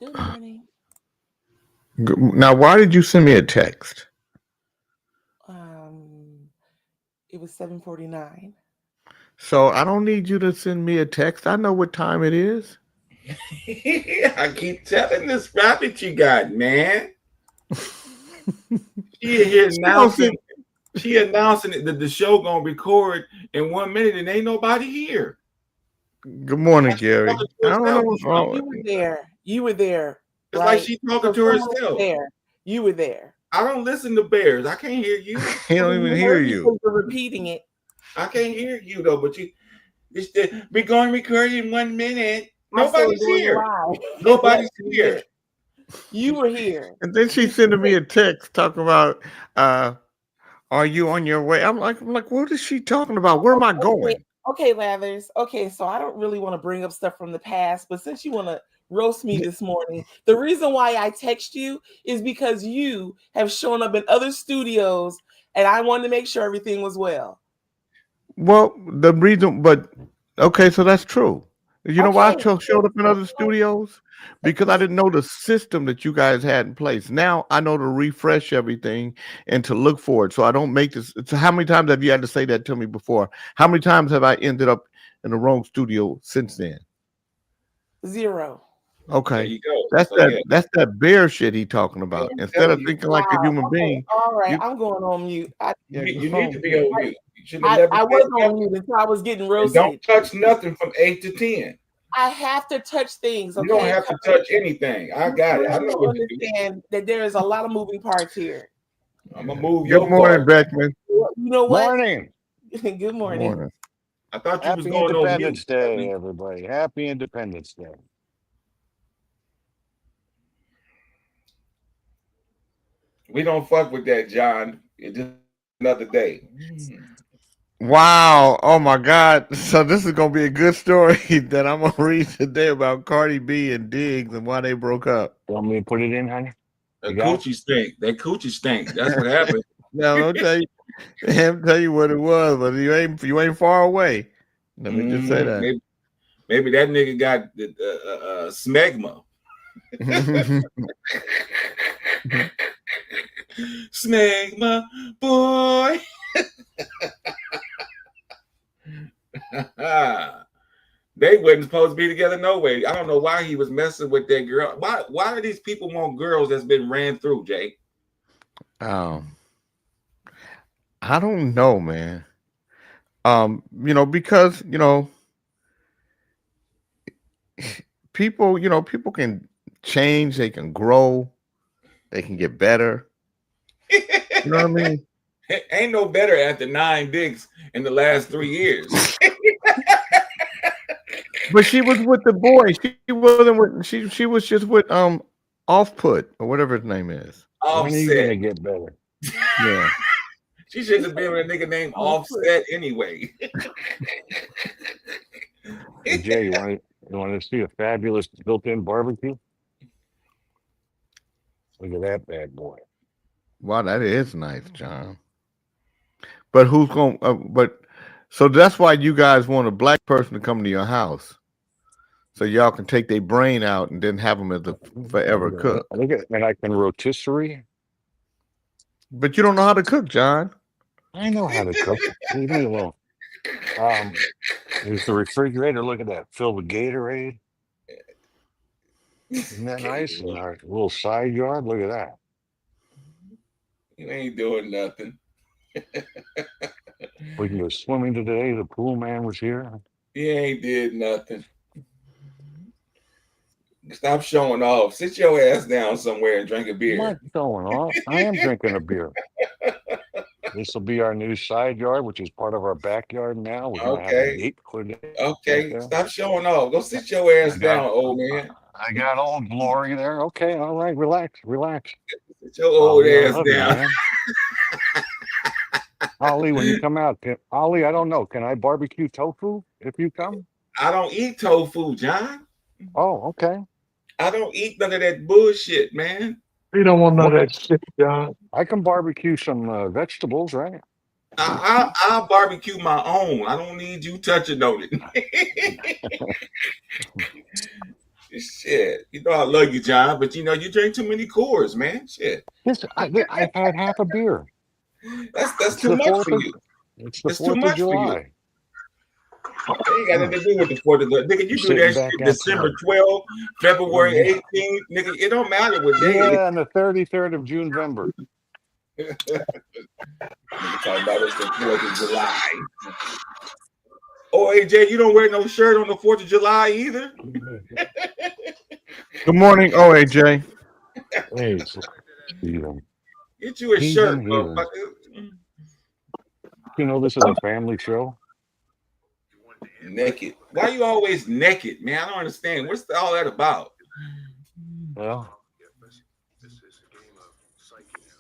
Good morning. Now, why did you send me a text? Um, it was 7:49. So I don't need you to send me a text. I know what time it is. I keep telling this rabbit you got, man. She here She gonna send. announcing. She announcing that the show gonna record in 1 minute and ain't nobody here. Good morning, Like she Gary. talking to I don't herself know or what's wrong. You something. were there. You were there, It's like right? she talking So to someone was herself. there. You were there. I don't listen to bears. I can't hear you. He Well, don't then even you hear heard me you. because you're repeating it. I can't hear you though. But we're going to record in 1 minute. I said Nobody's going here. live in less Nobody's than a here. minute. You were here. And then she You sending me said, a text talking about, uh, "Are you on your way?" I'm like, what is she talking about? Where am I okay, going? okay, Lathers. Okay, so I don't really want to bring up stuff from the past, but since you want to roast me this morning, the reason why I text you is because you have shown up in other studios, and I wanted to make sure everything was well. Well, the reason, but okay, so that's true. You know why I Okay, showed up in other studios? Because I okay. didn't know the system that you guys had in place. Now I know to refresh everything and to look for it. So I don't make this. So how many times have you had to say that to me before? How many times have I ended up in the wrong studio since then? Zero. There Okay. you go. That's So that yeah, that's that bear shit he talking yeah, about. I'm Instead telling of you, thinking like a Wow. human Okay. being, All right. you I'm going on mute. I yeah, you need to go. be on I, mute. You should have never I said was on nothing. mute until I was getting And don't roasted. touch nothing from 8 to 10. I have to touch things, You don't okay? have to touch anything. I got it. I You know don't what to do. understand that there is a lot of moving parts here. I'm gonna move Good your morning, part. Beckman. You know what? Morning. Good Good morning. morning. I thought you was Happy going on mute. Independence Day, everybody. Happy Independence Day. We don't fuck with that, John. It's just another day. Wow. Oh my God. So this is gonna be a good story that I'm gonna read today about Cardi B and Diggs and why they broke up. Want me to put it in, honey? The You got it? coochie stink. That coochie stink. That's what happened. Now I'll tell you what it was, but you ain't far away. Let me just say that. Maybe that nigga got the smegma. Smegma boy. They wasn't supposed to be together no way. I don't know why he was messing with that girl. Why do these people want girls that's been ran through, Jake? um, I don't know, man. Because people can change, they can grow, they can get better. You know what I mean? Ain't no better after 9 dicks in the last 3 years. But she was with the boy. She wasn't with she was just with off put or whatever his name is. When are you going Offset. to get better? Yeah. She shouldn't have been with a nigga named Oh, Offset anyway. Hey, Jay, you want to see a fabulous built-in barbecue? Look at that bad boy. Wow, that is nice, John. But who's going but so that's why you guys want a black person to come to your house. So y'all can take their brain out and then have them as a forever cook. And I can rotisserie. But you don't know how to cook, John. I know how to cook. Leave me alone. Um, There's the refrigerator. Look at that. Filled with Gatorade. Isn't that nice? And our little side yard. Look at that. You ain't doing nothing. We can go swimming today. The pool man was here. You ain't did nothing. Stop showing off. Sit your ass down somewhere and drink a beer. What's going on? I am drinking a beer. This will be our new side yard, which is part of our backyard now. We're going to have a Okay. gate put in right Okay. there. Stop showing off. Go sit your ass I got down, old man. I got old Glory there. Okay, all right, relax. Sit your old Ollie, I ass love you, down. man. Ollie, when you come out, Ollie, I don't know. Can I barbecue tofu if you come? I don't eat tofu, John. Oh, okay. I don't eat none of that bullshit, man. We don't want none What? of that shit, John. I can barbecue some vegetables, right? I'll barbecue my own. I don't need you touching on it. Shit. You know I love you, John, but you know you drink too many Coors, man. Shit. I've had half a beer. That's It's too the much fourth for of you. it's the It's too 4th of much for you. July. It ain't got nothing to do with the 4th of July. Nigga, you do Sitting that back shit December outside. 12th, February Yeah, 18th. Nigga, it don't matter what day it is. and the 33rd of June-vember. Nigga talking about it's the 4th of July. Oh, AJ, you don't wear no shirt on the 4th of July either? Good morning, OAJ. Hey, heathen. Get you a shirt, Heathen. motherfucker. You know this is a family show. Naked. Why you always naked, man? I don't understand. What's all that about? Well,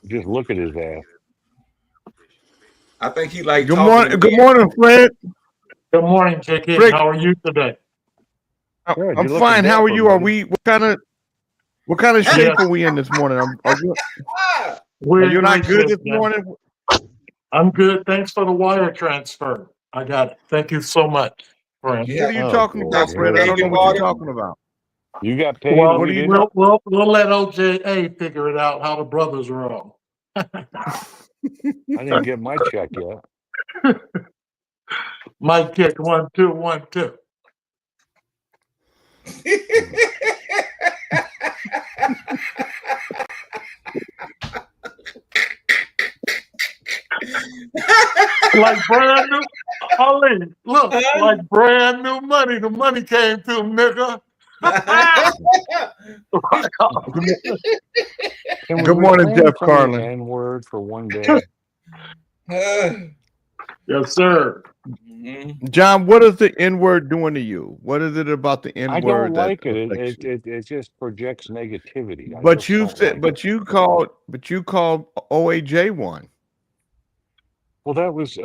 just look at his ass. I think he like Good talking morning. to Good me. morning, Fred. Good morning, JK. Rick. How are you today? Fred, I'm you're fine. looking How are dapper, you? Are buddy. we? What kind of shape are we in this morning? Are We're in you not great good shape, this man. morning? I'm good. Thanks for the wire transfer. I got it. Thank you so much, friend. Yeah. What are you Oh, talking boy. about, Fred? I don't know what you're talking about. You got paid. Well, What We are you didn't. we'll let OJA figure it out how the brothers are on. I didn't get my check yet. Mic check 1 2 1 2. Like brand new, Holly, look, like brand new money. The money came to him, nigga. Can we Good morning, refrain Jeff from Carlin. the N-word for one day? Yes, sir. John, what is the N word doing to you? What is it about the N I don't word that like it. affects you? It just projects negativity. I But just you don't said, like but it. you called OAJ one. Well, that was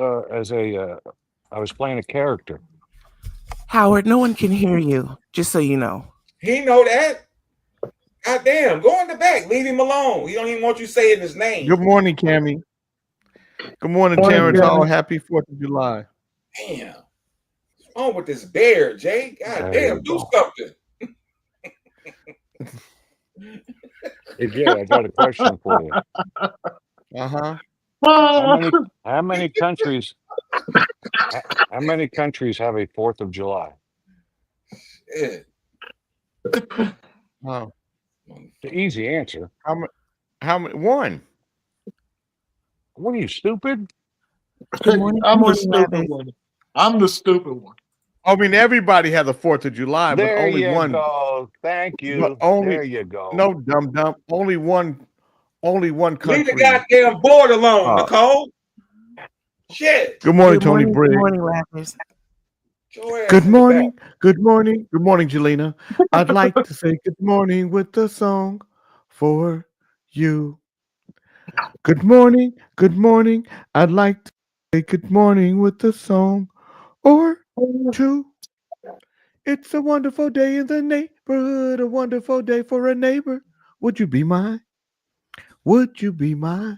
I was playing a character. Howard, no one can hear you, just so you know. He know that. God damn, go in the back. Leave him alone. He don't even want you saying his name. Good morning, Cammie. Good morning, Morning, Terrence Hall. Cammie. Happy 4th of July. Damn. What's wrong with this bear, Jay? God There damn, you do go. something. Hey, Jay, I got a question for you. Uh-huh. How many countries how many countries have a 4th of July? Yeah. Oh. The easy answer. How many? One. What are you, stupid? Good morning, I'm the morning, stupid Rabbit. one. I'm the stupid one. I mean, everybody has a 4th of July, but There only you one. go. Thank But you. only There you go. no dumb. Only one country. Leave the goddamn board alone, Nicole. Shit. Good morning, Good Tony morning, Briggs. good morning, Rappers. Good morning. Good morning. Good morning, Jelena. I'd like to say good morning with a song for you. Good morning. Good morning. I'd like to say good morning with a song or two. It's a wonderful day in the neighborhood, a wonderful day for a neighbor. Would you be mine? Would you be my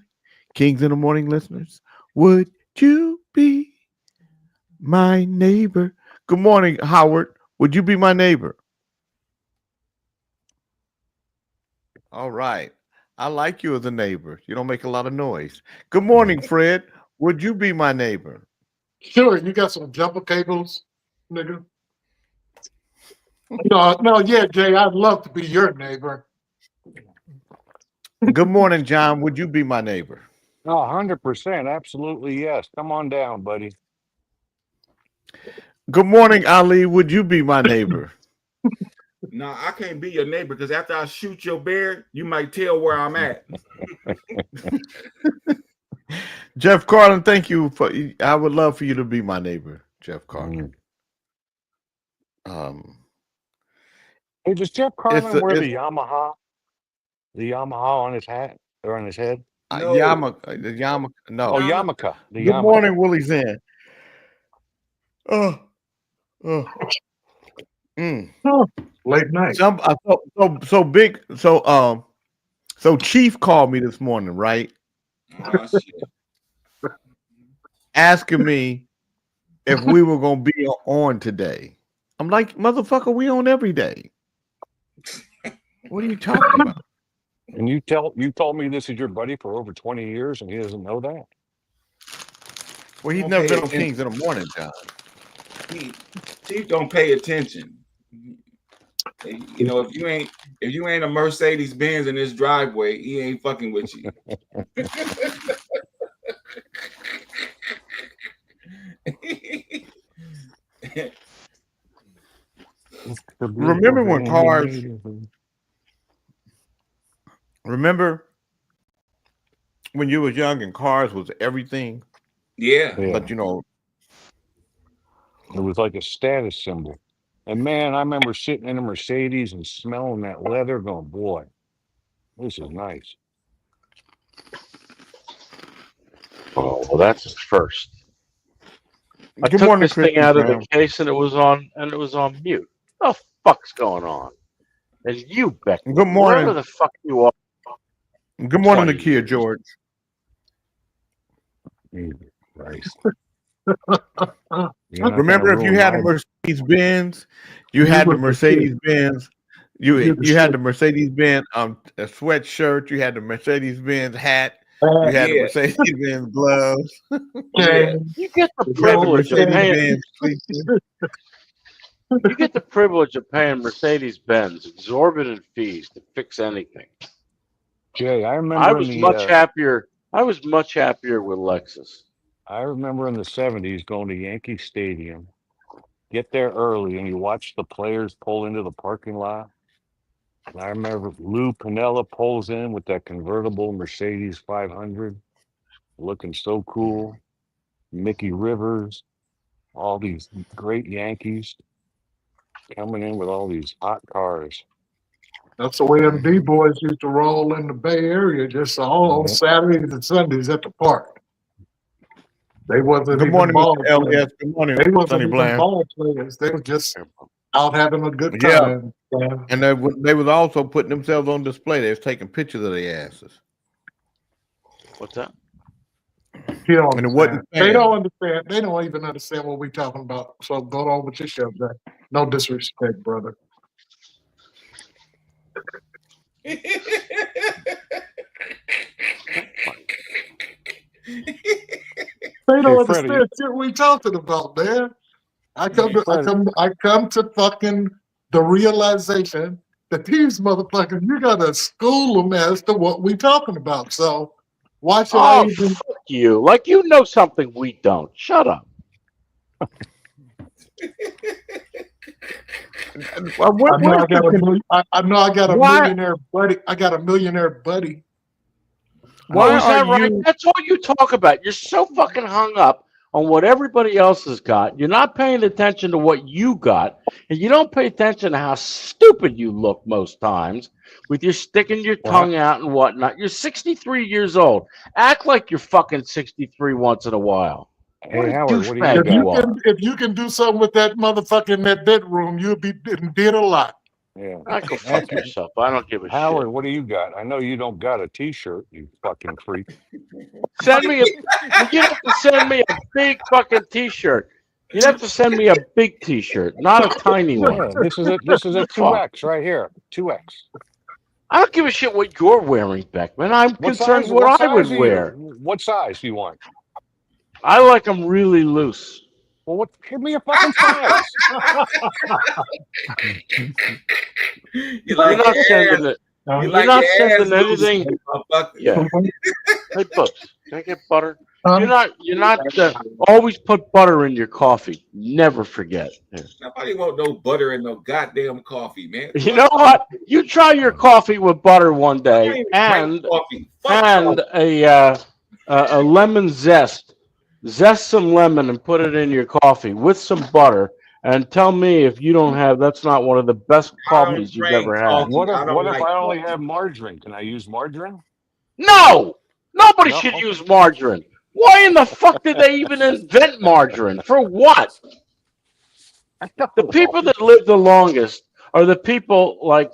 Kings in the Morning listeners? Would you be my neighbor? Good morning, Howard. Would you be my neighbor? All right. I like you as a neighbor. You don't make a lot of noise. Good morning, Fred. Would you be my neighbor? Sure, you got some jumper cables, nigga. No, yeah, Jay, I'd love to be your neighbor. Good morning, John. Would you be my neighbor? Oh, 100%. Absolutely, yes. Come on down, buddy. Good morning, Ali. Would you be my neighbor? No, I can't be your neighbor because after I shoot your bear, you might tell where I'm at. Jeff Carlin, thank you for. I would love for you to be my neighbor, Jeff Carlin. Hey, does Jeff Carlin wear the Yamaha on his hat or on his head? No. Yarmulke. No. Oh, yarmulke. Good morning, Willie Zinn. Late night. So Chief called me this morning, right? Asking me if we were gonna be on today. I'm like, motherfucker, we on every day. What are you talking about? And you told me this is your buddy for over 20 years, and he doesn't know that. Well, he's Don't never pay been on attention. Kings in the Morning, John. Chief don't pay attention. You know, if you ain't a Mercedes Benz in this driveway, he ain't fucking with you. Remember when cars? Remember when you was young and cars was everything? Yeah. But you know, it was like a status symbol. And man, I remember sitting in a Mercedes and smelling that leather, going, "Boy, this is nice." Oh, well, that's his first. I good took morning, this thing Christian out of Brown. the case and it was on mute. What the fuck's going on? And you, Beck. Good morning. Wherever the fuck you are. Good morning, 20 Nakia years. George. Christ. Remember, if you had a Mercedes Benz, you had the Mercedes Benz. You had the Mercedes Benz a sweatshirt. You had the Mercedes Benz hat. You had the Mercedes Benz gloves. Yeah. You get the You had the privilege of Mercedes paying. Benz sleeping. You get the privilege of paying Mercedes-Benz exorbitant fees to fix anything. Jay, I remember I was much happier. I was much happier with Lexus. I remember in the 70s going to Yankee Stadium, get there early, and you watch the players pull into the parking lot. And I remember Lou Piniella pulls in with that convertible Mercedes 500, looking so cool. Mickey Rivers, all these great Yankees coming in with all these hot cars. That's the way them D-boys used to roll in the Bay Area, just all on Saturdays and Sundays at the park. They wasn't Good even morning, ball Mr. players. Elias. Good morning, They wasn't Sonny even Bland. ball players. They were just out having a good Yeah. time. And they was also putting themselves on display. They was taking pictures of their asses. What's that? You don't And it wasn't understand. They don't understand. They don't even understand what we're talking about. So go on with your show, Jack. No disrespect, brother. They don't Freddie. understand shit we talking about, man. I come to fucking the realization that these motherfuckers, you gotta school them as to what we talking about. So why should I even? Fuck you! Like you know something we don't. Shut up. Well, I know I got a Why- millionaire buddy. I got a millionaire buddy. Why is that are right? you? That's all you talk about. You're so fucking hung up on what everybody else has got. You're not paying attention to what you got, and you don't pay attention to how stupid you look most times with your sticking your tongue out and whatnot. You're 63 years old. Act like you're fucking 63 once in a while. Hey, Howard, what do you douchebag got? If you can do something with that motherfucker in that bedroom, you'll be did a lot. Yeah. I go fuck yourself. I don't give a Howard, shit. what do you got? I know you don't got a T-shirt, you fucking freak. Send me you'd have to send me a big fucking T-shirt. You'd have to send me a big T-shirt, not a tiny one. Yeah, this is a 2X right here. 2X. I don't give a shit what you're wearing, Beckman. I'm concerned size- what I size would do you- wear. What size do you want? I like them really loose. Well, give me a fucking size. You like You're not your sending ass. it. You You're like not your sending ass loose, anything. motherfucker. Yeah. Hey, Bubs, can I get butter? Huh? You're not. Always put butter in your coffee. Never forget. Yeah. Nobody want no butter in no goddamn coffee, man. You know what? You try your coffee with butter one I day, ain't drink and coffee. Fuck coffee. a lemon zest. Zest some lemon and put it in your coffee with some butter. And tell me if you don't have. That's not one of the best coffees you've drink ever had. coffee. What I if, don't what if like I only coffee. have margarine? Can I use margarine? No, nobody No? should use margarine. Why in the fuck did they even invent margarine? For what? The people that live the longest are the people like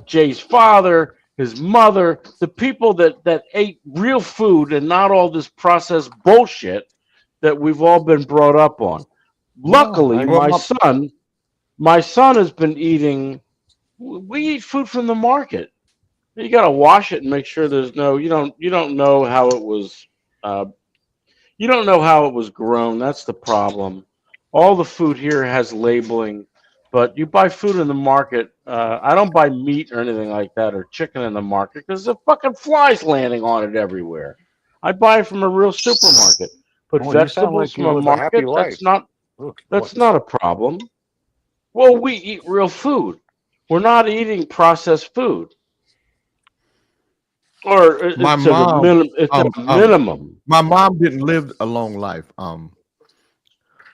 Jay's father, his mother, the people that ate real food and not all this processed bullshit that we've all been brought up on. Luckily, Well, my son has been eating We eat food from the market. You got to wash it and make sure there's no. You don't know how it was. You don't know how it was grown. That's the problem. All the food here has labeling, but you buy food in the market. I don't buy meat or anything like that or chicken in the market because the fucking flies landing on it everywhere. I buy it from a real supermarket. But Well, you sound vegetables like from you a live a happy market, life. that's not a problem. Well, we eat real food. We're not eating processed food. Or My it's at a mom, minimum. It's at a minimum. my mom didn't live a long life.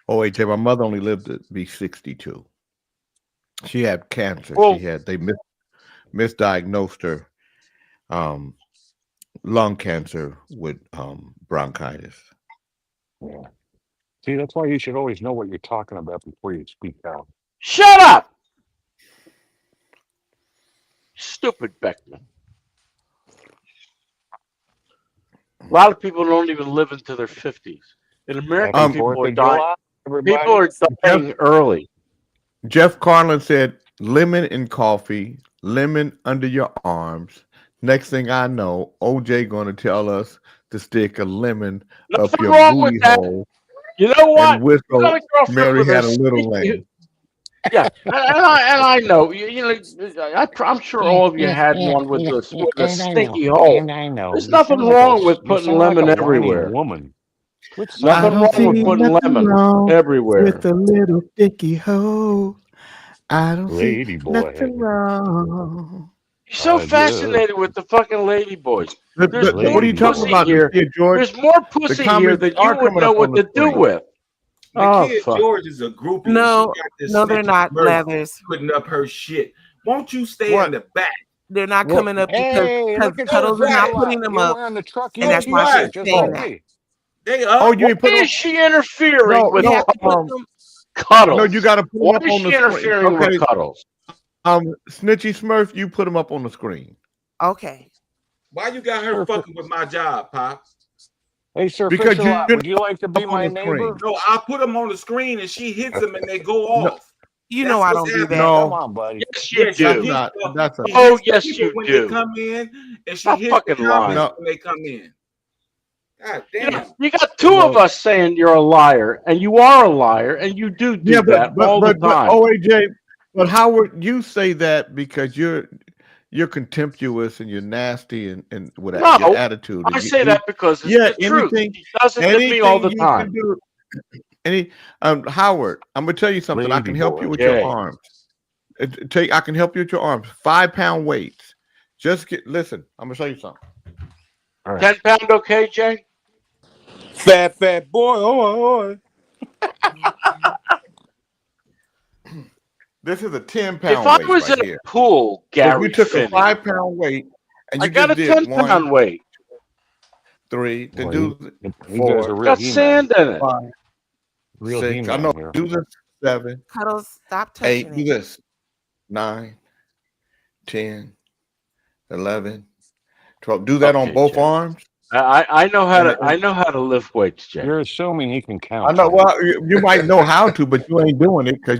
OHA, my mother only lived to be 62. She had cancer. Well, They misdiagnosed her lung cancer with bronchitis. Yeah. See, that's why you should always know what you're talking about before you speak out. shut up, stupid Beckman. A lot of people don't even live into their 50s. In America, Happy people 4th are of dying. July, People everybody. are dying early. Jeff Carlin said, lemon in coffee, lemon under your arms. Next thing I know, OJ going to tell us to stick a lemon up Nothing your wrong booty with that. hole You know what? and You whistle, got a girlfriend Mary with had a a little stinky. lamb. Yeah, and I know. I'm sure all of you had one with a stinky hole. And I know. There's You nothing sound like wrong with you putting sound like lemon a whiny everywhere. woman. Quit I Nothing sounding don't wrong with see putting nothing lemon wrong everywhere. with a little sticky hole. I don't see lady boy. nothing wrong. You're so I just fascinated with the fucking lady boys. There's What more are you talking pussy about? here. George, There's more the pussy here comments than are you would coming know up on what the to do screen. with. The Oh, kid fuck. George is a groupie. No, She got this no, they're snitchy not, Smurf Leathers. putting up her shit. Won't you stay What? in the back? They're not What? coming up Hey, because look at Cuddles your is not what? putting them You're up, wearing the truck and that's you why what? she's shit just saying like that. me. They Oh, up. you ain't put Why them. is she interfering No, with You have to put no. them. Cuddles? No, you got to put them Why up is on she the screen. interfering Okay. with Cuddles? Snitchy Smurf, you put them up on the screen. Okay. Why you got her fucking with my job, Pop? Hey, Sir Because Fisher you Lot, would you like to be up on my the screen. neighbor? No, I put them on the screen and she hits them and they go No. off. You That's know I what's don't do happening. that. No. Come on, buddy. Yes, you Yeah, she do. hits not. them. That's a- She Oh, hits the yes, people you when do. they come in, and she Stop hits the fucking comments lying. when they come in. God You damn. got two of us saying you're a liar, and you are a liar, and you do Yeah, that all the time. OAJ, but Howard, you say that because you're contemptuous and you're nasty and with No, your attitude. I say that because it's yeah, the truth. anything- She does it to me all the you time. can do, Howard, I'm gonna tell you something. I can help you with your Jay. arms. I can help you with your arms. 5-pound weights. Listen. I'm gonna show you something. 10 pound, okay, Jay? Fat boy. Oh. This is a 10-pound If I weight was right in here. a pool, If Gary you took Finney, a 5-pound weight and I you got a just did 10 pound 1, weight. 3, then Well, do you guys 4, are real Got He-Man. sand in it. 5, Real 6. I He-Man know. here. Do this 7, Cuddles, stop 8. touching Do it. this 9, 10, 11, 12. Do that on Okay, both Jay. arms. I know how And to I know how to lift weights, Jay. You're assuming he can count. I know. Jay. Well, you might know how to, but you ain't doing it because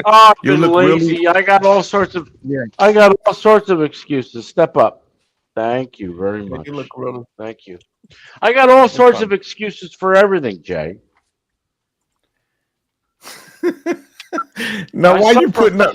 Oh, I've you been look lazy. I got all sorts of excuses. Step up. Thank you very much. you look really. Thank you. I got all sorts of excuses for everything, Jay. Now, I why you suffer putting up?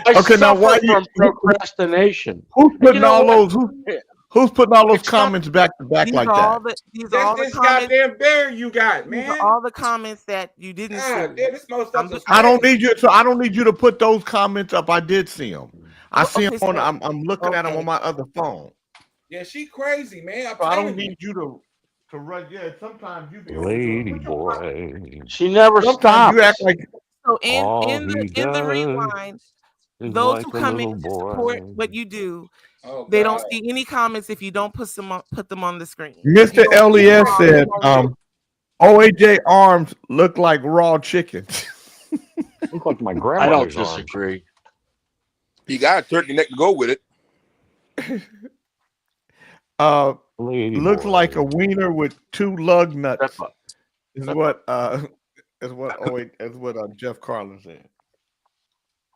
I Okay, now suffer why you? from procrastination. Who's putting You know all what? those? Who's putting all those It's not- comments back to back These like are all that? these are all That's the this comments. goddamn bear you got, These man. are all the comments that you didn't God see. damn, this motherfucker's I don't crazy. need you. So I don't need you to put those comments up. I did see them. I Well, see okay, them on. so- I'm looking at them on my other phone. Yeah, she crazy, man. I'm So I don't telling you. need you to run. Yeah, sometimes you be Lady boy. She never Sometimes stops. you act like So All in he the does rewind, is those like who a come in little to support boy. what you do, Oh, they don't God. see any comments if you don't put them on the screen. Mr. You don't see LES them said, all. OAJ arms look like raw chickens. Look like my I grandmother's don't arms. disagree. He got a turkey neck to go with it. Lady Looks boy. like a wiener with 2 lug nuts. Step up. Is what Jeff Carlin said.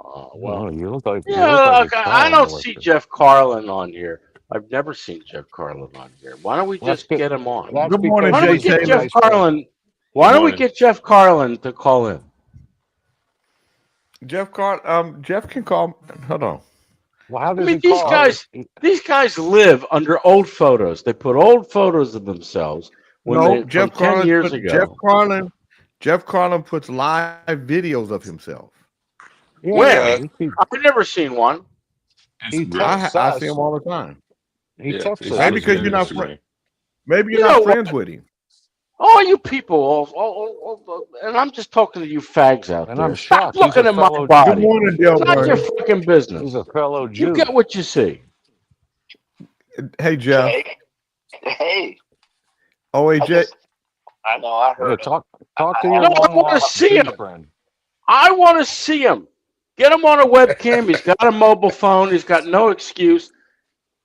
Well, you look like I don't see Jeff Carlin on here. I've never seen Jeff Carlin on here. Why don't we just get him on? Good morning, Why don't we get Jeff Carlin? Why don't we get Jeff Carlin to call in? Jeff can call. Hold on. Well, how does these guys live under old photos. They put old photos of themselves Jeff from 10 years ago. Jeff Carlin puts live videos of himself. Where? I've never seen one. I see him all the time. He texts us. Maybe because you're not friends. Maybe you're not friends with him. All you people, and I'm just talking to you fags out there. I'm shocked. Stop looking at my body. Good morning, it's not your fucking business. He's a fellow Jew. You get what you see. Hey, Jeff. Hey. OAJ. I know. I heard. Talk to your I want to see him. Friend. I want to see him. Get him on a webcam. He's got a mobile phone. He's got no excuse.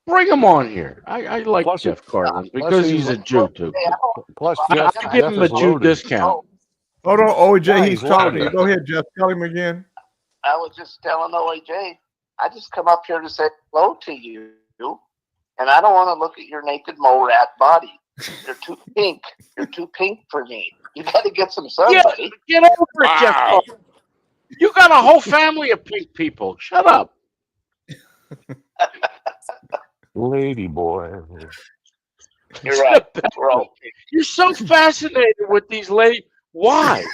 Bring him on here. I like Jeff Carlin because he's a Jew too. Plus, I give him a Jew discount. Hold on, OAJ. He's talking to you. Go ahead, Jeff. Tell him again. I was just telling OAJ. I just come up here to say hello to you, and I don't want to look at your naked mole rat body. You're too pink. You're too pink for me. You got to get some sun, buddy. Get over it, Jeff Carlin. You got a whole family of pink people. Shut up. Lady boy. You're right. You're so fascinated with these ladies. Why?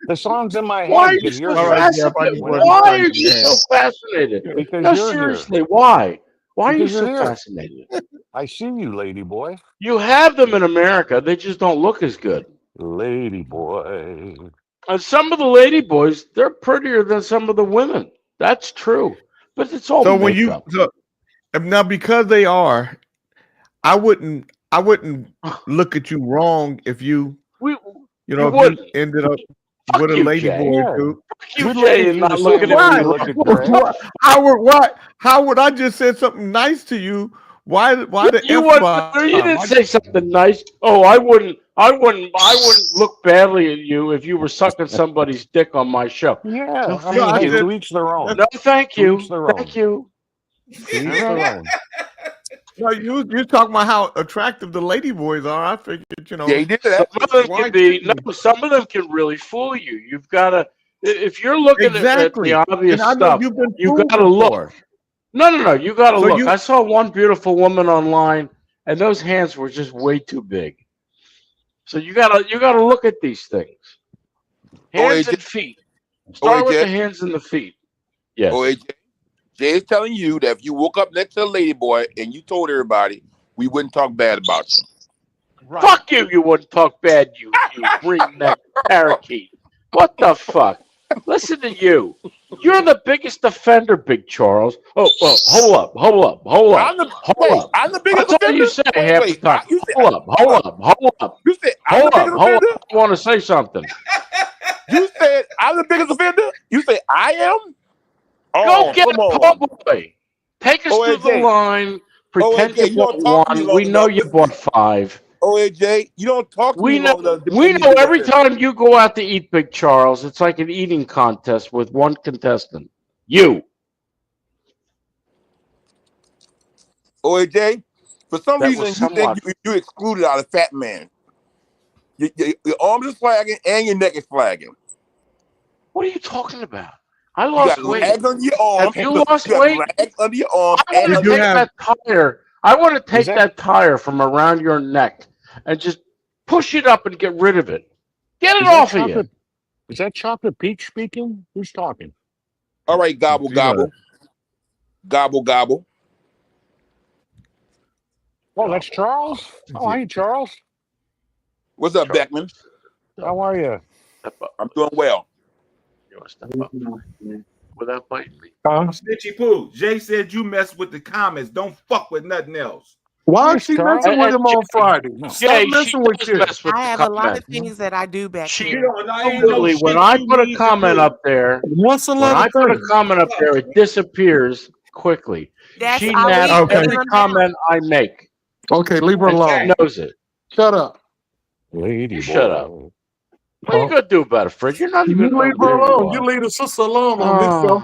The song's in my head. Why are you so fascinated? Why are you so fascinated? Because no, you're seriously, here. why? Why because are you so here. fascinated? I see you, lady boy. You have them in America. They just don't look as good. Lady boy. And some of the lady boys, they're prettier than some of the women. That's true. But it's all makeup. Now because they are, I wouldn't look at you wrong if you ended up with a lady boy too. You Jay, not looking at me. How would I just say something nice to you? Why the you didn't say something nice. Oh, I wouldn't look badly at you if you were sucking somebody's dick on my show. Yeah, no, thank you. To each their own. No, thank you. Thank you. No, you're talking about how attractive the lady boys are. I figured, Yeah, he did that. Some of them can really fool you. You've got to, if you're looking at the obvious stuff, you got to look. No. You got to look. I saw one beautiful woman online, and those hands were just way too big. So you gotta look at these things. Hands and feet. Start with the hands and the feet. Yes. Jay is telling you that if you woke up next to a lady boy and you told everybody, we wouldn't talk bad about you. Right. Fuck you! You wouldn't talk bad. You ring-neck parakeet. What the fuck? Listen to you. You're the biggest offender, Big Charles. Oh, hold up. I'm the biggest offender. You say half the time. Hold up. You said I'm the biggest offender. I want to say something. You said I'm the biggest offender. You say I am. Go get a homeboy. Take us through the line. Pretend you bought one. We know you bought 5. OAJ, you don't talk to me. We know every time you go out to eat, Big Charles, it's like an eating contest with one contestant. You. OAJ, for some reason, you think you excluded out of Fat Man. Your arms is flagging and your neck is flagging. What are you talking about? I lost weight. Legs under your arm. Have you lost weight? Legs under your arm. I want to take that tire. I want to take that tire from around your neck and just push it up and get rid of it. Get it off of you. Is that Chocolate Peach speaking? Who's talking? All right, gobble, gobble. Gobble, gobble. Oh, that's Charles? Oh, hey, Charles. What's up, Beckman? How are you? I'm doing well. You want to step up without biting me? Snitchy Poo. Jay said you mess with the comments. Don't fuck with nothing else. Why is she messing with him on Friday? Stop messing with you. I have a lot of things that I do back here. Literally, when I put a comment up there, it disappears quickly. She naps every comment I make. Okay, leave her alone. She knows it. Shut up. Lady, shut up. What are you gonna do about it, Fred? You're not even leave her alone. You leave the sister alone on this show.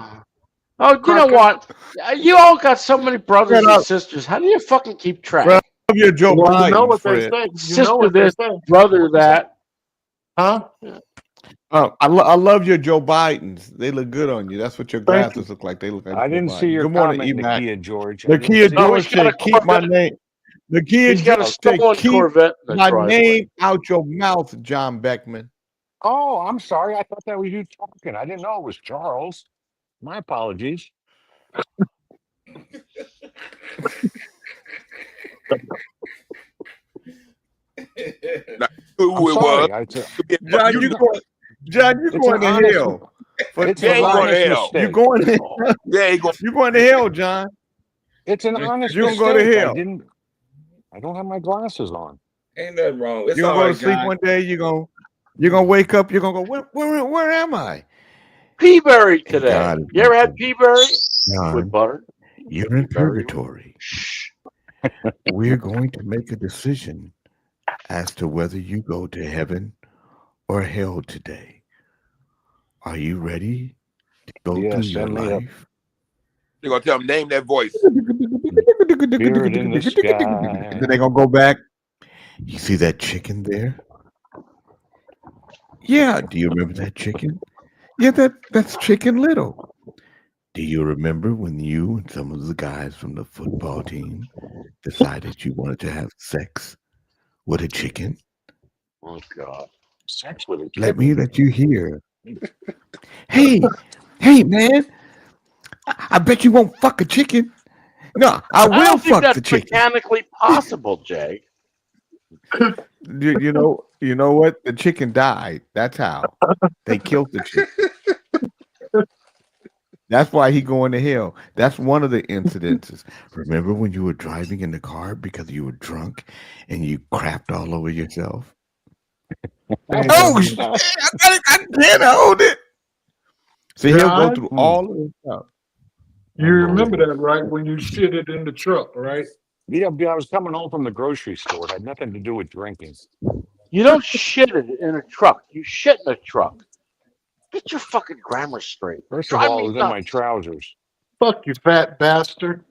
Oh, you know what? You all got so many brothers Fred, and sisters. How do you fucking keep track? Fred, I love your Joe Well, you know Biden, what they Fred. say. You know Sister what they this, say. brother that. Huh? I love your Joe Bidens. They look good on you. That's what your Thank glasses look like. They look like I Joe didn't see Biden. your Good morning, comment, Emac. Nakia George. I didn't Nakia see No, George he's got a said, "Keep my Corvette. name." Nakia He's got a George said, stolen "Keep Corvette in the my driveway. name out your mouth, John Beckman." Oh, I'm sorry. I thought that was you talking. I didn't know it was Charles. My apologies. Now, who I'm it was? sorry. I, John, you going? John, you It's going an to honest- hell? For it's Yeah, an he going honest to hell. you mistake. going? To, Yeah, he going. you going to hell, John? It's an honest You gonna mistake. go to hell? I don't have my glasses on. Ain't nothing wrong. It's You're all gonna go right, to sleep John. one day. You're gonna wake up. You're gonna go. Where am I? Peaberry And today. God is You ever had like, Peaberry John, with butter? you're in Peaberry. purgatory. We're going to make a decision as to whether you go to heaven or hell today. Are you ready to go Yeah, through your send me up. life? They're gonna tell him name that voice. Spirit in the sky. Then they're gonna go back. You see that chicken there? Yeah. Do you remember that chicken? Yeah, that's Chicken Little. Do you remember when you and some of the guys from the football team decided you wanted to have sex with a chicken? Oh God! Sex with a chicken. Let me let you hear. Hey, man! I bet you won't fuck a chicken. No, I I will don't think fuck that's the chicken. mechanically possible, Jay. You know what? The chicken died. That's how they killed the chicken. That's why he going to hell. That's one of the incidences. Remember when you were driving in the car because you were drunk and you crapped all over yourself? Oh shit! I can't hold it. So he'll go John, through all of this stuff. you remember that, right? When you shit it in the truck, right? Yeah, I was coming home from the grocery store. It had nothing to do with drinking. You don't shit it in a truck. You shit in a truck. Get your fucking grammar straight. First of Drive all, it me was in my nuts. trousers. Fuck you, fat bastard.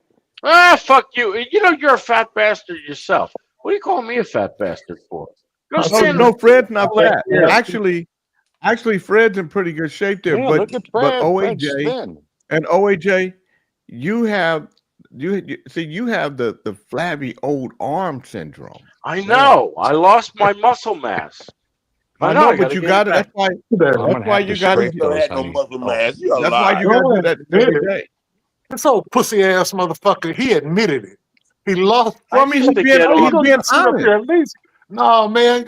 Ah, fuck you. You know you're a fat bastard yourself. What are you calling me a fat bastard for? Go Oh, Oh stand no, Fred's not Yeah. fat. Actually, Fred's in pretty good shape there. Yeah, but look at but Fred. Fred's OAJ thin. and OAJ, you have the flabby old arm syndrome. I know. I lost my muscle mass. I know, I but gotta you get got it it. back. That's why. I'm That's gonna why have you to got You to. scrape don't those, have no honey. muscle Oh, mass. You a That's why you got to do that every day. This old pussy ass motherfucker, he admitted it. He lost. Well, I mean, used to get How you he's on. being gonna sit up honest. here at least? No, man.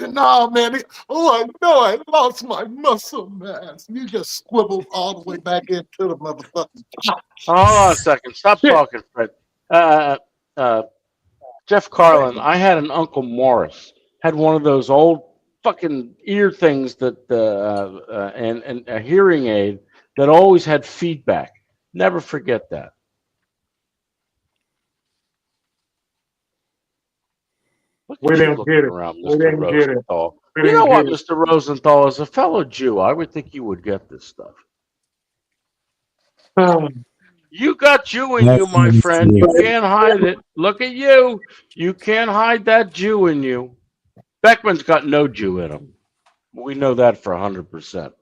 Oh, I know I lost my muscle mass. You just squibbled all the way back into the motherfucker. Hold on a second. Stop Shit. talking, Fred. Jeff Carlin, I had an Uncle Morris. Had one of those old fucking ear things that and a hearing aid that always had feedback. Never forget that. Look We at you didn't looking get it. around, We Mr. didn't get it. Rosenthal. We You know didn't what, get it. Mr. Rosenthal, as a fellow Jew, I would think you would get this stuff. You got Jew in you, my friend. You can't hide it. Look at you. You can't hide that Jew in you. Beckman's got no Jew in him. We know that for 100%.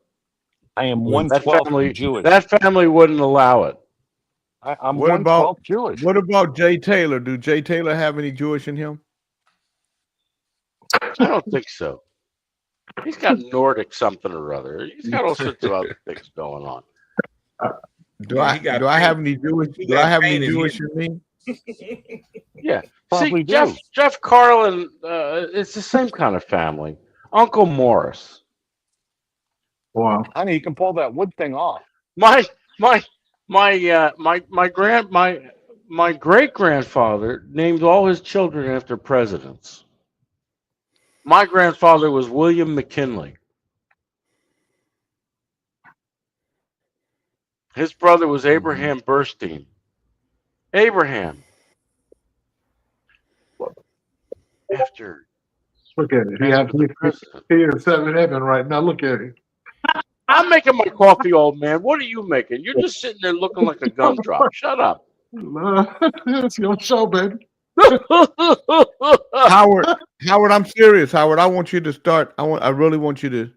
I am That 1/12 family, Jewish. that family wouldn't allow it. I'm What 1/12 Jewish. What about Jay Taylor? Do Jay Taylor have any Jewish in him? I don't think so. He's got Nordic something or other. He's got all sorts of other things going on. Do Yeah, he got I pain. have any Jewish? He Do I got have pain any in Jewish him. in me? Yeah. Probably See, do. Jeff Carlin, it's the same kind of family. Uncle Morris. Wow. Honey, you can pull that wood thing off. My great grandfather named all his children after presidents. My grandfather was William McKinley. His brother was Abraham Burstein. Abraham. After Look at it. He has the president. he is seven heaven right now. Look at it. I'm making my coffee, old man. What are you making? You're just sitting there looking like a gumdrop. Shut up. It's your show, baby. Howard, I'm serious. Howard, I want you to start. I really want you to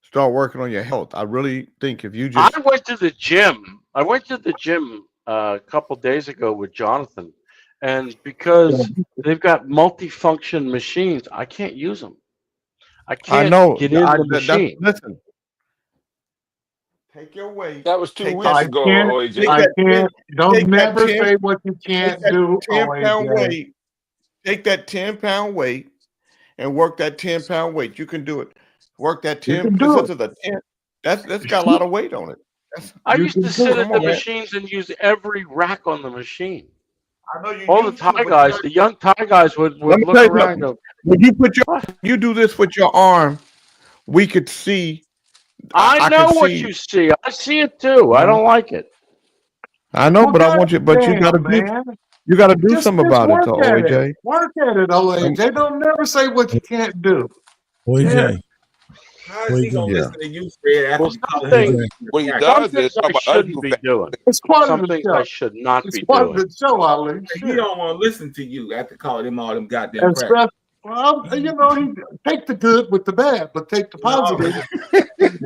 start working on your health. I really think if you just I went to the gym. I went to the gym a couple days ago with Jonathan, and because they've got multifunction machines, I can't use them. I can't know get in the machine. Listen, take your weight. That was 2 Take weeks that- ago, can't- OJ. I can't. Don't take that never 10 say what you can't Take that do. 10-pound OAJ. weight. Take that 10-pound weight and work that 10-pound weight. You can do it. Work that You 10 can do because this is a 10. That's got a lot of weight on it. I You used can to do sit it. at Come the on, man. machines and use every rack on the machine. I know you All the used to, Thai but guys, the young Thai guys would Let me look tell you around and something. go, When you do this with your arm, we could see. I know can what see. you see. I see it too. I don't like it. I know, Well, but I want you. But you goddamn, got to do. man. You got to do Just something about it, work to at OJ. it. Work at it, OAJ. Don't never say what you can't do. OJ, How is he gonna Yeah. listen to you, Fred, after Well, you call something- him? What he Some does things is talk I about other shouldn't people. be doing. It's part Some of the things show. I should not It's be part of doing. the show, Ali. He Shit. don't want to listen to you after calling him all them goddamn And crackers. stuff. Well, you know, he take the good with the bad, but take the positive. If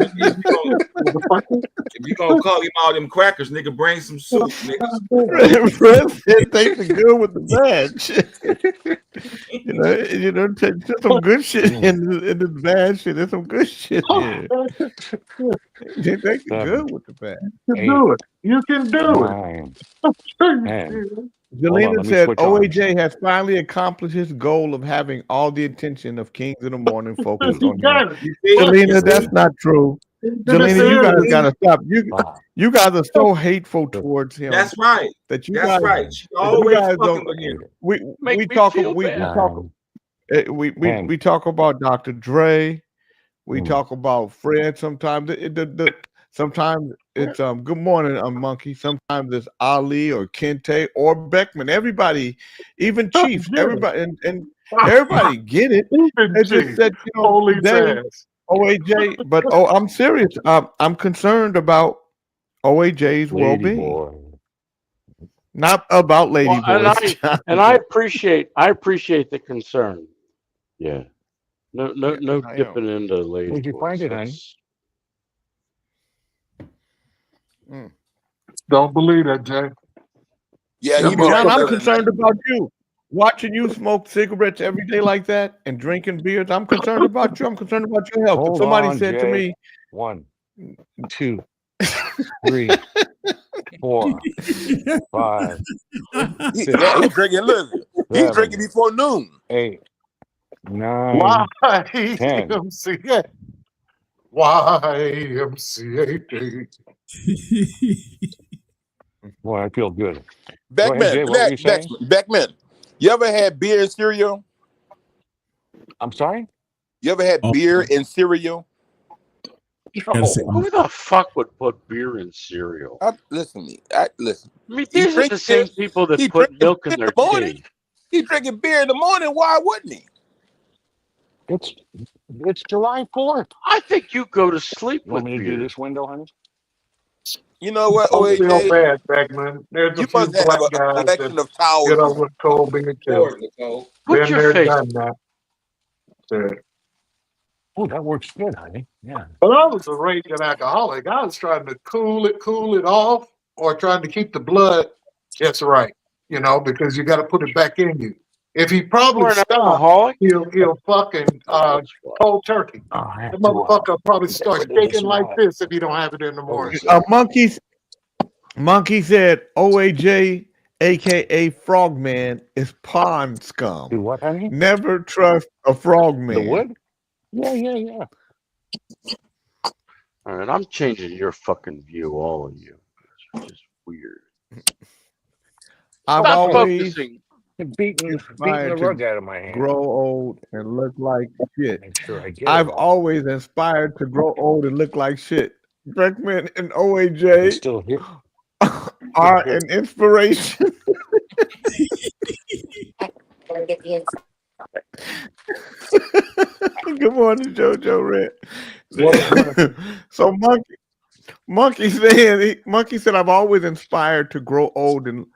you gonna call him all them crackers, nigga, bring some soup, nigga. Fred said take the good with the bad. Shit. you know, take some good shit in the bad shit. There's some good shit here. You take the good with the bad. You can do it. You can do it. 9, You 10. can. Jelena let me said switch arms. OAJ has finally accomplished his goal of having all the attention of Kings in the Morning focused You on him. got it. Jelena, that's not true. Jelena, you guys gotta stop. You guys are so hateful towards him. That's right. That you That's guys, right. She that you always guys fucking don't. with him. Make We me talk. feel We bad. talk. We talk about Dr. Dre. We talk about Fred. Sometimes sometimes it's good morning, Monkey. Sometimes it's Ali or Kente or Beckman. Everybody, even Chiefs. Everybody and everybody get it. It's just that Holy they fast. OAJ. But I'm serious. I'm concerned about OAJ's Lady well-being, boy. not about Lady Well, Boys. and I appreciate the concern. Yeah. No I am. dipping into lady. Where'd you find it, honey? Don't believe that, Jay. Yeah, he Yeah, been John, right I'm there. concerned about you. Watching you smoke cigarettes every day like that and drinking beers, I'm concerned about you. I'm concerned about your health. If Hold somebody on, said to Jay. me, 1, 2, 3, 4, 5, Yeah, he's drinking. Listen, he's 7, drinking before noon. 8, 9, Why 10. YMCA? YMCA. Boy, I feel good. Beckman, Jay, what were you saying? Beckman, you ever had beer and cereal? I'm sorry? You ever had beer and cereal? Who the fuck would put beer in cereal? Listen to me. Listen. I mean, these are the same people that he put drinking milk beer in their in the morning. tea. He's drinking beer in the morning. Why wouldn't he? It's July 4th. I think you go to sleep You want with me to do beer. this window, honey? You know what, Don't feel OAJ? bad, Beckman. There's a You few must have black a guys collection that of towels. get over cold being killed. Put Then your they're face. done now. So, Oh, that works good, honey. Yeah. but I was a raging alcoholic. I was trying to cool it off, or trying to keep the blood just right, because you got to put it back in you. If he probably You're an stopped, alcoholic? he'll fucking cold turkey. The motherfucker will probably start shaking like this if you don't have it in the morning. Monkey said OAJ, aka Frogman, is pond scum. Do what, honey? Never trust a frogman. The wood? Yeah. All right, I'm changing your fucking view, all of you. It's just weird. I've Stop always focusing. Beating the inspired rug to out of my hand. grow old and look like shit. Make sure I get I've it all. always inspired to grow old and look like shit. Beckman and It's OAJ still here. are an inspiration. Good morning, JoJo Red. So Monkey said, I've always inspired to grow old and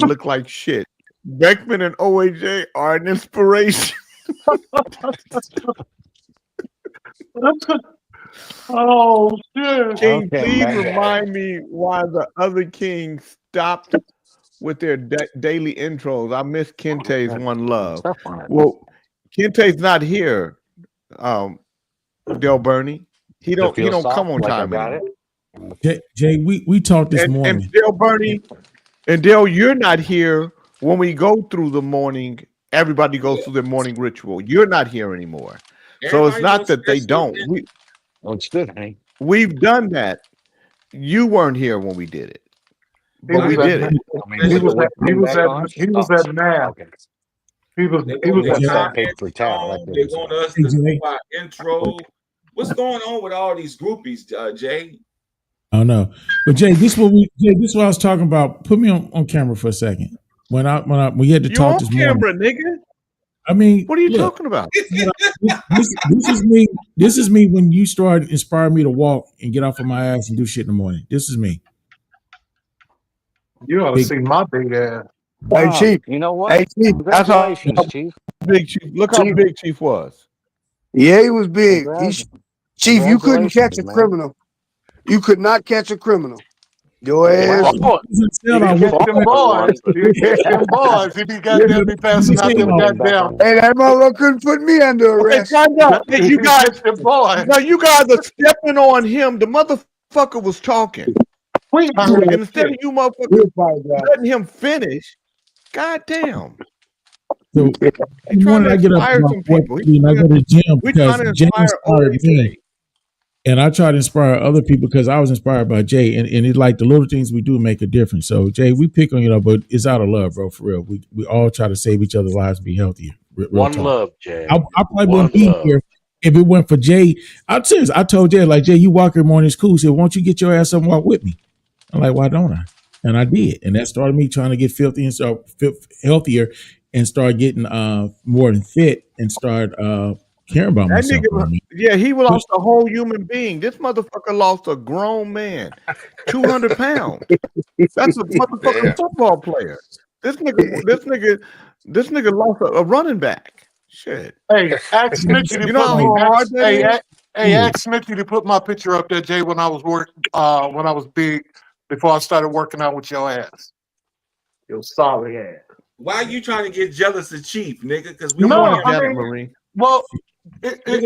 look like shit. Beckman and OAJ are an inspiration. Oh shit! King, Okay, please man. remind me why the other kings stopped with their daily intros. I miss Kente's One Love. Well, Kente's not here. Del Bernie. He don't come on time anymore. Jay, we talked this morning. And Del Bernie, and Del, you're not here when we go through the morning. Everybody goes through their morning ritual. You're not here anymore. So it's not that they don't. It's good, Hank. We've done that. You weren't here when we did it, but we did it. He was at math. He was at paper towel. They want us to do our intro. What's going on with all these groupies, Jay? I don't know, but Jay, this is what I was talking about. Put me on camera for a second. When we had to talk this morning. Camera, nigga. I mean, what are you talking about? This is me when you started inspiring me to walk and get off of my ass and do shit in the morning. This is me. You ought to see my big ass. Wow. Hey, Chief. You know what? Hey, Chief. Congratulations, Chief. Big Chief. Look how big Chief was. Yeah, he was big. Chief, you couldn't catch a criminal. You could not catch a criminal. Your ass. Them boys, if he goddamn be passing out them goddamn. Hey, that motherfucker couldn't put me under arrest. Hey, you guys are stepping on him. The motherfucker was talking. And instead of you motherfuckers letting him finish, goddamn. So when I get up, I go to the gym because Jay inspired me. And I try to inspire other people because I was inspired by Jay, and it's like the little things we do make a difference. So Jay, we pick on you, but it's out of love, bro. For real, we all try to save each other's lives and be healthier. One love, Jay. I probably wouldn't be here if it went for Jay. I'm serious. I told Jay, like, Jay, you walk every morning, it's cool. He said, why don't you get your ass up and walk with me? I'm like, why don't I? And I did, and that started me trying to get filthy and start healthier and start getting more than fit and start caring about myself. Yeah, he lost a whole human being. This motherfucker lost a grown man, 200 pounds. That's a motherfucking football player. This nigga lost a running back. Shit. Hey, ask Smithy to ask Smithy to put my picture up there, Jay, when I was big, before I started working out with your ass. Your sorry ass. Why are you trying to get jealous of Chief, nigga? Because we want to get it, Marine. Well, it's a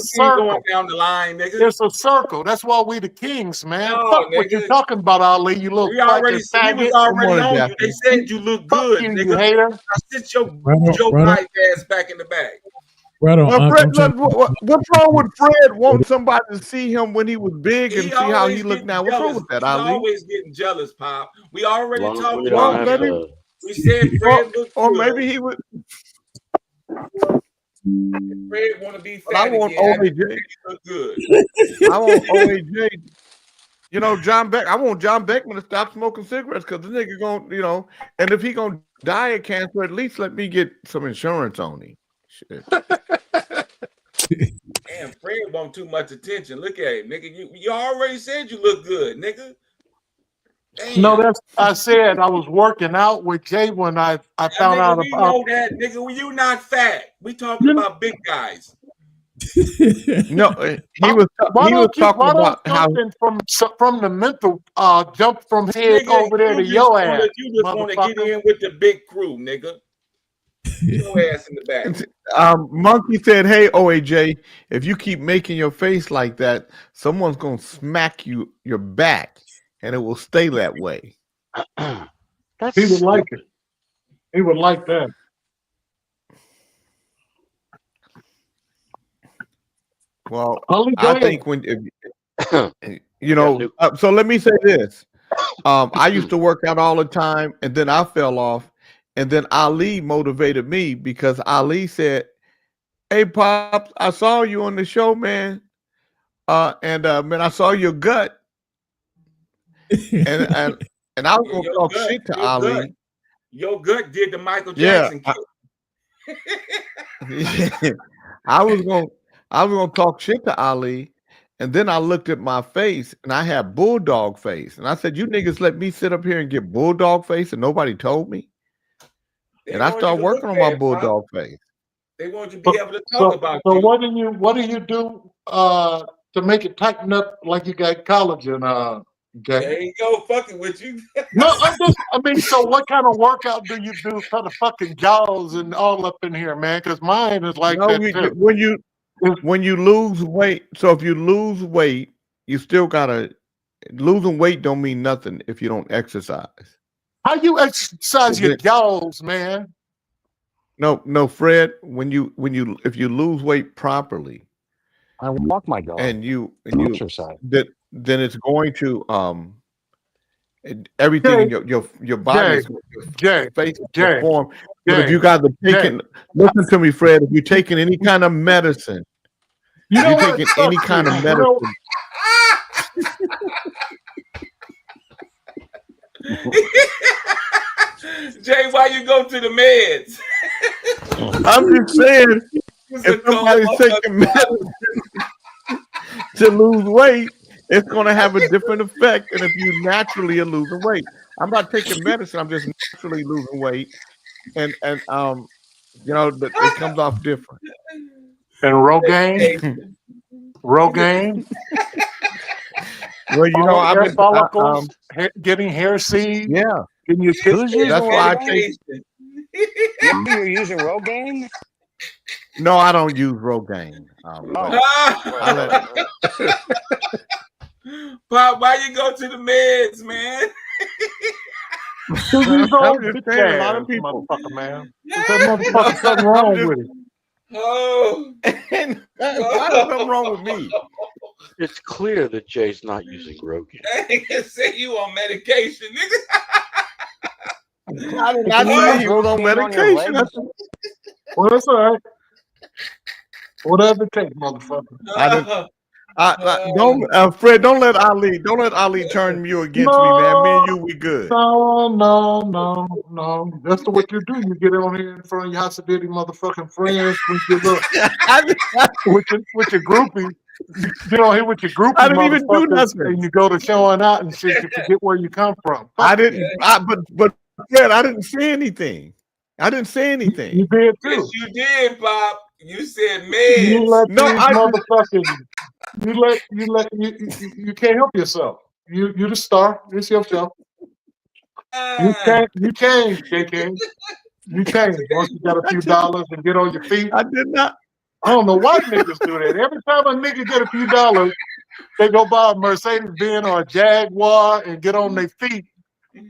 circle. Going down the line, nigga. It's a circle. That's why we the kings, man. Fuck what you talking about, Ali. You look. We already on you. They said you look good, nigga. You hater. I sit your white ass back in the bag. Right on. What's wrong with Fred wanting somebody to see him when he was big and see how he looked now? What's wrong with that, Ali? Always getting jealous, Pop. We already talked about it. We said Fred looked good. Or maybe he would. Fred want to be fat. I want OAJ. Look good. I want OAJ. You know, I want John Beckman to stop smoking cigarettes because the nigga gonna, and if he gonna die of cancer, at least let me get some insurance on him. Shit. Damn, Fred want too much attention. Look at it, nigga. You already said you look good, nigga. Damn. No, I said I was working out with Jay when I found out about. We know that, nigga. You not fat. We talking about big guys. No, he was talking about how from the mental jump from head over there to your ass. You just want to get in with the big crew, nigga. Your ass in the back. Monkey said, "Hey, OAJ, if you keep making your face like that, someone's gonna smack your back, and it will stay that way." He would like it. He would like that. Well, I think when so let me say this: I used to work out all the time, and then I fell off. And then Ali motivated me because Ali said, "Hey, Pops, I saw you on the show, man. Man, I saw your gut." And I was gonna talk shit to Ali. Your gut did the Michael Jackson kick. I was gonna talk shit to Ali, And then I looked at my face and I had bulldog face. And I said, you niggas let me sit up here and get bulldog face and nobody told me. They And I want you started to working look on my bad, Pop. bulldog face. They want you to be able to talk So, about so you. what do you do to make it tighten up like you got collagen, Jay? There you go, fucking with you. No, I mean, so what kind of workout do you do for the fucking jaws and all up in here, man? Because mine is like No, that too. when you lose weight, so if you lose weight, you still gotta losing weight don't mean nothing if you don't exercise. How you exercise So your then- jaws, man? No, Fred, if you lose weight properly I walk my dog. and you Exercise. then it's going to everything in your body, Jay, your face, Jay, your form. But if Jay, you guys are taking, listen to me, Fred. If you're taking any kind of medicine, you know you're what? taking Fuck any kind you. of You medicine. know, Jay, why you go to the meds? I'm just saying, if somebody's taking medicine to lose weight, it's going to have a different effect than if you naturally are losing weight. I'm not taking medicine; I'm just naturally losing weight, and you know, it comes off different. and Rogaine, Rogaine, Well, you know, I've hair been follicles, getting hair seed. yeah. Can you kiss? Who's using That's why I Rogaine? take. You're using Rogaine? No, I don't use Rogaine. But I let, Pop, why you go to the meds, man? These I'm old just bitch saying, a lot ass of people. motherfucker, man. That motherfucker something wrong with it. Oh, And why is something wrong with me? It's clear that Jay's not using Rogaine. I can say you on medication, nigga. I did not say he was on Rogaine on your medication. legs? Well, that's all right. Whatever it takes, motherfucker. Don't Fred. Don't let Ali turn you against me, man. Me and you, we good. No. That's what you do. You get on here in front of your Hasidity motherfucking friends with your little, with your groupie. You get on here with your groupie I didn't even do motherfuckers, nothing. and you go to showing out and shit. You forget where you come from. I didn't. But Fred, I didn't say anything. I didn't say You anything. did Yes, too. you did, Pop. You said You meds. let No, these I. motherfuckers. You can't help yourself. You the star. It's your show. You change, JK. You change. Once you got a few dollars and get on your feet. I did not. I don't know why niggas do that. Every time a nigga get a few dollars, they go buy a Mercedes-Benz or a Jaguar and get on their feet.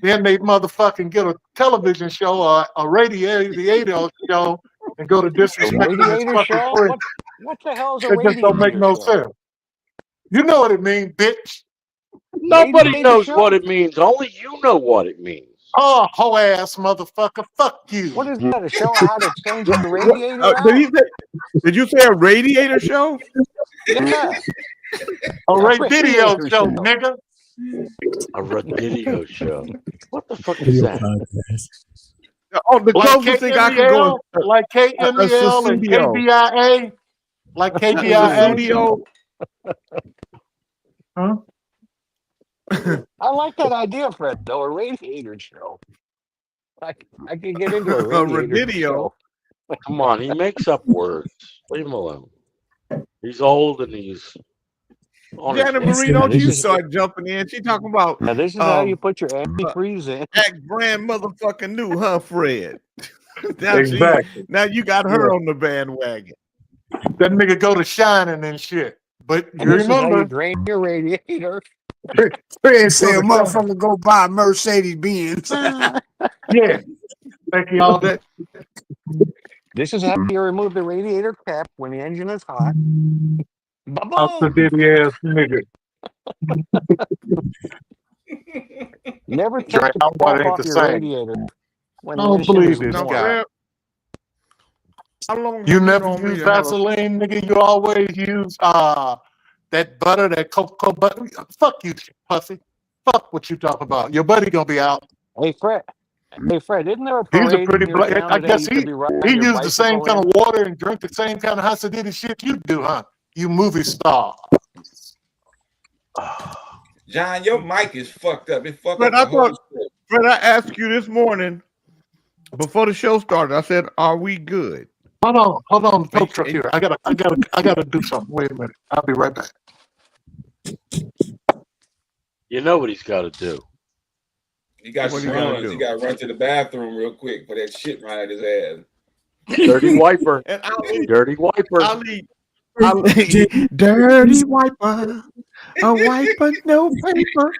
Then they motherfucking get a television show or a radio show and go to A disrespecting his radiator fucking show? friend. What the hell is a It just don't make radiator no show? sense. You know what it means, bitch. Nobody Radiator knows show? what it means. Only you know what it means. Oh, hoe ass motherfucker. Fuck you. What is that? A show on how to change the What, radiator out? did you say a radiator show? Yeah. A radio radiator show, show. nigga. A radio show. What the fuck is Video that? podcast. Oh, the Like closest thing I can go is like KMEL and studio. KBIA. Like a KBIA. studio. Huh? I like that idea, Fred, though. A radiator show. I can get into a radiator show. Come on, he makes up words. Leave him alone. He's old and he's on his Janet way. Marie, don't this you is- start jumping in. She talking about Now, this is how you put your antifreeze in. act brand motherfucking new, huh, Fred? now, Exactly. now you got her on the bandwagon. That nigga go to shining and shit. But And you this is how you remember, drain your radiator. Fred said, motherfucker, go buy a Mercedes Benz. yeah. Thank you all that. This is how you remove the radiator cap when the engine is hot. Out the diddy ass nigga. Never take Drink the out what pump ain't off the your same. radiator when I the don't engine believe is this Now, warm. guy. Fred, how long You have never known me use to have a- Vaseline, nigga. You always use that butter, that cocoa butter. Fuck you, pussy. Fuck what you talking about. Your buddy gonna be out. Hey, Fred. Hey, Fred, isn't there a He's parade a pretty in your black. town I today guess you could be riding he your used the same bicycle kind in? of water and drink the same kind of Hasidity shit you do, huh? You movie star. John, your mic is fucked up. It fucked Fred, up I the whole thought, show. Fred, I asked you this morning before the show started. I said, "Are we good?" Hold on, And- Coach here. I gotta do something. Wait a minute. I'll be right back. You know what he's got to do. He got What he gotta runs. do? He got to run to the bathroom real quick for that shit right at his ass. Dirty wiper. And Ali, Dirty wiper. Ali, dirty wiper, a wiper, no paper.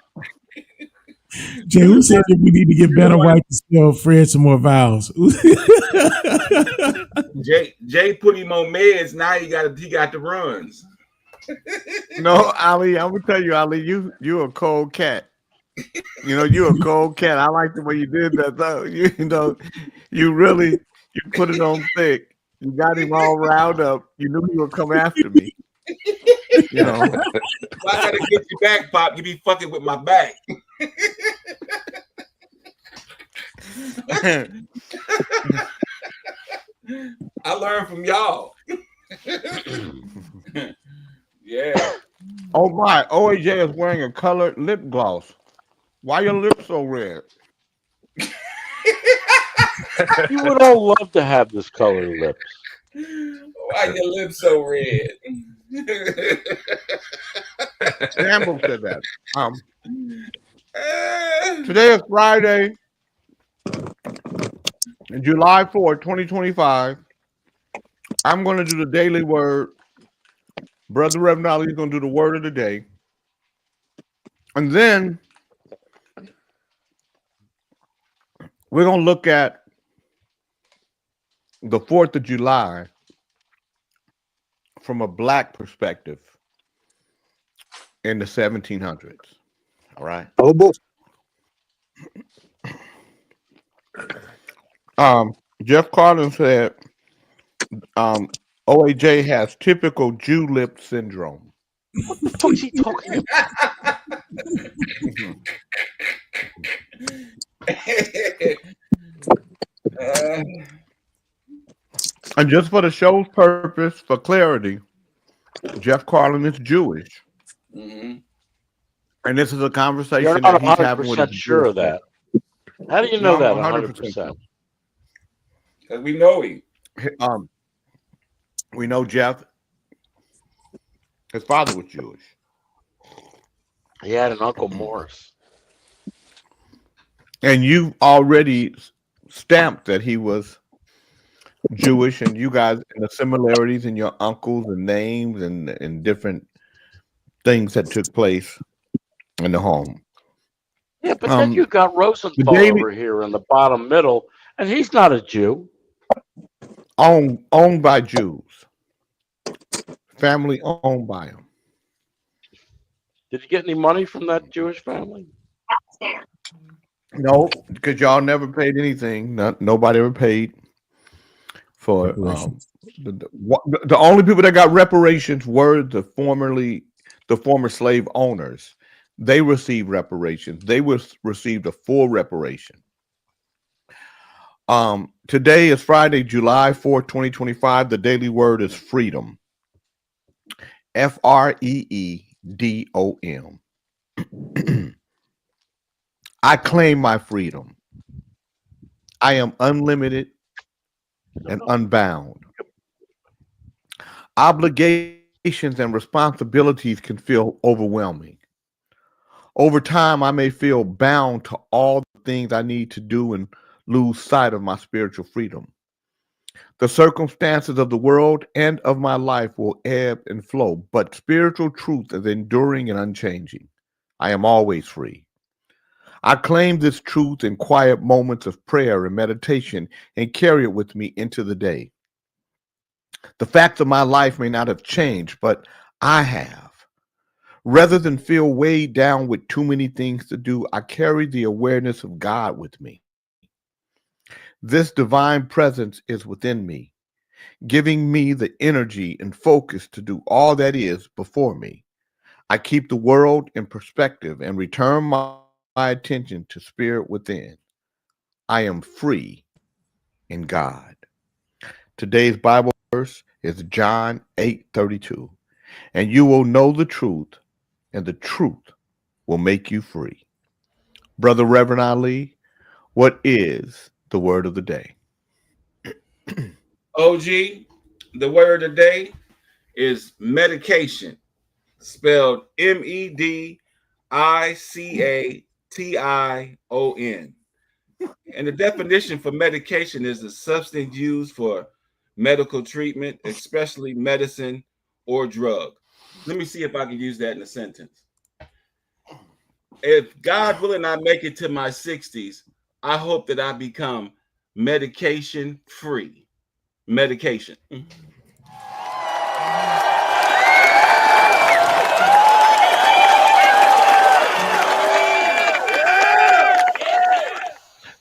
Jay, who said that we need to get better wipes to tell Fred some more vowels? Jay put him on meds. Now he got the runs. No, Ali, I'm gonna tell you, Ali, you a cold cat. You know, you a cold cat. I like the way you did that though. You know, you put it on thick. You got him all riled up. You knew he would come after me. You know. So I gotta get you back, Pop. You be fucking with my back. I learned from y'all. Yeah. Oh my, OAJ is wearing a colored lip gloss. Why your lips so red? You would all love to have this color lips. Why your lips so red? Campbell said that. Today is Friday, July 4th, 2025. I'm going to do the daily word. Brother Reverend Ali is going to do the word of the day. And then we're going to look at the 4th of July from a black perspective in the 1700s. All right. Oh boy. Jeff Carlin said OAJ has typical Jew lip syndrome. What the fuck is he talking about? And just for the show's purpose, for clarity, Jeff Carlin is Jewish. Mm-hmm. And this is a conversation You're not that he's having with 100% sure of that. How do you know that 100%? Because we know him. We know Jeff. His father was Jewish. He had an Uncle Morris. And you already stamped that he was Jewish, and you guys, and the similarities in your uncles and names and different things that took place in the home. Yeah, but then you got Rosenthal over here in the bottom middle, and he's not a Jew. Owned by Jews. Family owned by them. Did you get any money from that Jewish family? No, because y'all never paid anything. Nobody ever paid for the only people that got reparations were the former slave owners. They received reparations. They received a full reparation. Today is Friday, July 4th, 2025. The daily word is freedom. FREEDOM. I claim my freedom. I am unlimited and unbound. Obligations and responsibilities can feel overwhelming. Over time, I may feel bound to all the things I need to do and lose sight of my spiritual freedom. The circumstances of the world and of my life will ebb and flow, but spiritual truth is enduring and unchanging. I am always free. I claim this truth in quiet moments of prayer and meditation and carry it with me into the day. The facts of my life may not have changed, but I have. Rather than feel weighed down with too many things to do, I carry the awareness of God with me. This divine presence is within me, giving me the energy and focus to do all that is before me. I keep the world in perspective and return my attention to spirit within. I am free in God. Today's Bible verse is John 8:32. And you will know the truth, and the truth will make you free. Brother Reverend Ali, what is the word of the day? OG, the word of the day is medication, spelled MEDICATION. And the definition for medication is a substance used for medical treatment, especially medicine or drug. Let me see if I can use that in a sentence. If God willing, I make it to my 60s, I hope that I become medication free. Medication.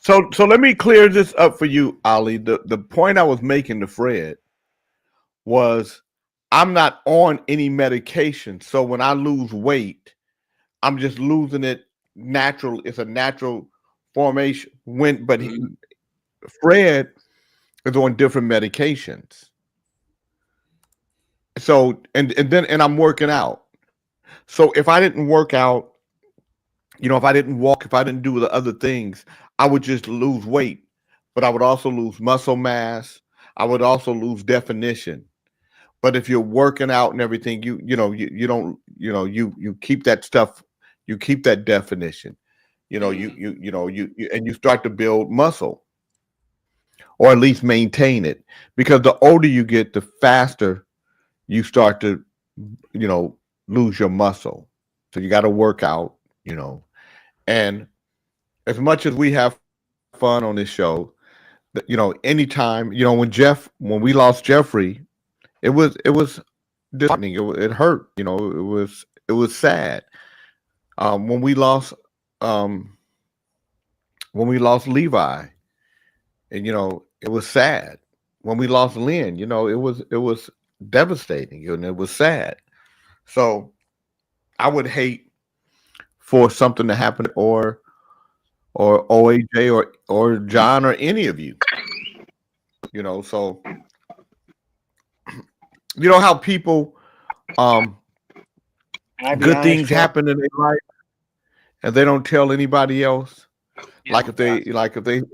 So let me clear this up for you, Ali. The point I was making to Fred was I'm not on any medication. So when I lose weight, I'm just losing it natural. It's a natural formation. Fred is on different medications. So and I'm working out. So if I didn't work out, if I didn't walk, if I didn't do the other things, I would just lose weight, but I would also lose muscle mass. I would also lose definition. But if you're working out and everything, you don't, you keep that stuff, you keep that definition, you and you start to build muscle, or at least maintain it, because the older you get, the faster you start to, lose your muscle. So you got to work out, and as much as we have fun on this show, anytime, when we lost Jeffrey, it was disheartening. It hurt, it was sad. When we lost Levi, and it was sad. When we lost Lynn, it was devastating, and it was sad. So I would hate for something to happen, or OAJ or John or any of you. So how people good things happen in their life and they don't tell anybody else. Like if they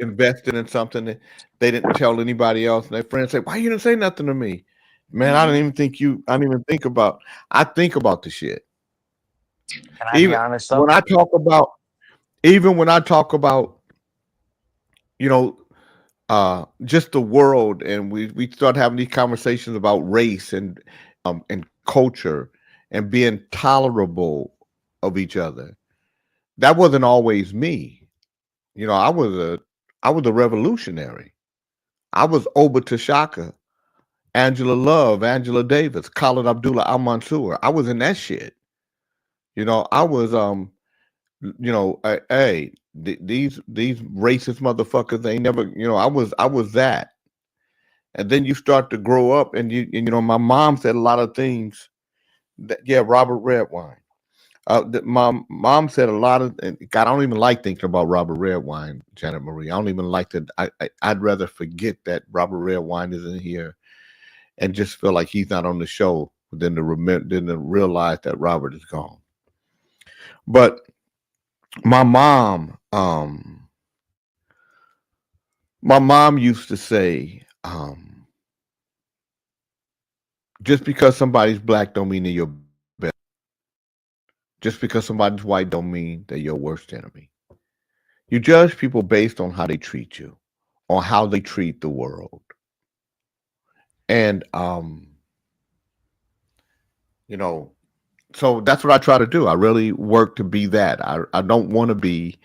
invested in something, they didn't tell anybody else, and their friends say, "Why you didn't say nothing to me?" Man, I didn't even think about. I think about the shit. Can I be honest? When I talk about, just the world, and we start having these conversations about race and culture and being tolerable of each other. That wasn't always me. I was a revolutionary. I was Oba Tashaka, Angela Love, Angela Davis, Khalid Abdullah Al Mansour. I was in that shit. I was these racist motherfuckers, they never, I was that. And then you start to grow up, and my mom said a lot of things that, Robert Redwine. My mom said a lot of, and God, I don't even like thinking about Robert Redwine, Janet Marie. I don't even like to. I'd rather forget that Robert Redwine is in here, and just feel like he's not on the show, than to realize that Robert is gone. But my mom used to say, just because somebody's black don't mean that you're better. Just because somebody's white don't mean they're your worst enemy. You judge people based on how they treat you, on how they treat the world. And so that's what I try to do. I really work to be that. I don't want to be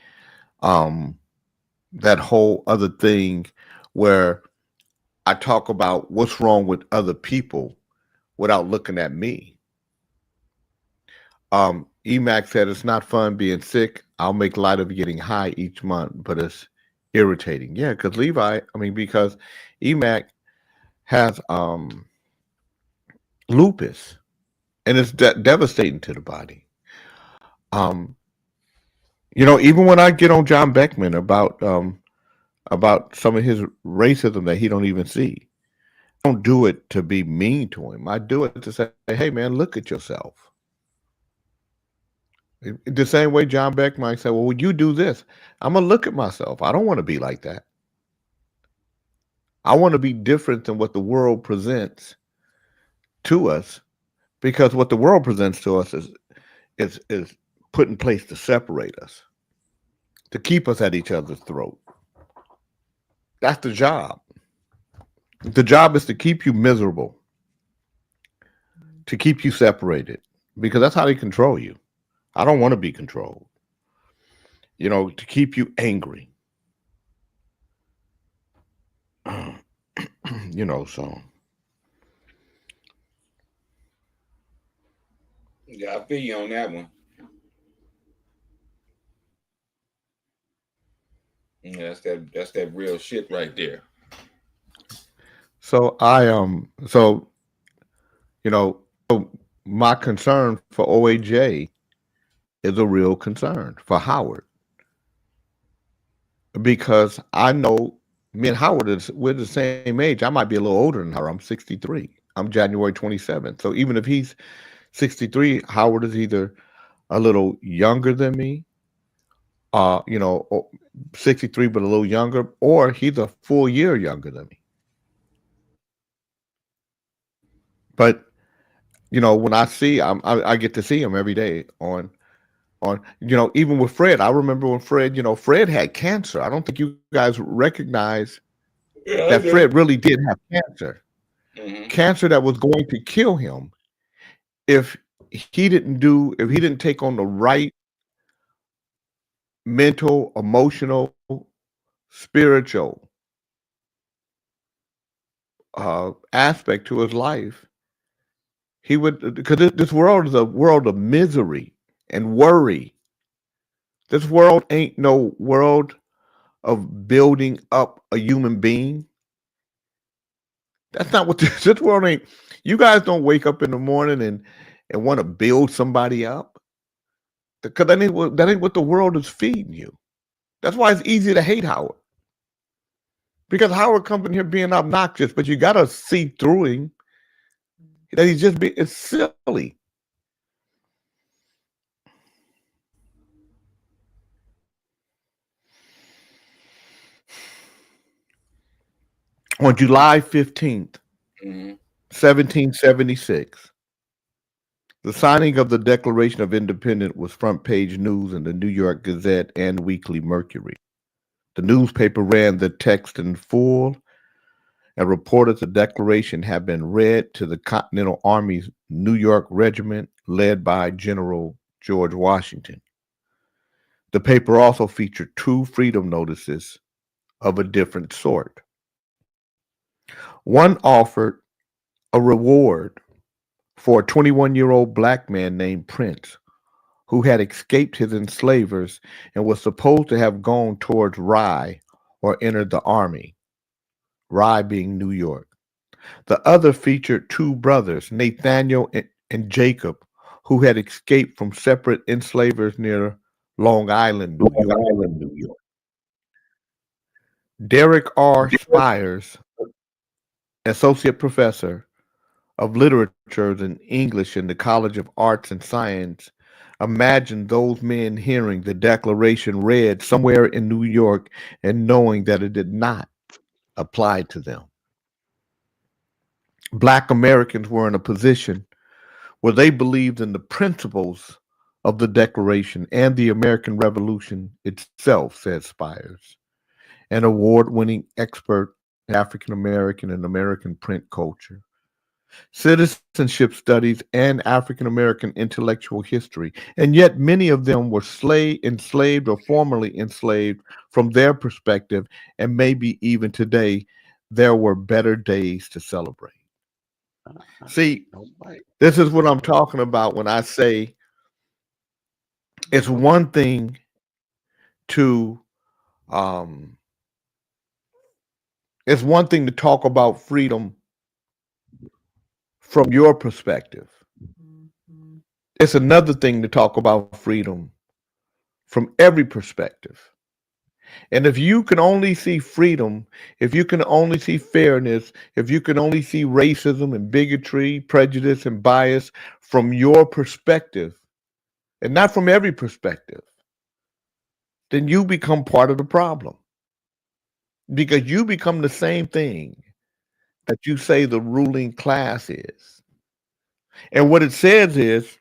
that whole other thing where I talk about what's wrong with other people without looking at me. Emac said, it's not fun being sick. I'll make light of getting high each month, but it's irritating. Yeah, because because Emac has lupus, and it's devastating to the body. Even when I get on John Beckman about some of his racism that he don't even see, I don't do it to be mean to him. I do it to say, hey man, look at yourself. The same way John Beck might say, well, would you do this? I'm going to look at myself. I don't want to be like that. I want to be different than what the world presents to us, because what the world presents to us is put in place to separate us, to keep us at each other's throat. That's the job. The job is to keep you miserable, to keep you separated, because that's how they control you. I don't want to be controlled. You know, to keep you angry. You know, so. Yeah, I feel you on that one. Yeah, that's that real shit right there. So you know, my concern for OAJ is a real concern for Howard, because I know me and Howard we're the same age. I might be a little older than her. I'm 63. I'm January 27th. So even if he's 63, Howard is either a little younger than me, you know, 63 but a little younger, or he's a full year younger than me. But you know, when I see I get to see him every day on you know, even with Fred. I remember when Fred, you know, Fred had cancer. I don't think you guys recognize that Fred really did have cancer. Mm-hmm. Cancer that was going to kill him if he didn't take on the right mental, emotional, spiritual aspect to his life. He would, because this world is a world of misery and worry. This world ain't no world of building up a human being. That's not what this world ain't. You guys don't wake up in the morning and want to build somebody up, because that ain't what the world is feeding you. That's why it's easy to hate Howard, because Howard comes in here being obnoxious, but you gotta see through him that he's just it's silly. On July 15th, 1776, the signing of the Declaration of Independence was front page news in the New York Gazette and Weekly Mercury. The newspaper ran the text in full and reported the declaration had been read to the Continental Army's New York Regiment, led by General George Washington. The paper also featured 2 freedom notices of a different sort. One offered a reward for a 21-year-old black man named Prince, who had escaped his enslavers and was supposed to have gone towards Rye or entered the army, Rye being New York. The other featured 2 brothers, Nathaniel and Jacob, who had escaped from separate enslavers near Long Island, New York. Derek R. Spires, associate professor of literature and English in the College of Arts and Science, imagined those men hearing the declaration read somewhere in New York and knowing that it did not apply to them. Black Americans were in a position where they believed in the principles of the Declaration and the American Revolution itself, said Spires, an award-winning expert in African American and American print culture, citizenship studies, and African American intellectual history. And yet many of them were enslaved or formerly enslaved from their perspective, and maybe even today there were better days to celebrate. See, this is what I'm talking about when I say it's one thing to talk about freedom from your perspective. It's another thing to talk about freedom from every perspective. And if you can only see freedom, if you can only see fairness, if you can only see racism and bigotry, prejudice and bias from your perspective, and not from every perspective, then you become part of the problem, because you become the same thing that you say the ruling class is. And what it says is,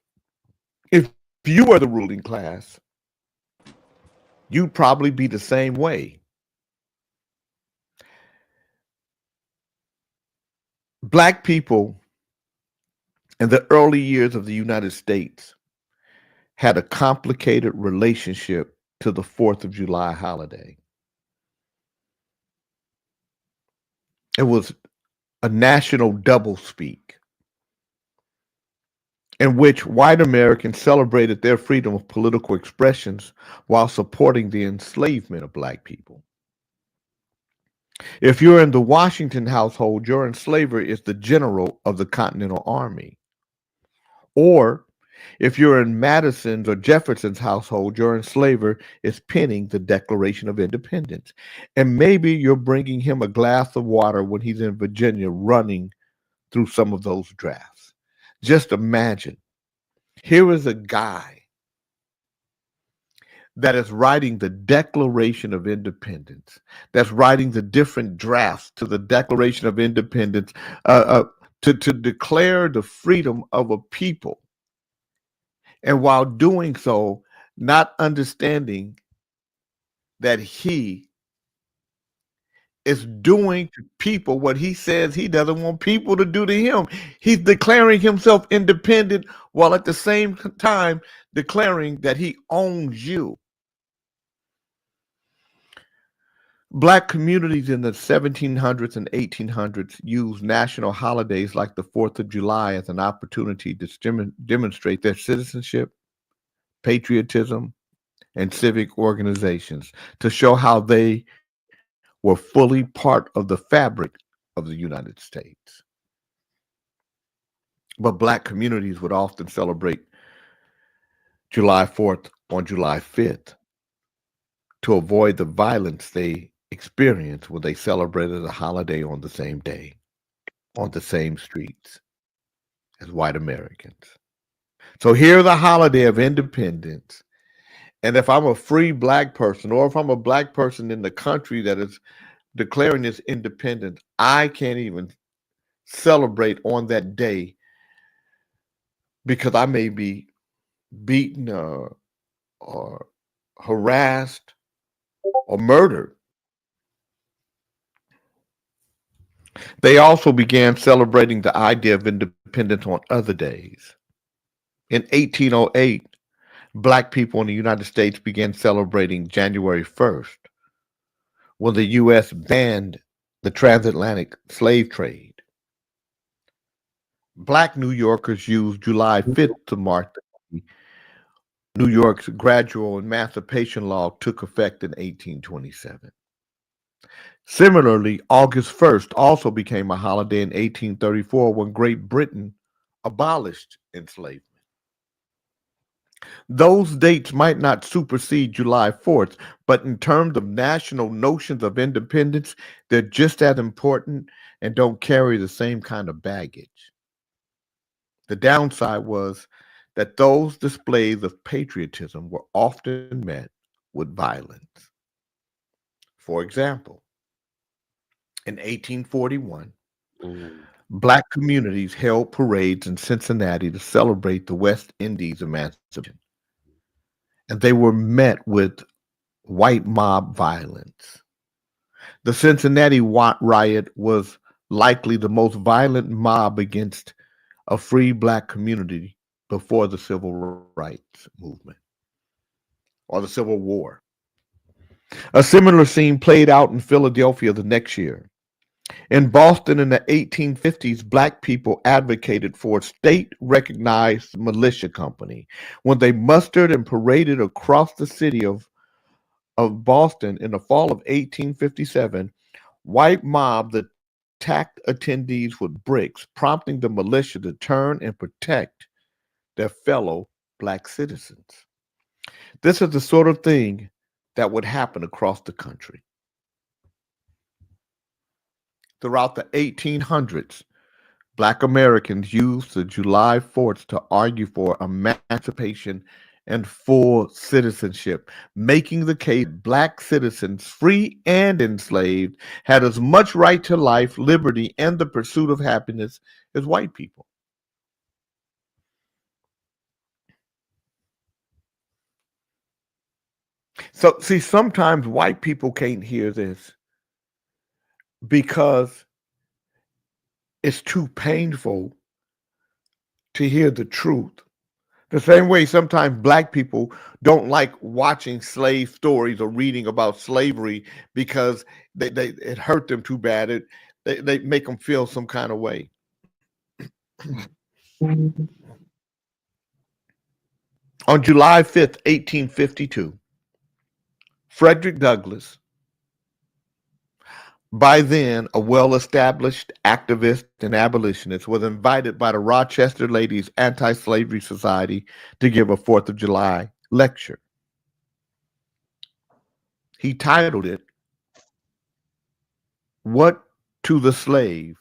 if you are the ruling class, you'd probably be the same way. Black people in the early years of the United States had a complicated relationship to the 4th of July holiday. It was a national doublespeak in which white Americans celebrated their freedom of political expressions while supporting the enslavement of black people. If you're in the Washington household, your enslaver is the general of the Continental Army. Or if you're in Madison's or Jefferson's household, your enslaver is penning the Declaration of Independence. And maybe you're bringing him a glass of water when he's in Virginia running through some of those drafts. Just imagine, here is a guy that is writing the Declaration of Independence, that's writing the different drafts to the Declaration of Independence to declare the freedom of a people. And while doing so, not understanding that he is doing to people what he says he doesn't want people to do to him. He's declaring himself independent while at the same time declaring that he owns you. Black communities in the 1700s and 1800s used national holidays like the 4th of July as an opportunity to demonstrate their citizenship, patriotism, and civic organizations, to show how they were fully part of the fabric of the United States. But Black communities would often celebrate July 4th on July 5th to avoid the violence they experienced when they celebrated a holiday on the same day, on the same streets as white Americans. So here's the holiday of independence. And if I'm a free Black person, or if I'm a Black person in the country that is declaring its independence, I can't even celebrate on that day because I may be beaten or harassed or murdered. They also began celebrating the idea of independence on other days. In 1808, Black people in the United States began celebrating January 1st, when the U.S. banned the transatlantic slave trade. Black New Yorkers used July 5th to mark New York's gradual emancipation law took effect in 1827. Similarly, August 1st also became a holiday in 1834 when Great Britain abolished enslavement. Those dates might not supersede July 4th, but in terms of national notions of independence, they're just as important and don't carry the same kind of baggage. The downside was that those displays of patriotism were often met with violence. For example, in 1841, Black communities held parades in Cincinnati to celebrate the West Indies emancipation, and they were met with white mob violence. The Cincinnati riot was likely the most violent mob against a free Black community before the Civil Rights Movement or the Civil War. A similar scene played out in Philadelphia the next year. In Boston in the 1850s, Black people advocated for a state-recognized militia company. When they mustered and paraded across the city of Boston in the fall of 1857, white mobs attacked attendees with bricks, prompting the militia to turn and protect their fellow Black citizens. This is the sort of thing that would happen across the country. Throughout the 1800s, Black Americans used the July 4th to argue for emancipation and full citizenship, making the case black citizens, free and enslaved, had as much right to life, liberty, and the pursuit of happiness as white people. So, see, sometimes white people can't hear this because it's too painful to hear the truth. The same way sometimes black people don't like watching slave stories or reading about slavery because it hurt them too bad. They make them feel some kind of way. On July 5th, 1852, Frederick Douglass, by then a well-established activist and abolitionist, was invited by the Rochester Ladies Anti-Slavery Society to give a 4th of July lecture. He titled it, "What to the Slave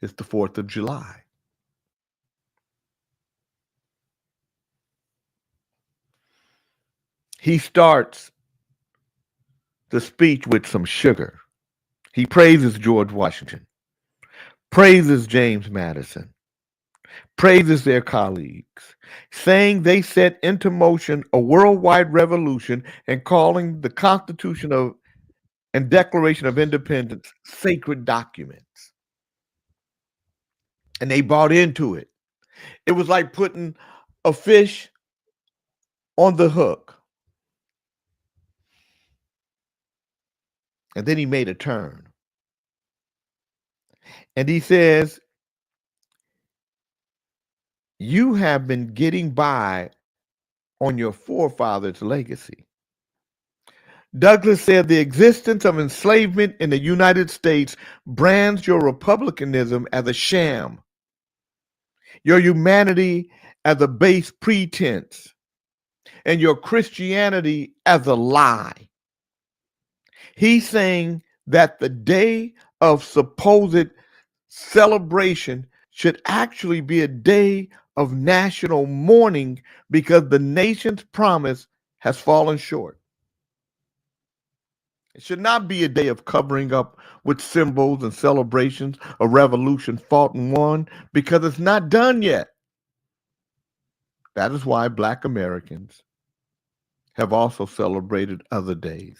is the 4th of July?" He starts the speech with some sugar. He praises George Washington, praises James Madison, praises their colleagues, saying they set into motion a worldwide revolution and calling the Constitution and Declaration of Independence sacred documents. And they bought into it. It was like putting a fish on the hook. And then he made a turn. And he says, you have been getting by on your forefathers' legacy. Douglass said the existence of enslavement in the United States brands your republicanism as a sham, your humanity as a base pretense, and your Christianity as a lie. He's saying that the day of supposed celebration should actually be a day of national mourning because the nation's promise has fallen short. It should not be a day of covering up with symbols and celebrations, a revolution fought and won, because it's not done yet. That is why Black Americans have also celebrated other days.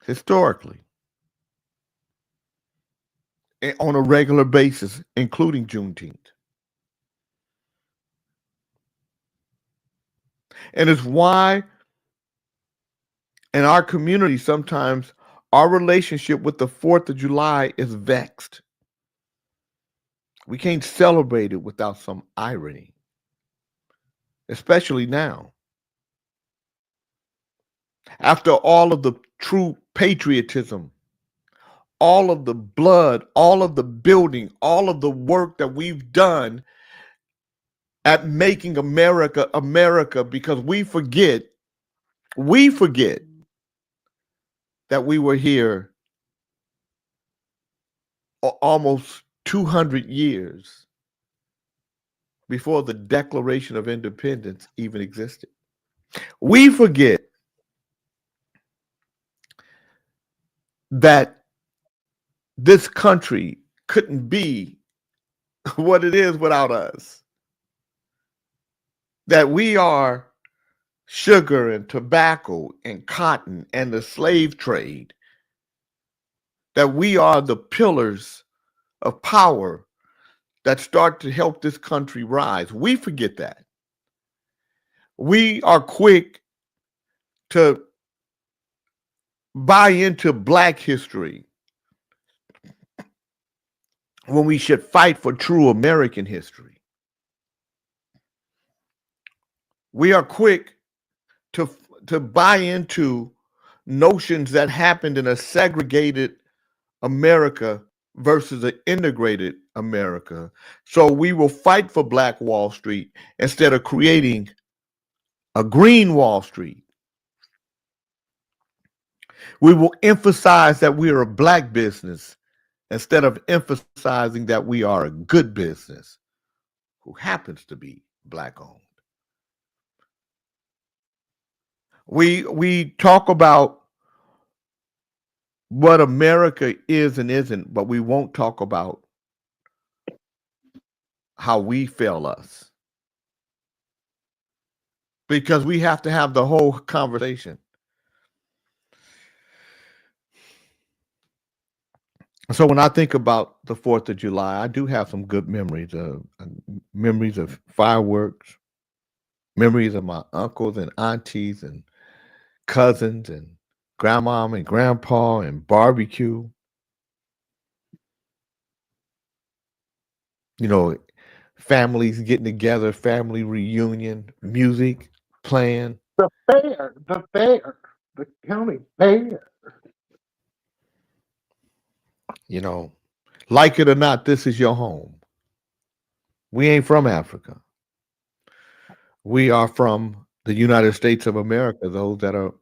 Historically, on a regular basis, including Juneteenth. And it's why in our community, sometimes our relationship with the 4th of July is vexed. We can't celebrate it without some irony, especially now. After all of the true patriotism, all of the blood, all of the building, all of the work that we've done at making America America, because we forget that we were here almost 200 years before the Declaration of Independence even existed. We forget that this country couldn't be what it is without us. That we are sugar and tobacco and cotton and the slave trade. That we are the pillars of power that start to help this country rise. We forget that. We are quick to buy into Black history when we should fight for true American history. We are quick to buy into notions that happened in a segregated America versus an integrated America. So we will fight for Black Wall Street instead of creating a green Wall Street. We will emphasize that we are a Black business instead of emphasizing that we are a good business who happens to be black owned. We talk about what America is and isn't, but we won't talk about how we fail us. Because we have to have the whole conversation. So when I think about the 4th of July, I do have some good memories of fireworks, memories of my uncles and aunties and cousins and grandma and grandpa and barbecue. You know, families getting together, family reunion, music playing. The county fair. You know, like it or not, this is your home. We ain't from Africa. We are from the United States of America, those that are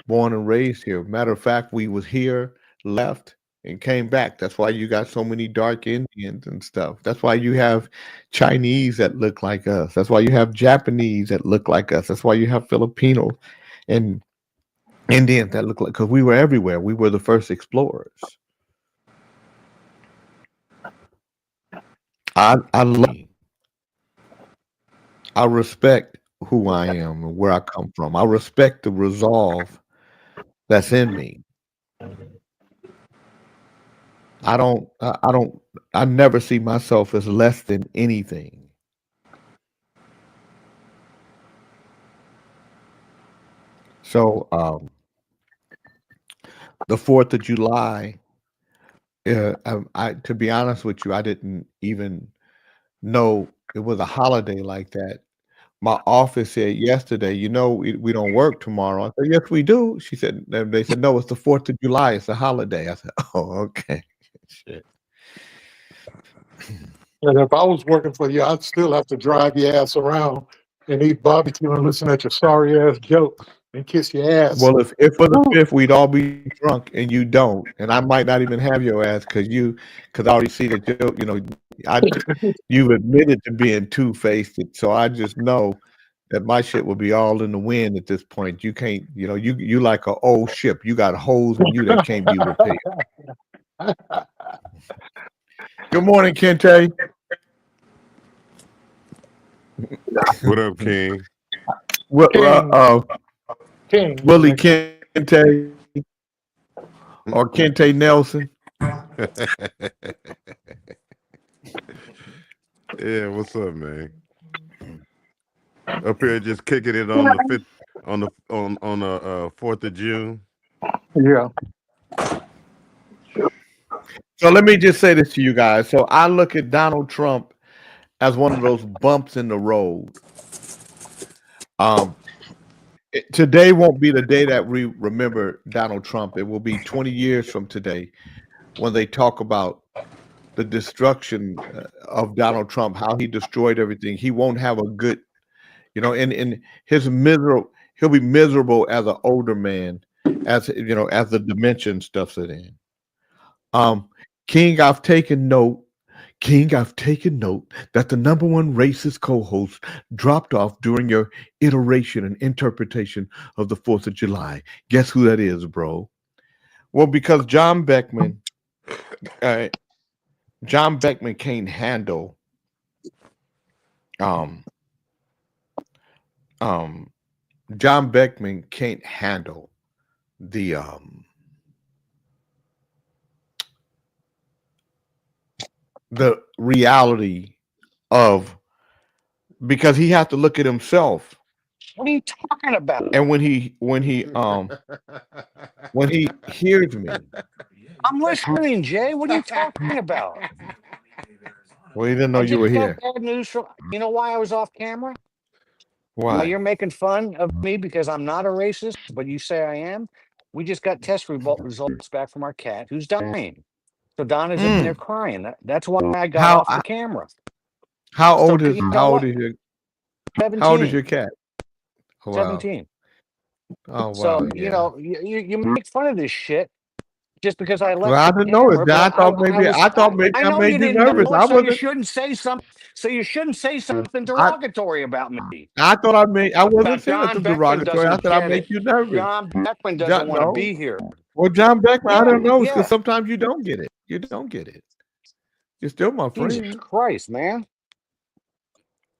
born and raised here. Matter of fact, we was here, left, and came back. That's why you got so many dark Indians and stuff. That's why you have Chinese that look like us. That's why you have Japanese that look like us. That's why you have Filipinos and Indians that look like, because we were everywhere. We were the first explorers. I love, I respect who I am and where I come from. I respect the resolve that's in me. I never see myself as less than anything. So the 4th of July, to be honest with you, I didn't even know it was a holiday like that. My office said yesterday, you know, we don't work tomorrow. I said, yes, we do. She said, they said, no, it's the 4th of July. It's a holiday. I said, oh, okay. Shit. And if I was working for you, I'd still have to drive your ass around and eat barbecue and listen at your sorry ass jokes and kiss your ass. Well, if for the 5th we'd all be drunk and you don't, and I might not even have your ass because I already see that you've admitted to being two-faced, so I just know that my shit will be all in the wind at this point. You can't, you like an old ship. You got holes in you that can't be repaired. Good morning, Kente. What up, King? King. Willie Kente or Kente Nelson. Yeah, what's up, man? Up here just kicking it on the 5th, on the 4th of June. Yeah. So let me just say this to you guys. So I look at Donald Trump as one of those bumps in the road. Today won't be the day that we remember Donald Trump. It will be 20 years from today when they talk about the destruction of Donald Trump, how he destroyed everything. He won't have a good, in his miserable, he'll be miserable as an older man, as the dementia stuffs it in. King, I've taken note that the number one racist co-host dropped off during your iteration and interpretation of the 4th of July. Guess who that is, bro? Well, because John Beckman can't handle John Beckman can't handle the reality of, because he has to look at himself. What are you talking about? And when he hears me, I'm listening, Jay. What are you talking about? Well, he didn't know you were here. Bad news from, you know why I was off camera? Why? You're making fun of me because I'm not a racist, but you say I am. We just got test results back from our cat who's dying. So Donna's in there crying. That's why I got off the camera. How old is your 17. cat? Oh, wow. 17. Oh, wow. So yeah. you make fun of this shit, just because I Well, left I the didn't know it. camera. But I thought maybe I I know made you you didn't nervous. know it, I so you wasn't. shouldn't say something. So you shouldn't say something I derogatory about me. I thought I wasn't About saying John nothing Beckman derogatory. I doesn't said I get make it. you nervous. John Beckman doesn't want to No. be here. Well, John Beckman, I Yeah, don't know because yeah. sometimes you don't get it. You don't get it. You're still my Jesus friend. Christ, man.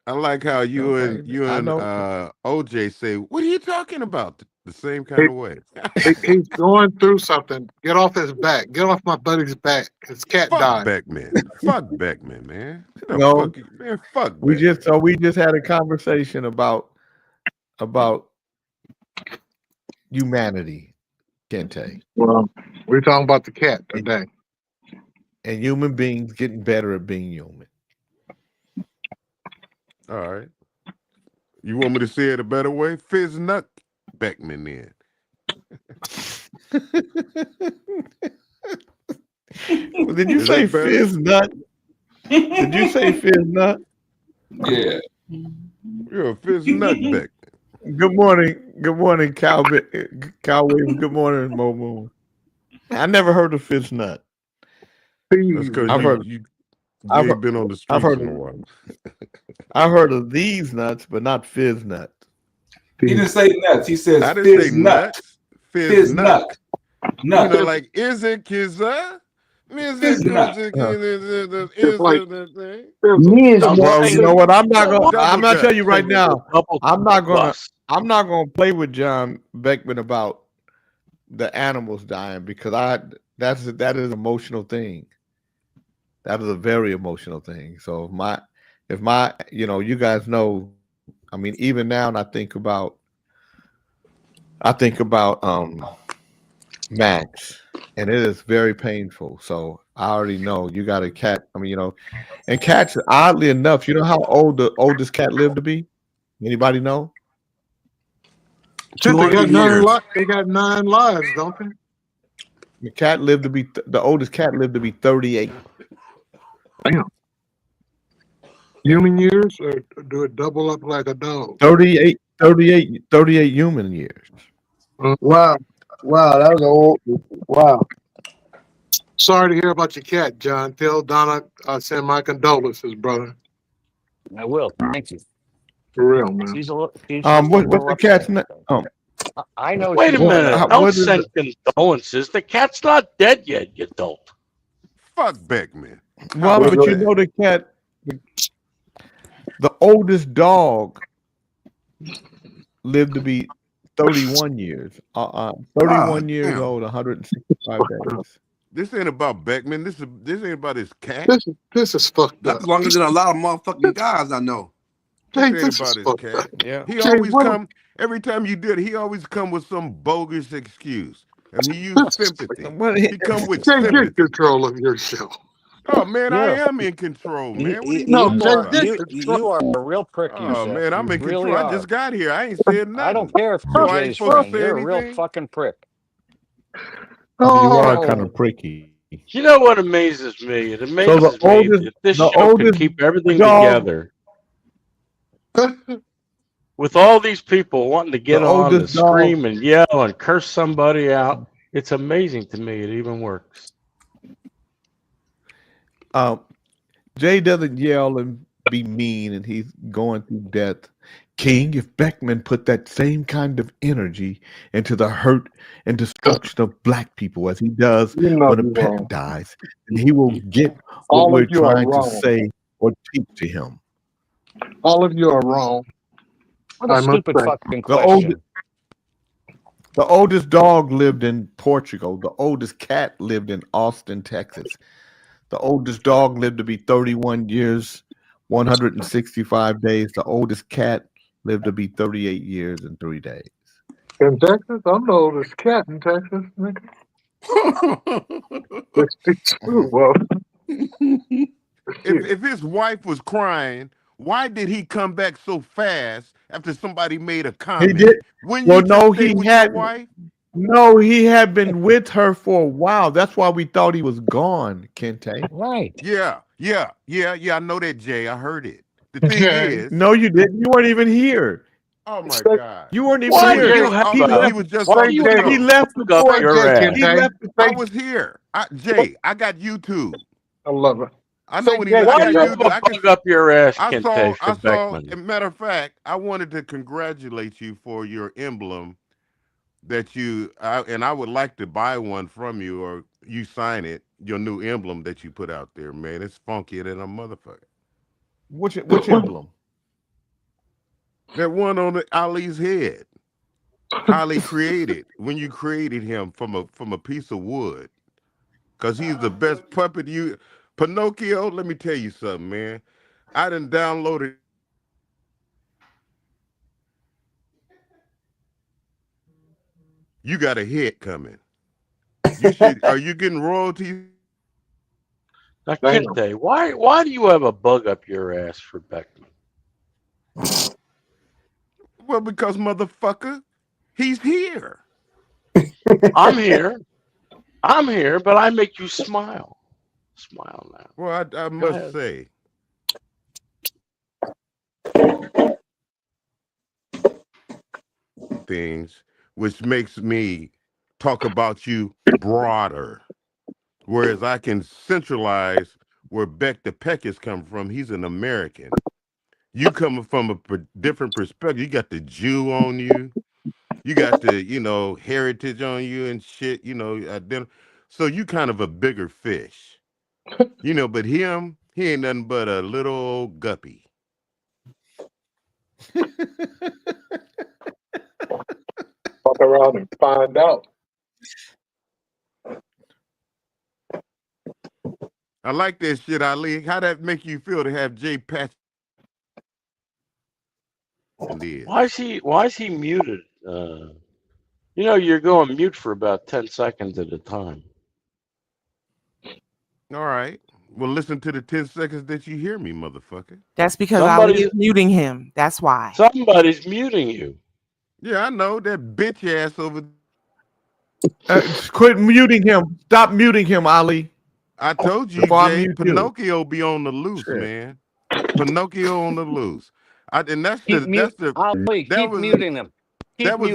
I like how you Okay, and I know. OJ say, "What are you talking about?" The same kind of way. He's going through something. Get off his back. Get off my buddy's back. His cat Fuck died. Beckman. Fuck Beckman, man. What the No, fuck, man? Fuck we Beckman. just had a conversation about humanity, Kente, Well, we're talking about the cat today. and human beings getting better at being human. All right. You want me to say it a better way? Fizz Nut Beckman then. Did you Is say that better? fizz nut? Did you say fizz nut? Yeah. You're a Fizz Nut Beckman. Good morning, Calvin. Cal Williams. Good morning, Mo Moon. I never heard of fizz nut. That's because I've heard. you I've ain't heard, been on the I've streets heard in a of, while. I've heard of these nuts, but not fizz nut. He didn't say nuts. He says I didn't say fizz nut. nuts. Fizz Fizz nut. nut. You Nut. know, like, is it kizza? Is Fizz it nut. It's like thing? Me is Don't more. Well, say you know what? I'm not Double gonna. I'm not dutch. telling you right now. double I'm not gonna. plus. I'm not gonna play with John Beckman about the animals dying because that is an emotional thing. That is a very emotional thing. So if my you guys know, I mean, even now, and I think about Max, and it is very painful. So I already know you got a cat. I mean, and cats, oddly enough, you know how old the oldest cat lived to be? Anybody know? Since they got 200 years. they got 9 lives, don't they? The cat lived to be the oldest cat lived to be 38. Damn. Human years, or do it double up like a dog? 38 human years. Wow. Wow, that was old. Wow. Sorry to hear about your cat, John. Tell Donna I send my condolences, brother. I will. Thank you. For real, man. She's just a What's little the cat's upset. name? I know. Wait a she's minute. upset. Don't what is send condolences. The cat's not dead yet, you dolt. Fuck Beckman. Well, Well, but go you ahead. know the cat, the oldest dog lived to be 31 years. 31 years damn. old, 165 days. This ain't about Beckman. This ain't about his cat. This is fucked up. That's longer than a lot of motherfucking guys I know. This Jay, ain't this about is his fucked cat. up. Yeah. He Jay, always what- come every time you did it. He always come with some bogus excuse, and he used sympathy. What- He come with Jay, get sympathy. control of your show. Oh man, I Yeah. am in control, man. What are you No, talking Jay, about? get You control. are a real prick. Oh yourself. man, I'm You in control. really I are. just got here. I ain't said nothing. I don't care if So you're I ain't Jay's supposed to friend. say You're a real anything? fucking prick. You are Oh, kind of pricky. You know what amazes me? It So amazes the me oldest, that this the show can oldest keep everything dog, together. With all these people wanting to the get on to oldest dog. scream and yell and curse somebody out, it's amazing to me it even works. Jay doesn't yell and be mean, and he's going through death. King, if Beckman put that same kind of energy into the hurt and destruction of black people as he does you know when a you're pet wrong. dies, then he will get what All we're of you are trying to wrong. say or teach to him. All of you are wrong. What a I must stupid say. fucking The question. oldest dog lived in Portugal. The oldest cat lived in Austin, Texas. The oldest dog lived to be 31 years, 165 days. The oldest cat lived to be 38 years and 3 days. In Texas, I'm the oldest cat in Texas, nigga. Let's be true, well. If his wife was crying, why did he come back so fast after somebody made a He comment? did. When Well, you no, just stay he with your hadn't. wife? No, he had been with her for a while. That's why we thought he was gone, Kente. Right. Yeah. I know that, Jay. I heard it. The thing is, No, you didn't. You weren't even here. Oh my Say, God. You weren't even Why say do here. you Jay, have He a was just why on do the you say have show. He a left bug up before. Jay, your ass? He Jay, left. I say, was here. Jay, I got YouTube. I love it. I know Say what he. Jay, I Why do got you have YouTube. a bug up your ass, I Kente, for saw. Beckman? As a matter of fact, I wanted to congratulate you for your emblem that and I would like to buy one from you or you sign it. Your new emblem that you put out there, man. It's funkier than a motherfucker. Which emblem? That one on Ali's head. Ali created when you created him from a piece of wood, because he's the best puppet. Pinocchio. Let me tell you something, man. I done downloaded. You got a hit coming. You should. Are you getting royalties? Now, Kente, why do you have a bug up your ass for Beckman? Well, because motherfucker, he's here. I'm here, but I make you smile. Smile now. Well, I must say, things which makes me talk about you broader. Whereas I can centralize where Beck the Peck is coming from. He's an American. You coming from a different perspective. You got the Jew on you. You got the, heritage on you and shit, so you kind of a bigger fish. But him, he ain't nothing but a little old guppy. Fuck around and find out. I like that shit, Ali. How that make you feel to have Jay Patch? Why is he muted? You're going mute for about 10 seconds at a time. All right. Well, listen to the 10 seconds that you hear me, motherfucker. That's because Ali is muting him. That's why. Somebody's muting you. Yeah, I know that bitch ass over. Quit muting him. Stop muting him, Ali. I told you, Jay, Pinocchio be on the loose, man. Pinocchio on the loose. Muting him. That was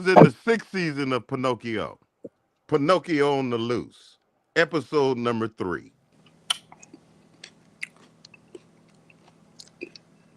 in the 6th season of Pinocchio. Pinocchio on the loose. Episode number 3.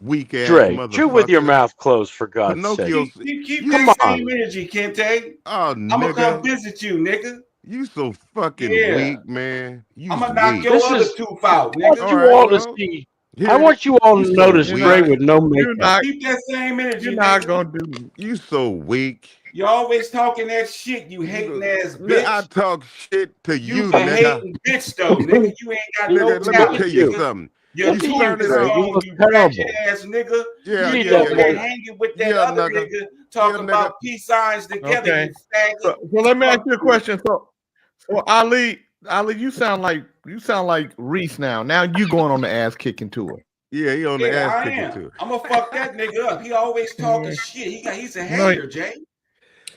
Weak ass motherfucker. Chew with your mouth closed, for God's sake. Keep that same energy, Kente. Oh, I'm gonna come visit you, nigga. You so fucking weak, man. I'm gonna knock your other tooth out, nigga. I want you all to notice Dre with no makeup. Keep that same energy. You're not gonna do it. You so weak. You always talking that shit, you hating ass bitch. I talk shit to you, a nigga. hating bitch though, nigga. You ain't got no Let talent. me tell you something. You started out. you ratchet ass nigga. Yeah, you hanging with that other nigga talking about peace signs together. Okay. You faggot. So let me ask you a question. So Ali, you sound like Reese now. Now you going on the ass kicking tour. Yeah, he on the ass kicking tour. I'm gonna fuck that nigga up. He always talking shit. He's a hater, Jay.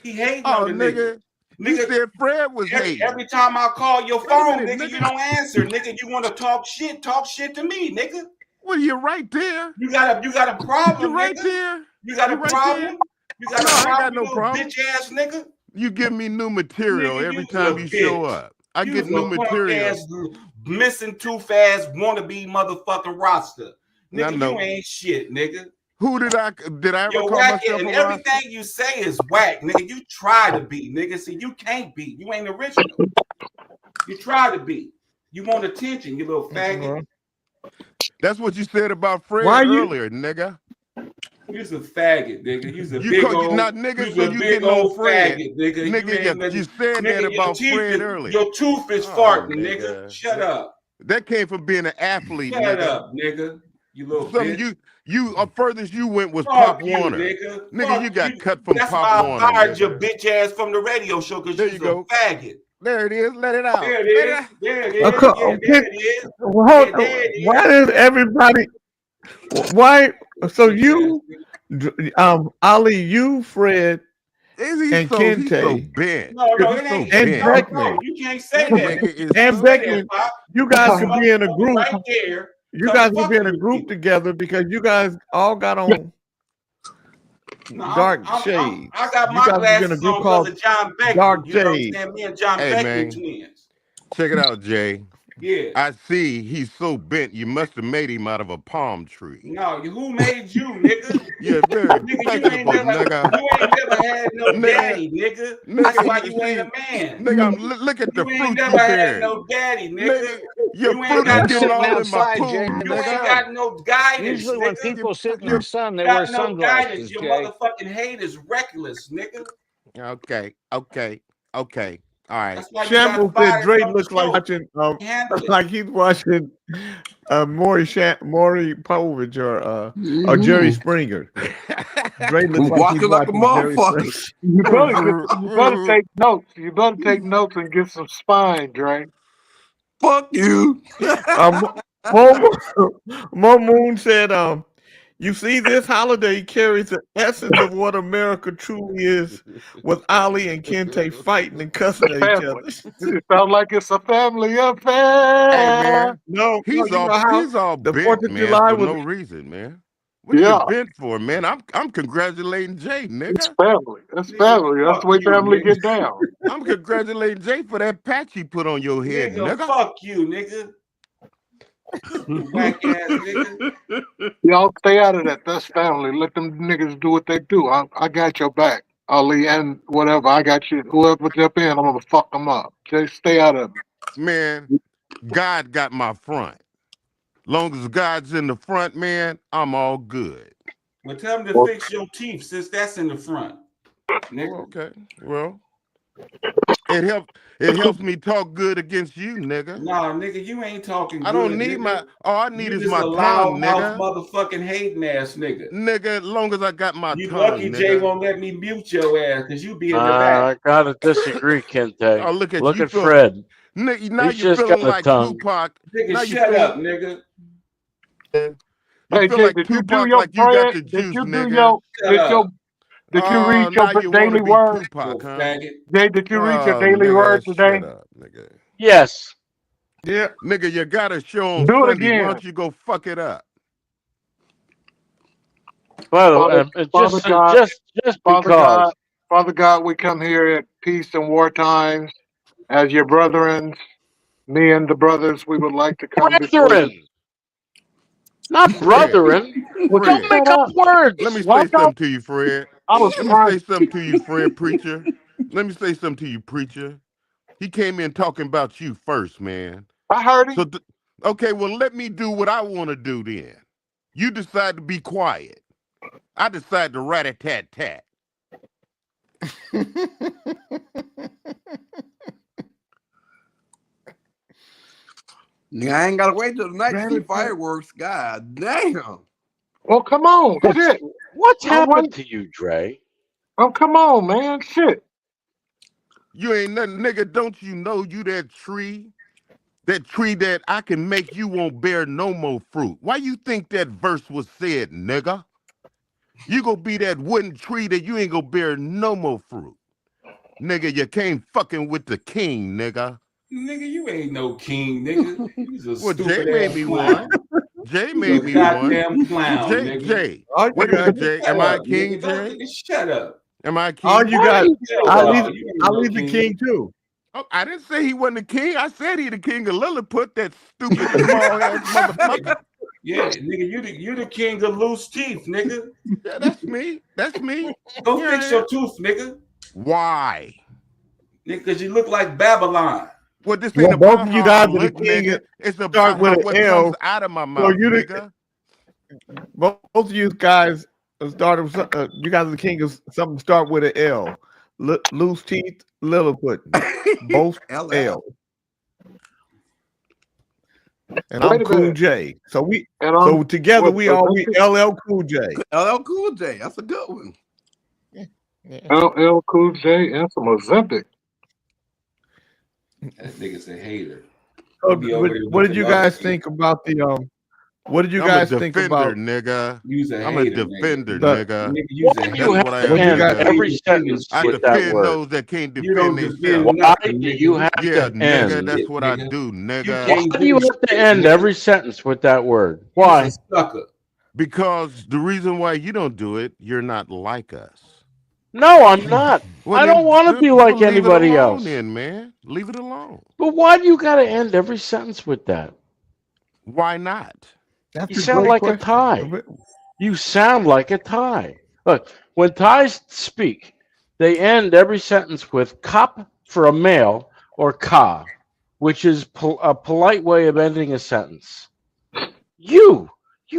He hating on the nigga. You said Fred was hating. Every time I call your phone, nigga, you don't answer, nigga. You want to talk shit to me, nigga. Well, you're right there. You got a problem, You're right nigga. there. You got a problem. You got a problem, I got no problem. bitch ass nigga. You give me new material Nigga, every time you show up. I get new material. Missing too fast, wannabe motherfucking roster. Nigga, know. you ain't shit, nigga. Who did I ever You're call whack, myself and a everything roster? you say is whack, nigga. You try to be, nigga. See, you can't be. You ain't original. You try to be. You want attention, you little faggot. That's what you said about Fred earlier, nigga. You's a faggot, nigga. You's a You big call old, you not nigga, you's so a you big getting on old Fred. faggot, nigga. Nigga, you said that about Fred earlier. Your tooth is farting, nigga. Shut up. That came from being an athlete, Shut nigga. up, nigga. You little bitch. You furthest you went was Fuck Pop you, Warner. Nigga, Nigga, you got cut from That's Pop why Warner. I fired nigga. your bitch ass from the radio show because you're a faggot. There it is. Let it out. There it is. There it is. Okay, Yeah, there it is. Why Yeah, is everybody? Why? So you, Ali, you, Fred, and Kente, bent. No, it ain't. and Beckman. You can't say that. And Beckman, you guys could be in a group. Right there. You guys could be in a group together because you guys all got on No, Dark Shades. I got You my guys are in a glasses group on because called of John Beckman. Dark You know what I'm Shades. saying? Me and John Hey, Beckman man. twins. Check it out, Jay. Yeah. I see he's so bent. You must have made him out of a palm tree. No, who made you, nigga? You're very Nigga, impeccable, nigga. you ain't never had no daddy, nigga. That's why Nigga, you ain't a see, man. nigga, look at the You ain't fruit never you had bearing. no daddy, nigga. Your You ain't fruit is got getting no all in my outside, pool, Jay, in the You ain't nigga. got no guidance, Usually when nigga. people sit in You're- the sun, they You wear got no guidance. sunglasses, Your Jay. motherfucking hate is reckless, nigga. Okay. All right. That's why you got Shamble to buy said Dre some looks like show. watching Handle it. like he's watching Maury Povich or Jerry Springer. Dre looks like he's Walking like a watching Jerry motherfucker. Springer. You better take notes. You better take notes and get some spine, Dre. Fuck you. Mo Moon said, you see, this holiday carries the essence of what America truly is, with Ali and Kente fighting and cussing at each other. It sounds like it's a family affair. Hey, man. No, He's you know how he's all the bent, 4th of man, July for was no reason, man. What are Yeah. you bent for, man? I'm congratulating Jay, It's nigga. family. It's Nigga, family. That's fuck the way you, family nigga. get down. I'm congratulating Jay for that patch he put on your head, Nigga, nigga. fuck you, nigga. You whack ass nigga. Y'all stay out of that. That's family. Let them niggas do what they do. I got your back, Ali, and whatever. I got you. Whoever jump in, I'm gonna fuck them up. Just stay out of it. Man, God got my front. Long as God's in the front, man, I'm all good. Well, tell them to fix your teeth since that's in the front. Nigga. Well, okay. Well, it helps me talk good against you, nigga. Nah, nigga, you ain't talking I don't good, need nigga. all I need You is just my a tongue, loud mouth nigga. motherfucking hating ass nigga. Nigga, as long as I got my You tongue, lucky nigga. Jay won't let me mute your ass because you be in the I back. gotta disagree, Kente. Oh, look at Look you at feel, Fred. nigga, now He's you're just feeling got a like tongue. Tupac. Nigga, Now you shut feel, up, nigga. you Hey, feel Jay, like did you do Tupac, your like you got prayer? the Did juice, you do nigga. your? Shut up. Did you read Now your you want daily to be word? Tupac, You huh? faggot. Jay, did you read your Oh, daily word nigga, today? shut up, nigga. Yes. yeah. Nigga, you got a show on Do it Sunday. Why again. don't you go fuck it up? Well, Father just God, Father because. God, Father God, we come here at peace and war times as your brethren. Me and the brothers, we would like to come before you. Brethren, not brethren. Would you Don't Fred, make shut up up? words. let me Why say don't something to you, Fred. I was Let me trying? say something to you, Fred, preacher. Let me say something to you, preacher. He came in talking about you first, man. I heard him. So, okay, well, let me do what I want to do then. You decide to be quiet. I decide to rat-a-tat-tat. Nigga, I ain't gotta wait till the night to see fireworks. God damn. Well, come on, shit. What's I happened want- to you, Dre? Oh, come on, man, shit. You ain't nothing, nigga. Don't you know you that tree? That tree that I can make you won't bear no more fruit. Why you think that verse was said, nigga? You gonna be that wooden tree that you ain't gonna bear no more fruit. Nigga, you can't fucking with the king, nigga. Nigga, you ain't no king, nigga. You's a Well, Jay stupid made ass me clown. one. Jay You's made a me one. goddamn clown, nigga. Jay. All you Wait a minute, got, Jay. Shut Am I a up, king, nigga. Don't Jay? nigga, shut up. Am I a king? all you got, Hell Ali's no, you ain't no the king too. Oh, I didn't say he wasn't the king. I said he the king of Lilliput, that stupid small ass motherfucker. Yeah, nigga, you the king of loose teeth, nigga. Yeah, that's me. That's me. Go Yeah, fix your tooth, nigga. Why? Nigga, cause you look like Babylon. Well, this Well, ain't both about of you how I guys are the look, king. nigga. It's Start about with an what L. comes out of my So mouth, you nigga. both of you guys start. You guys are the king of something. Start with an L. Loose teeth, Lilliput. Both LL. L. And I'm Cool J. So together we all be LL Cool J. LL Cool J. That's a good one. LL Cool J and some Ozempic. That nigga's a hater. So, what did you guys think about the What did you guys think about? Nigga. A I'm hater, a defender, nigga. nigga. Why do you have to end every sentence I with that defend word? those that can't You don't defend defend themselves. Why do you have Yeah, to nigga, end? that's what I nigga. do, nigga. Why do you have to end every sentence with that word? Why? You's a sucker. Because the reason why you don't do it, you're not like us. No, I'm not. Well, I don't want to be like leave it anybody alone else. then, man. Leave it alone. But why do you got to end every sentence with that? Why not? That's You a sound great like a question. Thai. You sound like a Thai. Look, when Thais speak, they end every sentence with "kap" for a male or "ka," which is a polite way of ending a sentence. You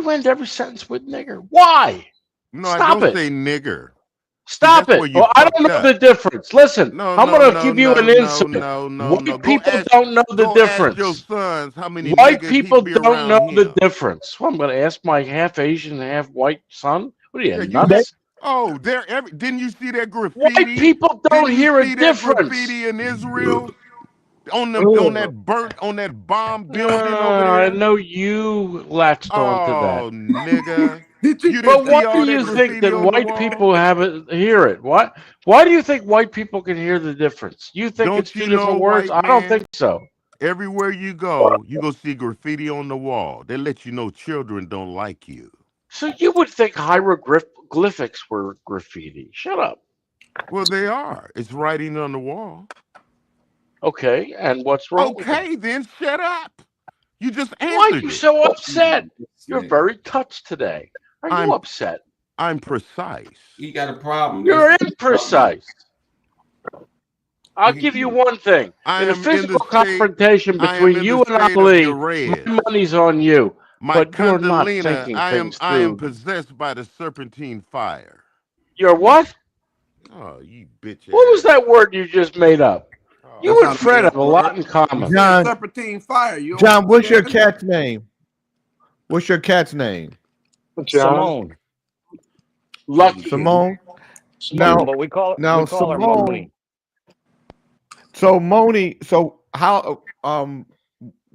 end every sentence with "nigger." Why? No, I Stop don't it. say nigger. Stop That's it. where you Oh, I don't fucked know up. the difference. Listen, No, I'm no, going to no, give you no, an no, insight. no, no, White no. people don't know the Go ask your difference. sons how many White niggas he people be don't know around the him. difference. Well, I'm going to ask my half Asian, half white son. What are you, Yeah, nuts? oh, didn't you see that White graffiti? people don't Didn't you hear a see that difference. graffiti in Israel? On that bomb building over I there? know you latched onto that. Oh, nigga. You But didn't why see all do that you think graffiti that on the white wall? people hear it? Why do you think white people can hear the difference? You think Don't it's two you know, different words? white I don't man? think so. Everywhere you go see graffiti on the wall. They let you know children don't like you. So you would think hieroglyphics were graffiti. Shut up. Well, they are. It's writing on the wall. Okay, and what's wrong with Okay, then shut up. You just that? Why are answered you it. so upset? You're very touched today. Are you I'm- upset? I'm precise. You got a problem. You're imprecise. I'll give you one thing. I In a am in physical the state- confrontation I am between in you the and state of Ali, Jerez. my money's on you. My But you're not Kundalini, thinking I am things through. possessed by the serpentine fire. You're what? Oh, you bitch. What was that word you just made up? You That's and not a Fred made-up have a lot in common. John, Serpentine fire. You John, what's your understand? cat's name? What's your cat's name? Simone. Lucky. Simone. Simone, Now- but we call now her Simone- Moni. So Moni, so how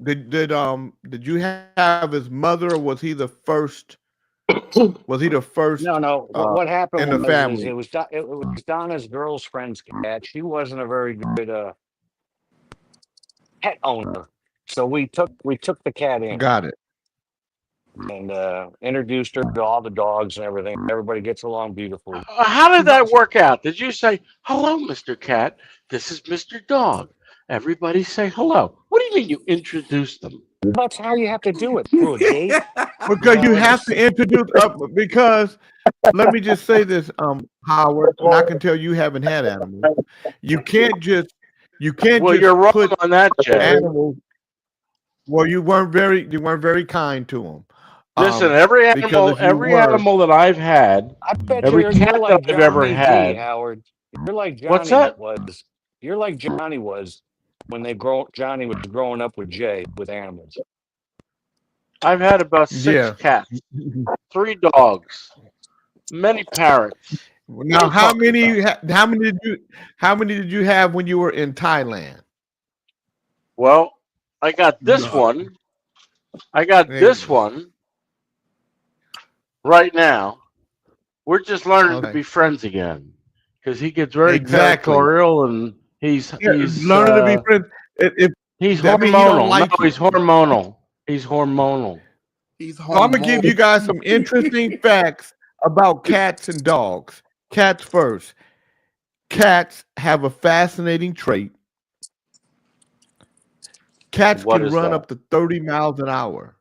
did you have his mother, or was he the first? Was he the first? No. What happened in the was family? it was Donna's girlfriend's cat. She wasn't a very good pet owner, so we took the cat in Got it. and introduced her to all the dogs and everything. Everybody gets along beautifully. How did that work out? Did you say, "Hello, Mr. Cat. This is Mr. Dog"? Everybody say hello. What do you mean you introduced them? That's how you have to do it, through a date. Because you have to introduce because let me just say this, Howard, and I can tell you haven't had animals. You can't just Well, you're wrong put on that, Jay. animals. Well, you weren't very kind to them. Listen, every because animal that I've had, I bet every you're cat like that I've ever Johnny G, had. Howard. You're like Johnny What's that? was. You're like Johnny was when Johnny was growing up with Jay with animals. I've had about 6 Yeah. cats, 3 dogs, many parrots. Now, how many did you have when you were in Thailand? Well, I got this No. one. I got There this you go. one right now. We're just learning to Okay. be friends again because he gets very Exactly. territorial and he's Learning to be friends. he's that mean he don't hormonal. like No, you. he's hormonal. He's hormonal. He's So I'm gonna give you guys some interesting facts about cats and dogs. Cats first. Cats have a fascinating trait. Cats What can is run that? up to 30 miles an hour.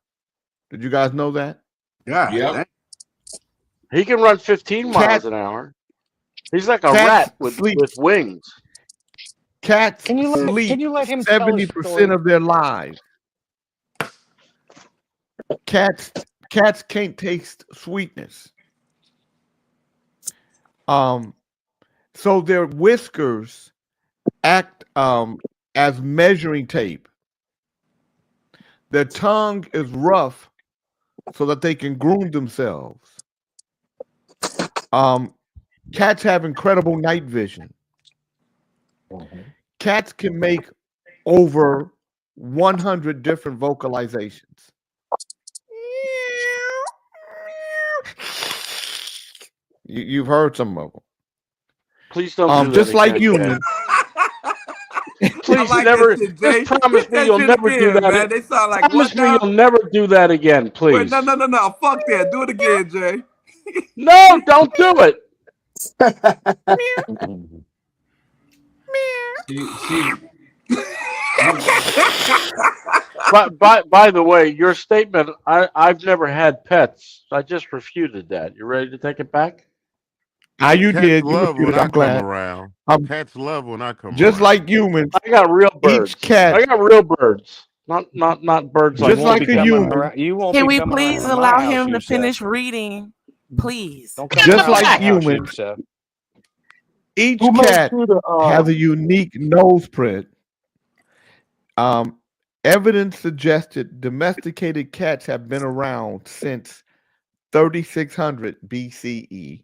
Did you guys know that? Yeah. Yep. He can run 15 miles Cats- an hour. He's like a Cats rat with sleep. wings. Cats Can you sleep let him tell his 70% story? of their lives. Cats can't taste sweetness. So their whiskers act as measuring tape. Their tongue is rough so that they can groom themselves. Cats have incredible night vision. Cats can make over 100 different vocalizations. You've heard some of them. Please don't do that Just like again, humans. Jay. Please like never. that shit, Jay. Just promise Hit me that you'll shit never do again, that. man. They sound like Promise what me now? you'll never do that again, please. Wait, no. Fuck that. Do it again, Jay. No, don't do it. But by the way, your statement, I've never had pets. I just refuted that. You ready to take it back? You Cats did. You love when refuted. I I'm come glad. around. Cats love when I come Just around. like humans, I got real birds. each cat, I got real birds. Not birds You like just won't like be a coming human, around. You won't Can be we coming please around my allow house, him to Yusef. finish reading? Please. Don't come just around like my house, humans, Yusef. each Who makes cat you the has a unique nose print. Evidence suggested domesticated cats have been around since 3600 BCE.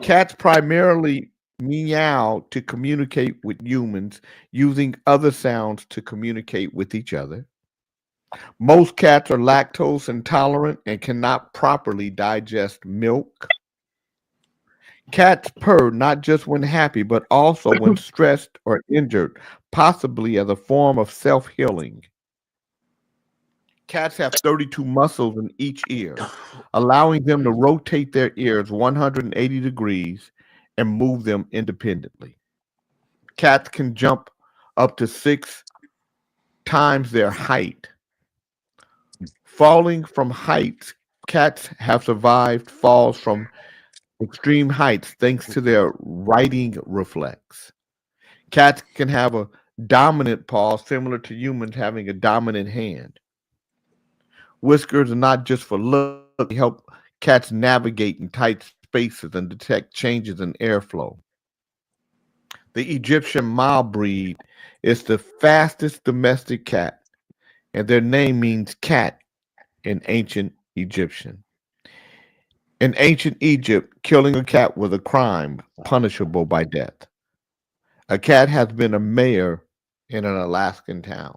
Cats primarily meow to communicate with humans, using other sounds to communicate with each other. Most cats are lactose intolerant and cannot properly digest milk. Cats purr not just when happy, but also when stressed or injured, possibly as a form of self-healing. Cats have 32 muscles in each ear, allowing them to rotate their ears 180 degrees and move them independently. Cats can jump up to 6 times their height. Falling from heights, cats have survived falls from extreme heights thanks to their riding reflex. Cats can have a dominant paw similar to humans having a dominant hand. Whiskers are not just for look, they help cats navigate in tight spaces and detect changes in airflow. The Egyptian Mal breed is the fastest domestic cat, and their name means cat in ancient Egyptian. In ancient Egypt, killing a cat was a crime punishable by death. A cat has been a mayor in an Alaskan town.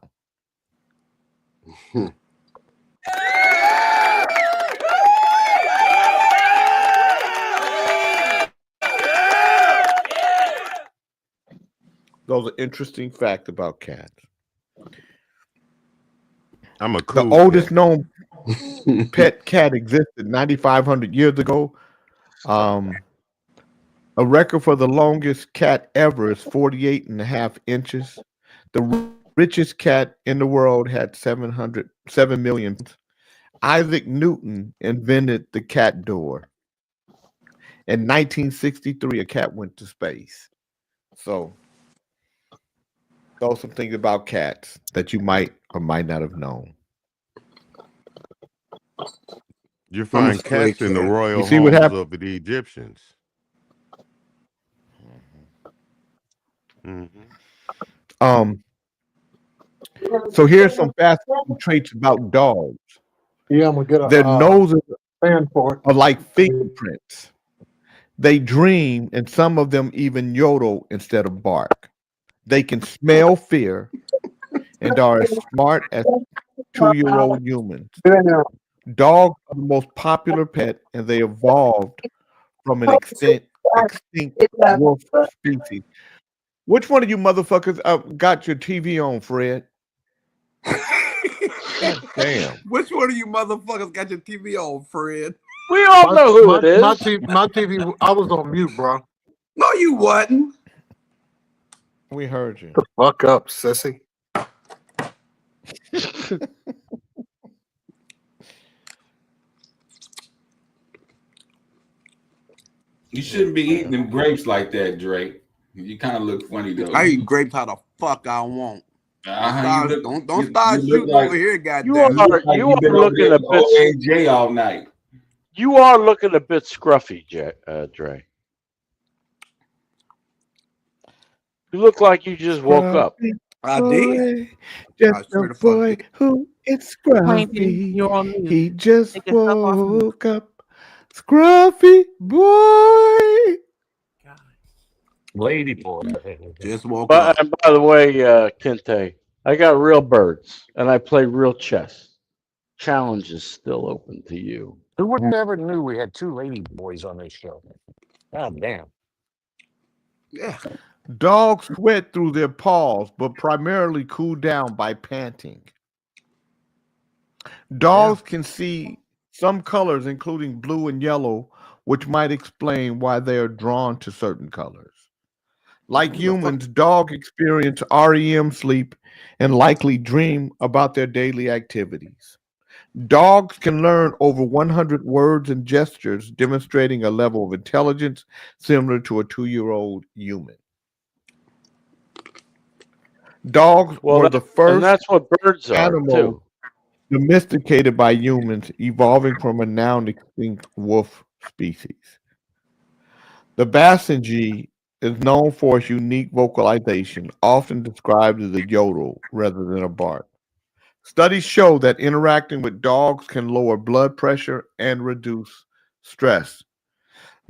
Those are interesting facts about cats. I'm a The cool oldest cat. known pet cat existed 9,500 years ago. Um, a record for the longest cat ever is 48 and a half inches. The richest cat in the world had 7 million. Isaac Newton invented the cat door. In 1963, a cat went to space. So, those are some things about cats that you might or might not have known. You I'm a find stray cats in the cat. royal You see what homes happened? of the Egyptians. hmm Um, so here's some fascinating traits about dogs. Yeah, I'm gonna get Their a noses fan for it. are like fingerprints. They dream, and some of them even yodel instead of bark. They can smell fear and are as smart as 2-year-old humans. Dogs are the most popular pet, and they evolved from an extinct wolf species. Which one of you motherfuckers got your TV on, Fred? God damn. Which one of you motherfuckers got your TV on, Fred? We all know who it is. My TV, I was on mute, bro. No, you wasn't. We heard you. The fuck up, sissy. You shouldn't be eating them grapes like that, Drake. You kind of look funny though. I eat grapes how the fuck I want. Uh-huh, Don't start shooting like, over here, You goddamn. are you are looking a bit. OAJ all night. You are looking a bit scruffy, Dre. You look like you just woke up. I did. Just I a swear the fuck boy did. who is Plankton, scruffy. you're on mute. He just Take yourself off mute. woke up. Scruffy boy. Lady boy. Just woke up. But and by the way, Kente, I got real birds and I play real chess. Challenge is still open to you. Who would ever knew we had two lady boys on this show? God damn. Yeah. Dogs sweat through their paws, but primarily cool down by panting. Dogs can see some colors, including blue and yellow, which might explain why they are drawn to certain colors. Like humans, dogs experience REM sleep and likely dream about their daily activities. Dogs can learn over 100 words and gestures, demonstrating a level of intelligence similar to a 2-year-old human. Dogs were the and first that's what birds are animals too. domesticated by humans, evolving from a now extinct wolf species. The Basenji is known for its unique vocalization, often described as a yodel rather than a bark. Studies show that interacting with dogs can lower blood pressure and reduce stress.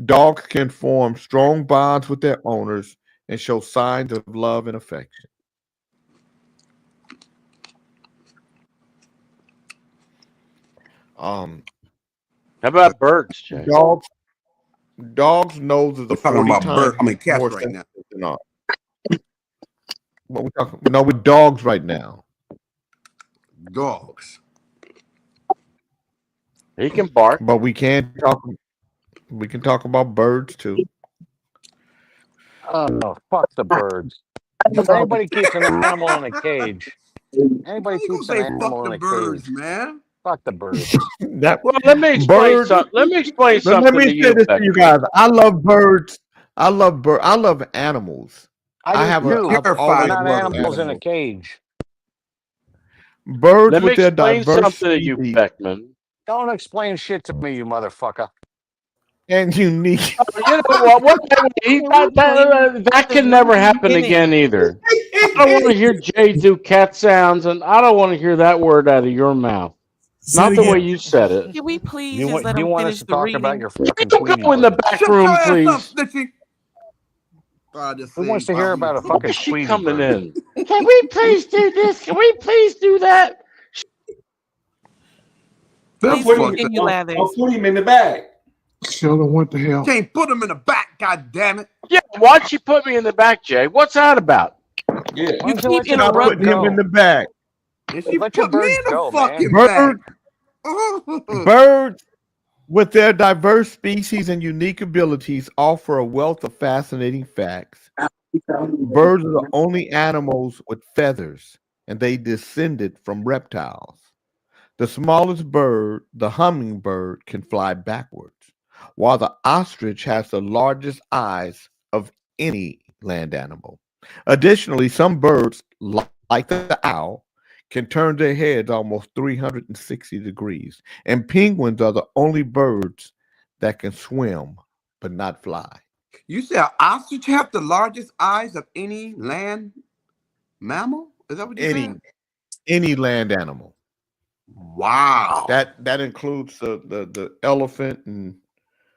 Dogs can form strong bonds with their owners and show signs of love and affection. How about birds, Jay? Dogs' nose is We're a talking 40 about times cats more right now. sensitive than ours. But we're talking with dogs right now. Dogs. He can bark. But we can talk about birds too. Oh, fuck the birds. If anybody keeps an animal in a cage, anybody keeps an animal in a cage, man. fuck the birds. That Well, let me explain something. Let me explain Let something me to say you, this to you guys. I love birds. I love animals. I do too, I've but always not loved animals in a animals. cage. Birds Let me with their explain diverse something to you, species Beckman. Don't explain shit to me, you motherfucker. and unique. You know what? That can never happen again either. I don't want to hear Jay do cat sounds, and I don't want to hear that word out of your mouth. Say Not it the again. way you said it. Can we please You just want let him us finish to the talk about reading? your fucking You Tweety go in the bird. back Shut room, your ass up, please. Snitchy. Who wants to hear about a Who fucking is she Tweety coming bird? in? Can we please do this? Can we please do that? Please continue, Lathers. I'll put him in the bag. Sheldon, what the hell? Can't put him in the back, goddammit. Yeah, why'd she put me in the back, Jay? What's that about? Yeah. Why You don't you keep let your Stop bird putting him in go? the bag. And she Let your put me birds in the go, man. fucking Birds, bag. birds with their diverse species and unique abilities offer a wealth of fascinating facts. Birds are the only animals with feathers, and they descended from reptiles. The smallest bird, the hummingbird, can fly backwards, while the ostrich has the largest eyes of any land animal. Additionally, some birds, like the owl, can turn their heads almost 360 degrees, and penguins are the only birds that can swim but not fly. You said ostrich have the largest eyes of any land mammal? Is that what you said? Any land animal. Wow. That includes the elephant and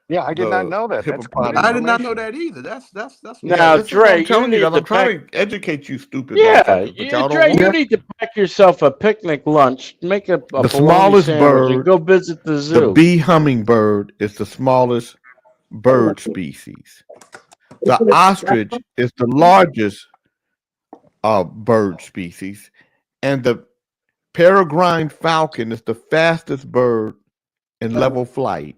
Yeah, I did not the know that. That's good hippopotamus. I did not know information. that either. That's Now, This is what Dre, I'm you telling you need guys. to I'm trying pack. to educate you, stupid Yeah, motherfuckers, but y'all Dre, don't you want need to pack yourself a picnic lunch, make a the bologna smallest sandwich, and bird. go visit the The zoo. bee hummingbird is the smallest bird species. The ostrich is the largest bird species, and the peregrine falcon is the fastest bird in level flight,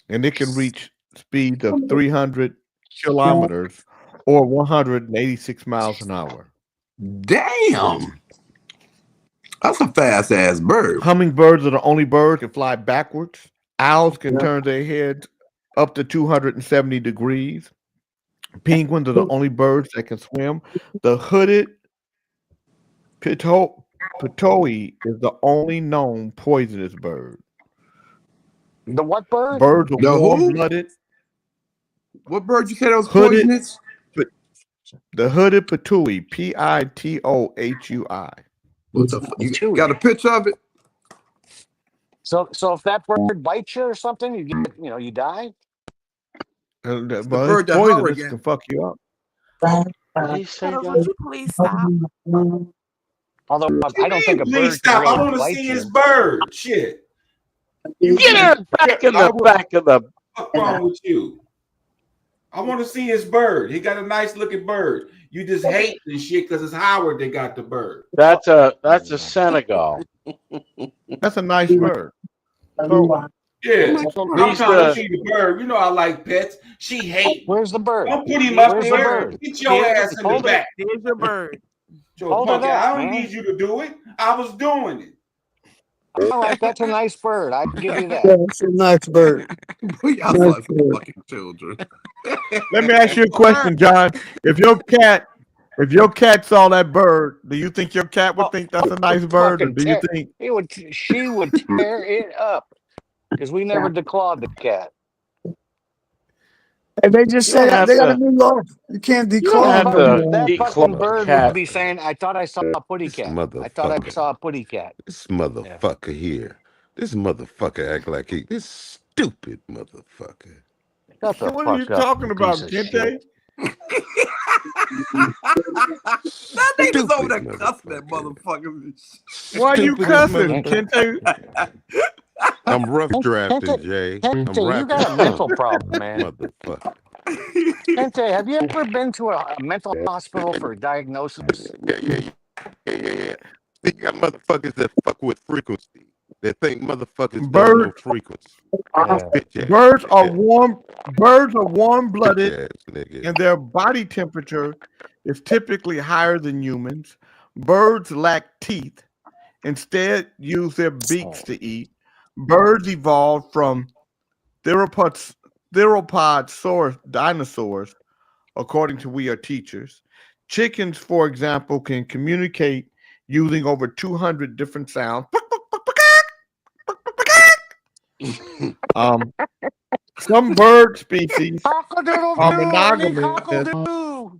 and it can reach speeds of 300 kilometers or 186 miles an hour. damn. That's a fast ass bird. Hummingbirds are the only birds that can fly backwards. Owls can turn their heads up to 270 degrees. Penguins are the only birds that can swim. The hooded pitoi is the only known poisonous bird. The what bird? Birds are The who? warm-blooded. What bird you said that was Hooded, poisonous? the hooded pitui, Pitouhi. What the fuck? You Chewy. got a picture of it? So if that bird bites you or something, you die. Well, The it's bird that poisonous, Howard can got. fuck you up. Did he say Chuckles, that? would you please stop? Although I don't think a Please bird can stop. I really want to bite see you. his bird. Shit. Get her back in the back of the. What's wrong with you? I want to see his bird. He got a nice looking bird. You just hate and shit because it's Howard that got the bird. That's a Senegal. That's a nice bird. So, Yeah, so I'm trying to see the bird. You know I like pets. She hates. Where's the bird? Don't put him up Where's the there. bird? Get your ass in the back. Here's your bird. Joe Hold it Punky, up, I don't man. need you to do it. I was doing it. All right, that's a nice bird. I give you that. Yeah, it's a nice bird. Y'all Nice like bird. fucking children. let me ask you a question, John. If your cat saw that bird, do you think your cat would think that's a nice bird, or Fucking do you tear- think? She would tear it up because we never declawed the cat. And they just You say don't that have they got a to- new law. You can't You don't have declaw. to That declaw fucking a bird cat. would be saying, "I thought I saw a putty This cat. I thought I motherfucker. saw a putty cat." This motherfucker here. This motherfucker act like this stupid motherfucker. Shut the What are you fuck up, talking you about, piece of Kente? shit. That nigga's over there Stupid cussing that motherfucker. Why you Stupidest cussing, motherfucker. Kente? I'm rough drafting, Kente, Jay. I'm Kente, you got a rapping. mental problem, man. Motherfucker. Kente, have you ever been to a mental hospital for a diagnosis? Yeah. You got motherfuckers that fuck with frequency. That think motherfuckers don't know frequency. Yeah. Bitch ass. Birds are warm. Birds are warm-blooded, Bitch ass nigga. and their body temperature is typically higher than humans. Birds lack teeth. Instead, use their beaks to eat. Birds evolved from theropod dinosaurs, according to We Are Teachers. Chickens, for example, can communicate using over 200 different sounds. Some bird species are monogamous.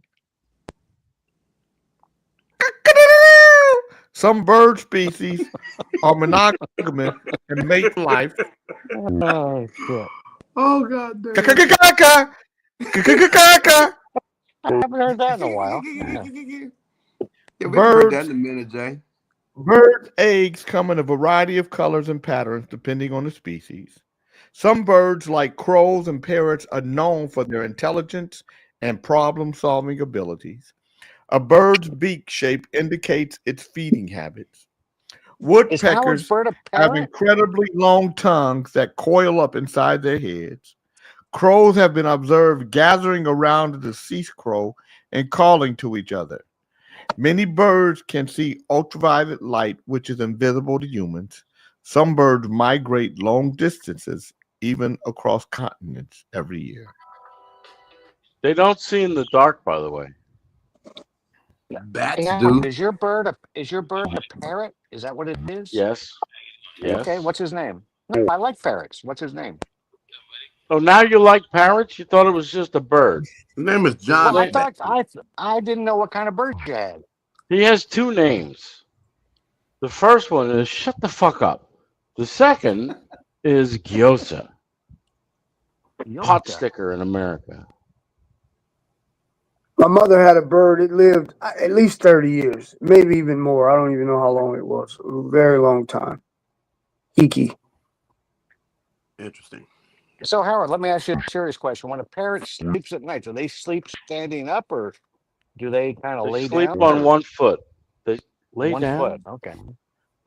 Some bird species are monogamous and mate for life. Oh, shit. Oh god damn. Ka-ka-ka-ka-ka. Ka-ka-ka-ka-ka. I haven't heard that in a while. Yeah. Yeah, we can put that in a minute, Jay. Birds' eggs come in a variety of colors and patterns depending on the species. Some birds, like crows and parrots, are known for their intelligence and problem-solving abilities. A bird's beak shape indicates its feeding habits. Is Howard's Woodpeckers bird a have parrot? incredibly long tongues that coil up inside their heads. Crows have been observed gathering around the deceased crow and calling to each other. Many birds can see ultraviolet light, which is invisible to humans. Some birds migrate long distances, even across continents, every year. They don't see in the dark, by the way. Bats Hey, Howard, do. is your bird a parrot? Is that what it is? Yes. Yes. Okay, what's his name? No, I like ferrets. What's his name? Oh, now you like parrots? You thought it was just a bird. His name is John. Well, I didn't know what kind of bird you had. He has two names. The first one is shut the fuck up. The second is Gyoza. Pot sticker in America. My mother had a bird. It lived at least 30 years, maybe even more. I don't even know how long it was. A very long time. Hiki. Interesting. So, Howard, let me ask you a serious question. When a parrot sleeps at night, do they sleep standing up or do they kind of They lay sleep down? on or one foot. They lay one down. foot? Okay.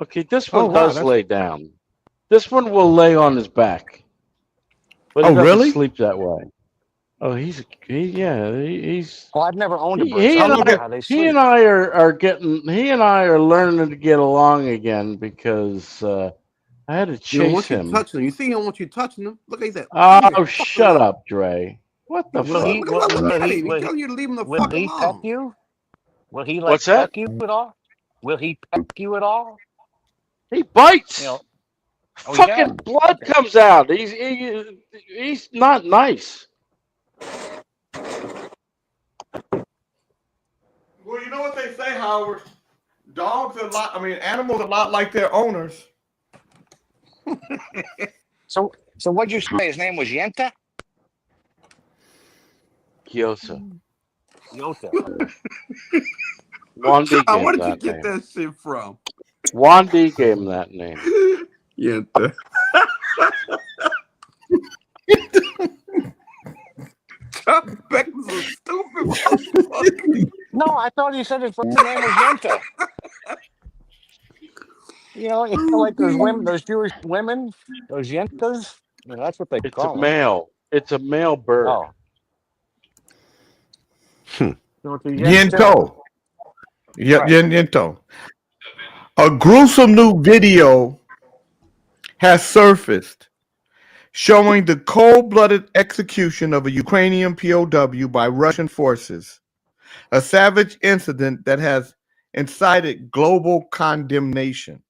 Okay, this Oh, one wow, does that's- lay down. This one will lay on his back. But he Oh, doesn't really? sleep that way. Oh, he's. Well, I've never owned a bird. He So I and don't know I, how they he sleep. and I are learning to get along again because I had to You don't chase want you him. touching him. You see him want you touching him. Look at that. Oh, shut up, Dre. What the Will fuck? he? Look at Will him. he? He's Will telling you to leave him the Will fuck he peck alone. you? Will he What's that? peck you at all? Will he peck you at all? He bites. You know, oh, he Fucking does? blood Okay. comes out. He's not nice. Well, you know what they say, Howard? Dogs are animals are a lot like their owners. So what'd you say? His name was Yenta? Gyoza. Yota. Wandi Where gave him did you that get name. that shit from? Wandi gave him that name. Yeah. No, I thought he said his first name was Yenta. You know, like those women, those Jewish women, those Yentas. You know, that's what they It's a call them. male. It's a male bird. Oh, Hmm. so it's a Yenta. Yento. Right. Yento. A gruesome new video has surfaced showing the cold-blooded execution of a Ukrainian POW by Russian forces, a savage incident that has incited global condemnation.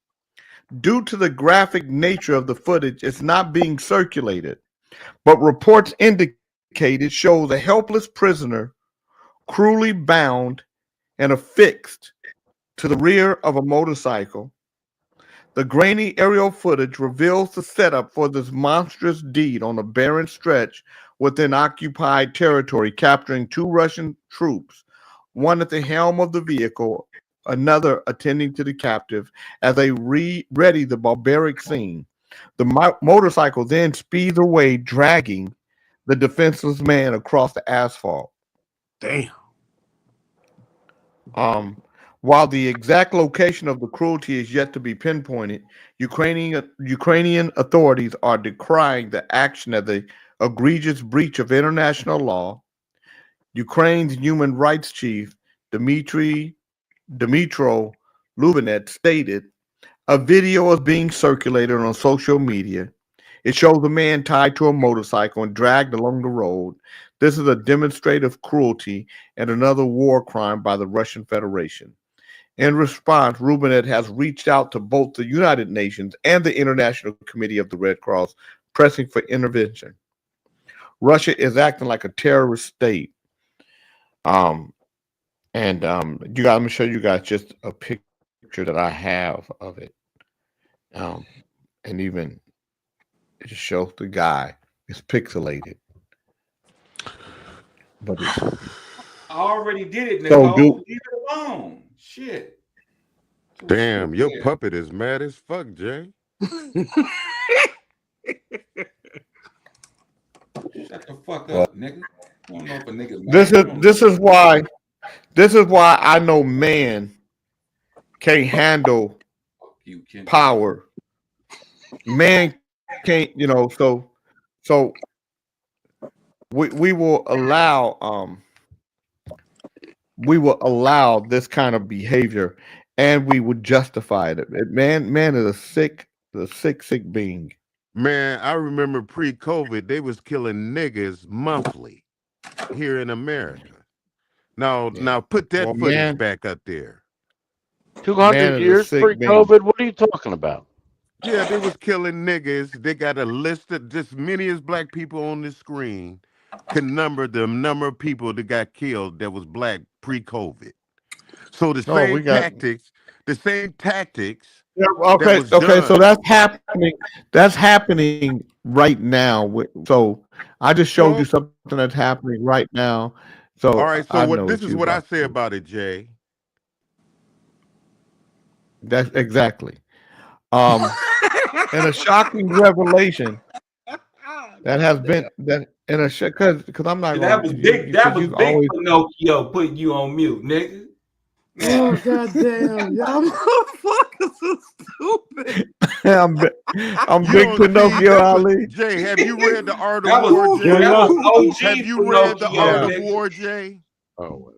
Due to the graphic nature of the footage, it's not being circulated, but reports indicate it shows a helpless prisoner cruelly bound and affixed to the rear of a motorcycle. The grainy aerial footage reveals the setup for this monstrous deed on a barren stretch within occupied territory, capturing 2 Russian troops, one at the helm of the vehicle, another attending to the captive as they ready the barbaric scene. The motorcycle then speeds away, dragging the defenseless man across the asphalt. Damn. While the exact location of the cruelty is yet to be pinpointed, Ukrainian authorities are decrying the action as an egregious breach of international law. Ukraine's human rights chief, Dmytro Lubinet, stated, "A video is being circulated on social media. It shows a man tied to a motorcycle and dragged along the road. This is a demonstrative cruelty and another war crime by the Russian Federation." In response, Rubinet has reached out to both the United Nations and the International Committee of the Red Cross, pressing for intervention. Russia is acting like a terrorist state. I'm gonna show you guys just a picture that I have of it. And even it just shows the guy. It's pixelated. But I already did it, So Nicole. Leave it alone. Shit. Damn, your puppet is mad as fuck, Jay. Shut the fuck up, nigga. I don't know if a nigga this is why I know man can't handle power. Man can't, so we will allow this kind of behavior, and we would justify it. Man is a sick being. Man, I remember pre-COVID, they was killing niggas monthly here in America. Now put that footage back up there. 200 years pre-COVID? What are you talking about? Yeah, they was killing niggas. They got a list of just many as black people on the screen can number the number of people that got killed that was black pre-COVID. So the same tactics. Yeah, okay. So that's happening. That's happening right now. So I just showed you something that's happening right now. So all right. So this is what I say about it, Jay. That's exactly. And a shocking revelation that has been that in a because I'm not. That was big. That was big. Pinocchio putting you on mute, nigga. Oh goddamn! Y'all motherfuckers are stupid. I'm big Pinocchio, Ali. Jay, have you read The Art of War, Jay? Have you read The Art of War, Jay? Oh,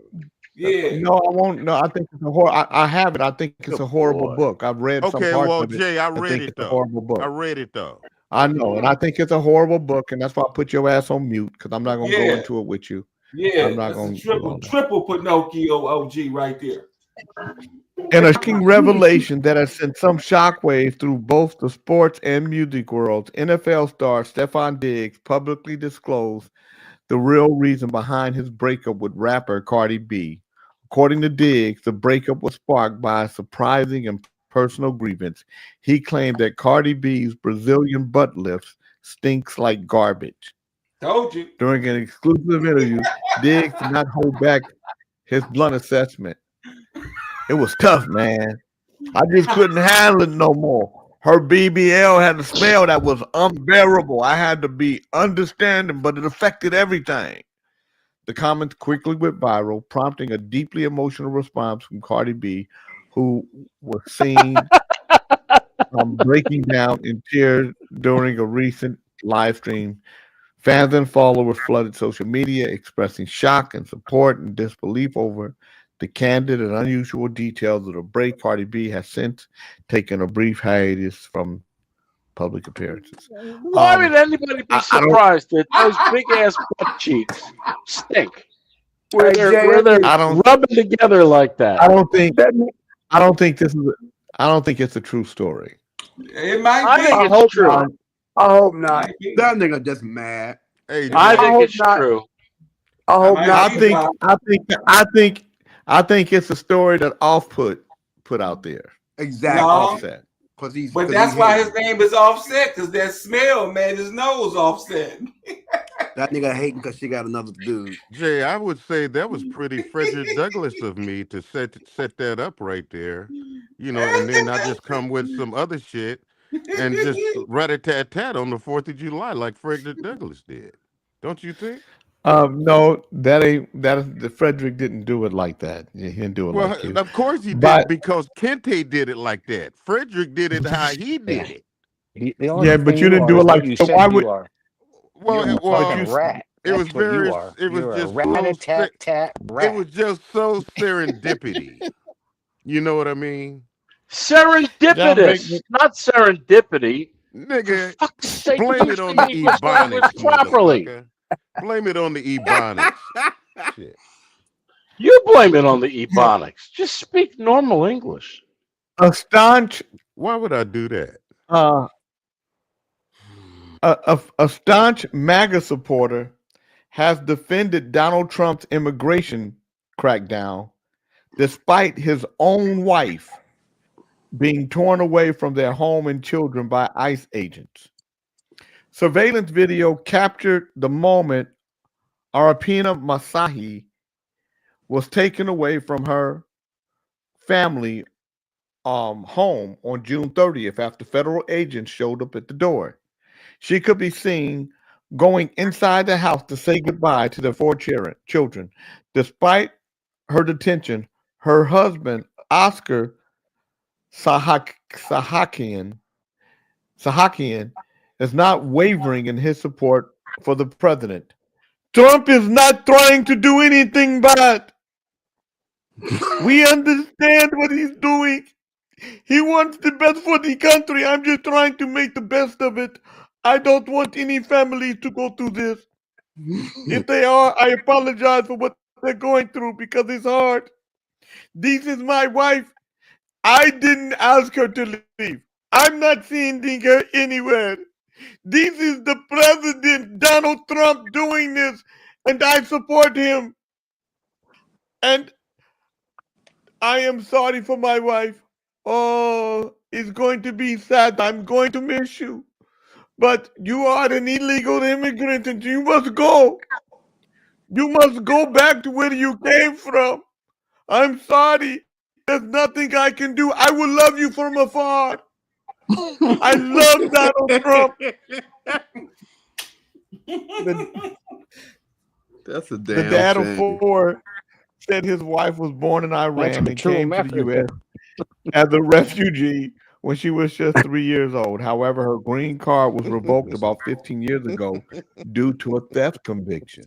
yeah. No, I won't. No, I think it's a I have it. I think it's a horrible book. I've read some parts of it. Jay, I read it though. A horrible book. I read it though. I know, and I think it's a horrible book, and that's why I put your ass on mute because I'm not gonna go into it with you. Yeah, I'm not gonna triple Pinocchio OG right there. And a shocking revelation that has sent some shockwaves through both the sports and music worlds. NFL star Stefon Diggs publicly disclosed the real reason behind his breakup with rapper Cardi B. According to Diggs, the breakup was sparked by a surprising and personal grievance. He claimed that Cardi B's Brazilian butt lifts stinks like garbage. Told you. During an exclusive interview, Diggs did not hold back his blunt assessment. It was tough, man. I just couldn't handle it no more. Her BBL had a smell that was unbearable. I had to be understanding, but it affected everything. The comments quickly went viral, prompting a deeply emotional response from Cardi B, who was seen breaking down in tears during a recent live stream. Fans and followers flooded social media, expressing shock and support and disbelief over the candid and unusual details of the break. Cardi B has since taken a brief hiatus from public appearances. Why would anybody be I don't. surprised that those big ass butt cheeks stink? Where Hey, Jay, they're I don't. rubbing together like that. I don't think. I don't think this is. I don't think it's a true story. It might I be. think I it's hope true. not. I hope not. That nigga just mad. Hey, I Jay, think hope it's not. true. I hope might not. I think. I think it's a story that Off put out there. Exactly. No, Offset. but that's why his name is Offset, because that smell made his nose offset. That nigga hating because she got another dude. Jay, I would say that was pretty Frederick Douglass of me to set that up right there, and then I just come with some other shit and just rat-a-tat-tat on the 4th of July like Frederick Douglass did. Don't you think? No, the Frederick didn't do it like that. He didn't do it Well, like you. of course he But did, because Kente did it like that. Frederick did it how he did it. The only yeah, but thing you didn't are do is it what like. you So said why you would? are. Well, You're a fucking rat. it was That's what very, you are. it was You're a just rat-a-tat-tat it rat. was just so serendipity. You know what I mean? Serendipitous, not serendipity. Nigga, For fuck's sake, blame use it on the the English language Ebonics, properly. motherfucker. Blame it on the Ebonics. Shit. You blame it on the Ebonics. Just speak normal English. A staunch, Why would I do that? uh, a staunch MAGA supporter has defended Donald Trump's immigration crackdown, despite his own wife being torn away from their home and children by ICE agents. Surveillance video captured the moment Arpina Masahi was taken away from her family home on June 30th after federal agents showed up at the door. She could be seen going inside the house to say goodbye to their 4 children. Despite her detention, her husband, Oscar Sahakian, is not wavering in his support for the president. Trump is not trying to do anything bad. We understand what he's doing. He wants the best for the country. I'm just trying to make the best of it. I don't want any families to go through this. If they are, I apologize for what they're going through because it's hard. This is my wife. I didn't ask her to leave. I'm not sending her anywhere. This is the president, Donald Trump, doing this, and I support him. And I am sorry for my wife. Oh, it's going to be sad. I'm going to miss you. But you are an illegal immigrant and you must go. You must go back to where you came from. I'm sorry. There's nothing I can do. I will love you from afar. I love Donald Trump. That's a The damn dad of shame. 4 said his wife was born in That's Iran a and true came to the method. U.S. as a refugee when she was just 3 years old. However, her green card was revoked about 15 years ago due to a theft conviction.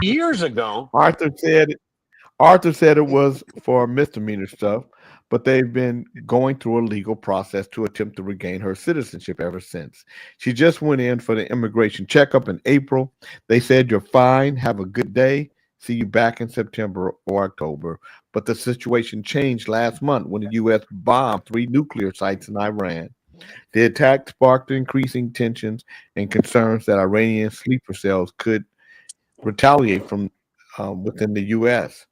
Years ago. Arthur said it was for misdemeanor stuff, but they've been going through a legal process to attempt to regain her citizenship ever since. She just went in for the immigration checkup in April. They said, "You're fine. Have a good day. See you back in September or October." But the situation changed last month when the U.S. bombed 3 nuclear sites in Iran. The attack sparked increasing tensions and concerns that Iranian sleeper cells could retaliate from within the U.S.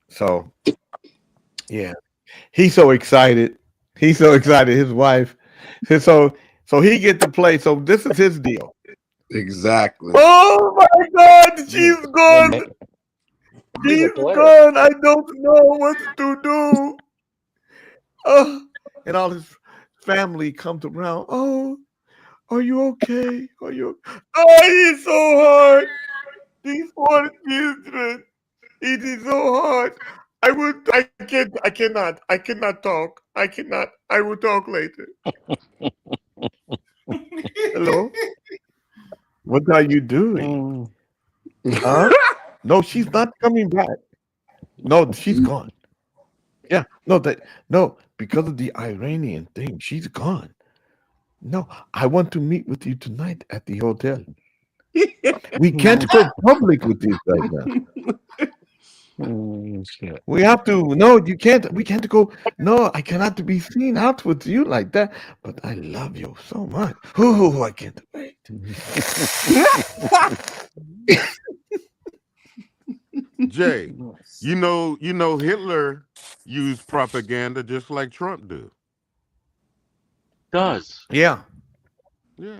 So, yeah, he's so excited. He's so excited. His wife, so he get to play. So this is his deal. Exactly. Oh my God, she's gone. She's gone. I don't know what to do. And all his family comes around. Oh, are you okay? Are you? Oh, he's so hard. These poor children. It is so hard. I cannot talk. I cannot. I will talk later. Hello? What are you doing? Huh? No, she's not coming back. No, she's gone. Yeah, no, because of the Iranian thing, she's gone. No, I want to meet with you tonight at the hotel. We can't go public with this right now. Shit. We have to. No, you can't. We can't go. No, I cannot be seen out with you like that. But I love you so much. Oh, I can't wait. Jay, you know Hitler used propaganda just like Trump do. Does. Yeah. Yeah.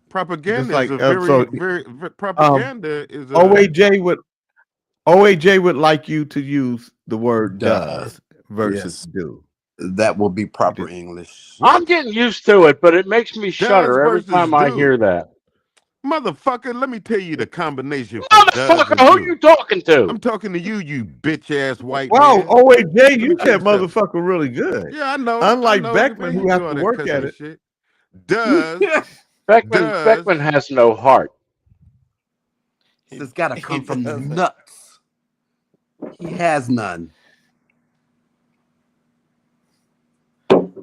Propaganda Just like, is a so, very propaganda is a OAJ would like you to use the word does versus Yes. do. That will be proper English. I'm getting used to it, but it makes me shudder every versus time I do. hear that. Motherfucker, let me tell you the combination for does Motherfucker, and who do. you talking to? I'm talking to you, you bitch ass white Wow, man. OAJ, you Let me tell said you something. motherfucker really good. Yeah, I know. Unlike I know. Beckman, Man, who you has do all to that work cussing at and it. shit. Does Beckman has no heart. It's got to come from the nuts. He has none.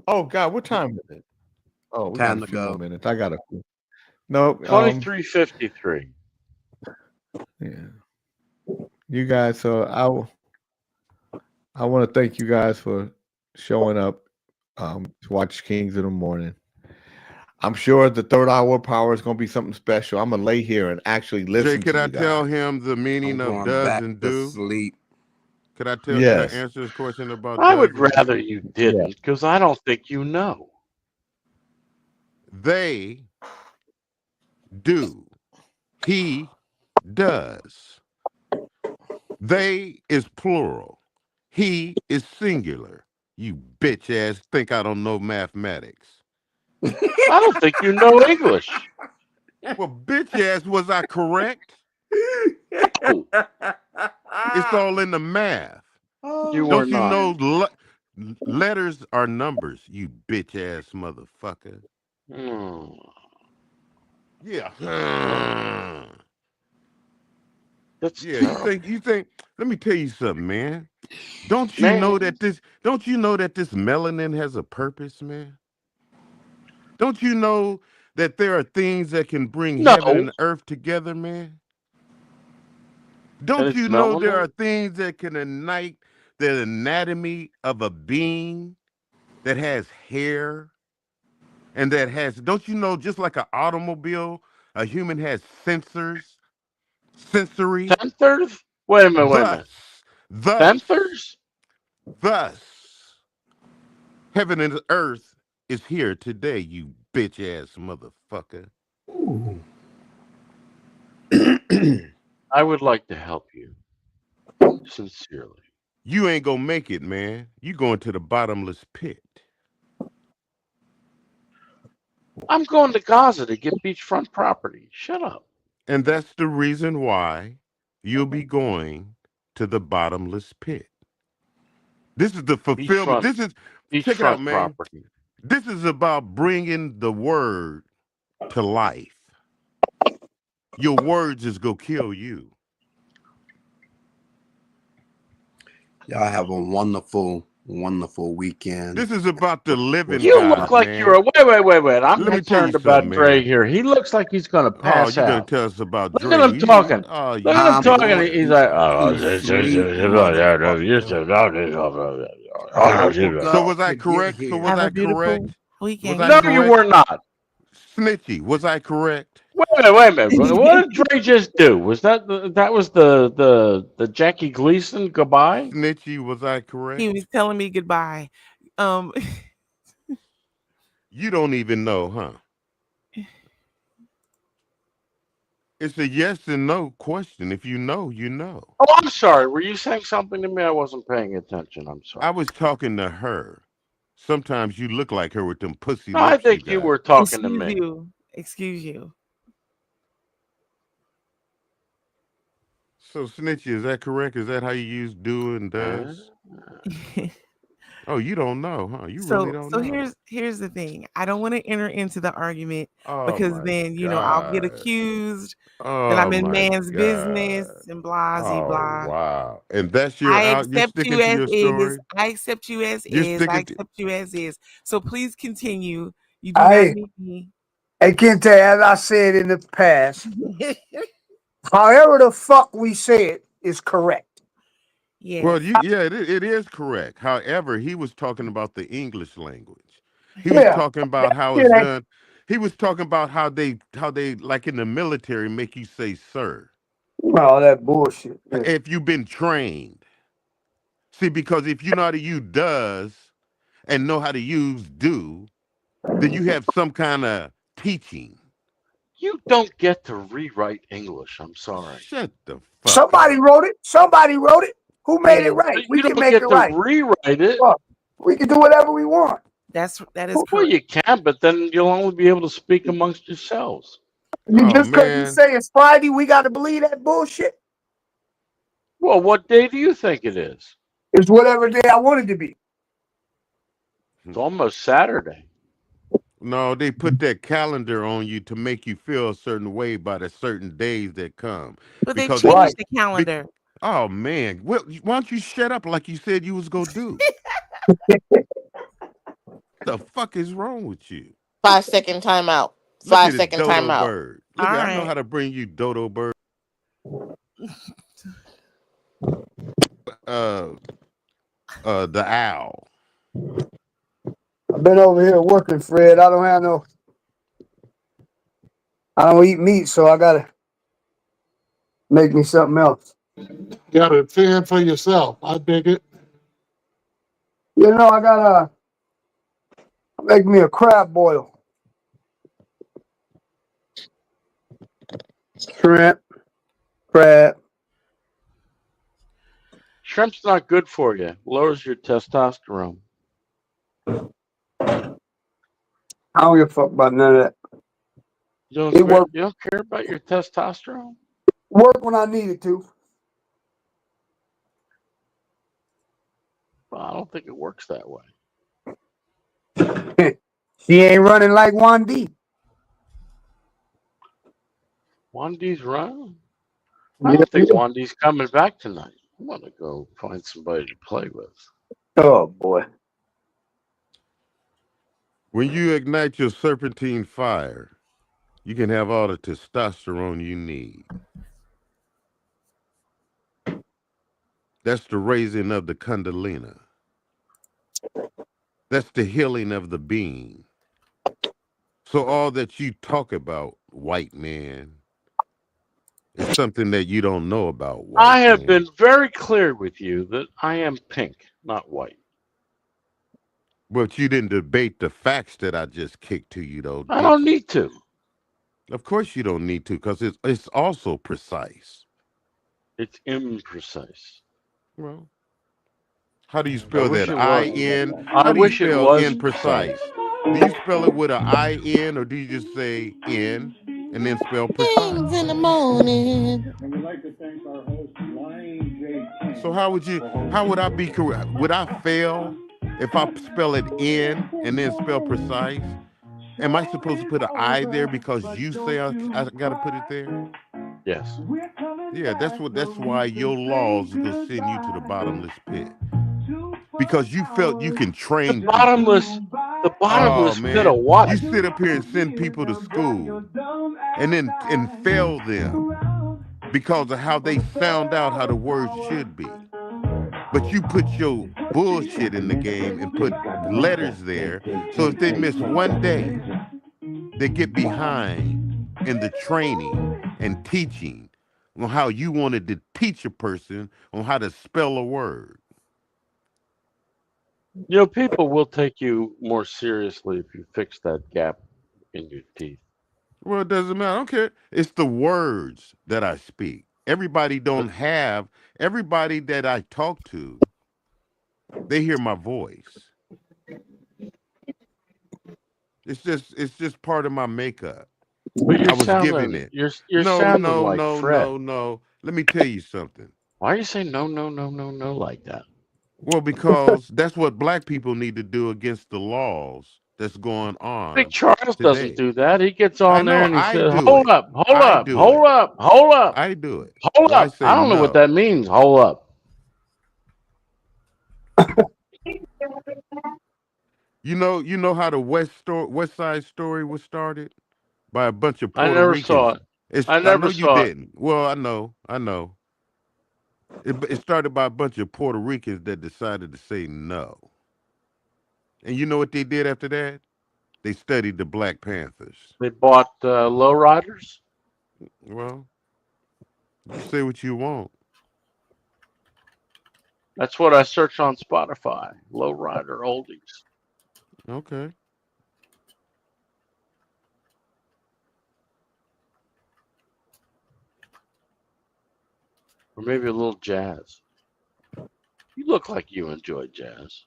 Oh God, what time is it? Oh, we Time got a to few more go. minutes. I got a few. No, 23:53. yeah. You guys, so I want to thank you guys for showing up to watch Kings in the Morning. I'm sure the third hour power is going to be something special. I'm gonna lay here and actually listen Jay, could to I you tell guys. him the meaning I'm of going does back and to do? sleep. Could I tell? Yes. Could I answer his question about I does would and do? rather you didn't, because I don't think you know. They do. He does. They is plural. He is singular. You bitch ass think I don't know mathematics. I don't think you know English. Well, bitch ass, was I correct? Oh, It's all in the math. you were Don't you not. know letters are numbers, you bitch ass motherfucker? Hmm. Yeah. That's Yeah, terrible. you think let me tell you something, man. Don't you know that this melanin has a purpose, man? Don't you know that there are things that can bring heaven No. and earth together, man? And Don't it's you know there are melanin? things that can ignite the anatomy of a being that has hair and that has, don't you know, just like an automobile, a human has sensors, sensory. Sensors? Wait a minute. Sensors? Thus, heaven and earth is here today, you bitch ass motherfucker. I would like to help you. Sincerely. You ain't gonna make it, man. You going to the bottomless pit. I'm going to Gaza to get beachfront property. Shut up. And that's the reason why you'll be going to the bottomless pit. This is the fulfillment. Check it out, man. Property. This is about bringing the word to life. Your words is gonna kill you. Y'all have a wonderful, wonderful weekend. This is about the living You God, look like man. you're wait. I'm Let me tell you concerned about something, Dre man. here. He looks like he's gonna pass you're gonna out. tell us about Look Dre. at him talking. Oh, Look at him talking. going. He's like, So was I correct? So was I correct? Was I no, correct? you were not. Snitchy, was I correct? Wait a minute. What did Dre just do? Was that the Jackie Gleason goodbye? Snitchy, was I correct? He was telling me goodbye. You don't even know, huh? It's a yes and no question. If you know, you know. Oh, I'm sorry. Were you saying something to me? I wasn't paying attention. I'm sorry. I was talking to her. Sometimes you look like her with them pussy No, I lips. think you were talking to me. Excuse you. So Snitchy, is that correct? Is that how you use do and does? Oh, you don't know, huh? You really don't So know. here's the thing. I don't want to enter into the argument Oh because my then I'll get God. accused that Oh I'm in my man's business God. and blah Oh blah. wow. And that's your I out. You're accept sticking you to as your is. story. I accept you as You're is. I sticking to. accept you as is. So please continue. You do not need me. Hey, Kente, as I said in the past, however the fuck we say it is correct. Well, Yes. it is correct. However, he was talking about the English language. He was Yeah. talking about how Shit it's ain't- done. He was talking about how they like in the military make you say sir All that bullshit. Yeah. if you've been trained. See, because if you know how to use does and know how to use do, then you have some kind of teaching. You don't get to rewrite English. I'm sorry. Shut the fuck Somebody up. wrote it. Somebody wrote it. Who made it Yes. right? We You can don't make it get to right. rewrite it. Fuck. We can do whatever we want. That is Well, correct. you can, but then you'll only be able to speak amongst yourselves. You Oh just because you man. say it's Friday, we got to believe that bullshit. Well, what day do you think it is? It's whatever day I want it to be. It's almost Saturday. No, they put that calendar on you to make you feel a certain way by the certain days that come. But they've Because changed the calendar. oh man, well, why don't you shut up like you said you was gonna do? The fuck is wrong with you? 5-second timeout. Look at 5-second this dodo timeout. bird. Look, All I know right. how to bring you dodo bird. The owl. I've been over here working, Fred. I don't eat meat, so I gotta make me something else. You gotta fend for yourself. I dig it. I gotta make me a crab boil. Shrimp, crab. Shrimp's not good for you. Lowers your testosterone. I don't give a fuck about none of that. You It work don't care about your testosterone? work when I need it to. Well, I don't think it works that way. She ain't running like 1D. Wandy's running? I don't think Wandy's coming back tonight. I'm gonna go find somebody to play with. Oh boy. When you ignite your serpentine fire, you can have all the testosterone you need. That's the raising of the Kundalini. That's the healing of the being. So all that you talk about, white man, is something that you don't know about white I have man. been very clear with you that I am pink, not white. But you didn't debate the facts that I just kicked to you, though. I don't need to. Of course you don't need to, because it's also precise. It's imprecise. Well, how do you spell that? it was. I-N? I How do you wish it spell was imprecise? Do you spell it with an I-N, or do you just say N and then spell precise? In the morning. And we'd like to thank our host, Lion J. King. So how would I be correct? Would I fail if I spell it N and then spell precise? Am I supposed to put an I there because you say I got to put it there? Yes. Yeah, that's why your laws will send you to the bottomless pit. Because you felt you can train the bottomless pit of what? You sit up here and send people to school and fail them because of how they found out how the words should be. But you put your bullshit in the game and put letters there, so if they miss one day, they get behind in the training and teaching on how you wanted to teach a person on how to spell a word. People will take you more seriously if you fix that gap in your teeth. Well, it doesn't matter. I don't care. It's the words that I speak. Everybody that I talk to, they hear my voice. It's just part of my makeup. But I was giving it. you're No, sounding no, like no, Fred. no, no. Let me tell you something. Why are you saying no like that? Well, because that's what black people need to do against the laws that's going Big on Charles doesn't today. do that. He gets I on there know and he I says, do "Hold it. up, hold I up, do it. hold up, hold up, I do it. hold Well, I up." I say don't know what no. that means. Hold up. You know how the West Side Story was started by a bunch of I Puerto never saw Ricans. it. It's I I know never you saw it. didn't. Well, I know. It started by a bunch of Puerto Ricans that decided to say no. And you know what they did after that? They studied the Black Panthers. They bought lowriders. Well, you say what you want. That's what I search on Spotify. Lowrider oldies. Okay. Or maybe a little jazz. You look like you enjoy jazz.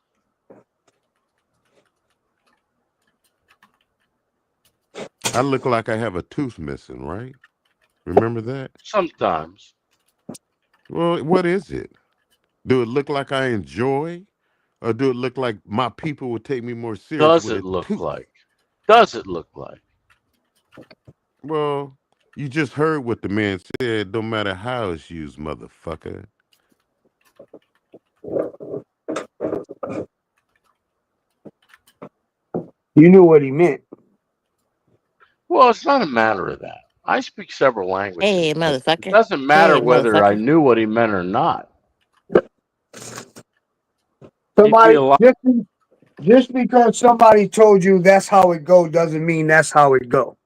I look like I have a tooth missing, right? Remember that? Sometimes. Well, what is it? Do it look like I enjoy? Or do it look like my people would take me more serious Does with a it look tooth? like? Does it look like? Well, you just heard what the man said. Don't matter how it's used, motherfucker. You knew what he meant. Well, it's not a matter of that. I speak several languages. Hey, It motherfucker. doesn't matter Hey, whether I motherfucker. knew what he meant or not. Somebody just because somebody told you that's how it go doesn't mean that's how it go.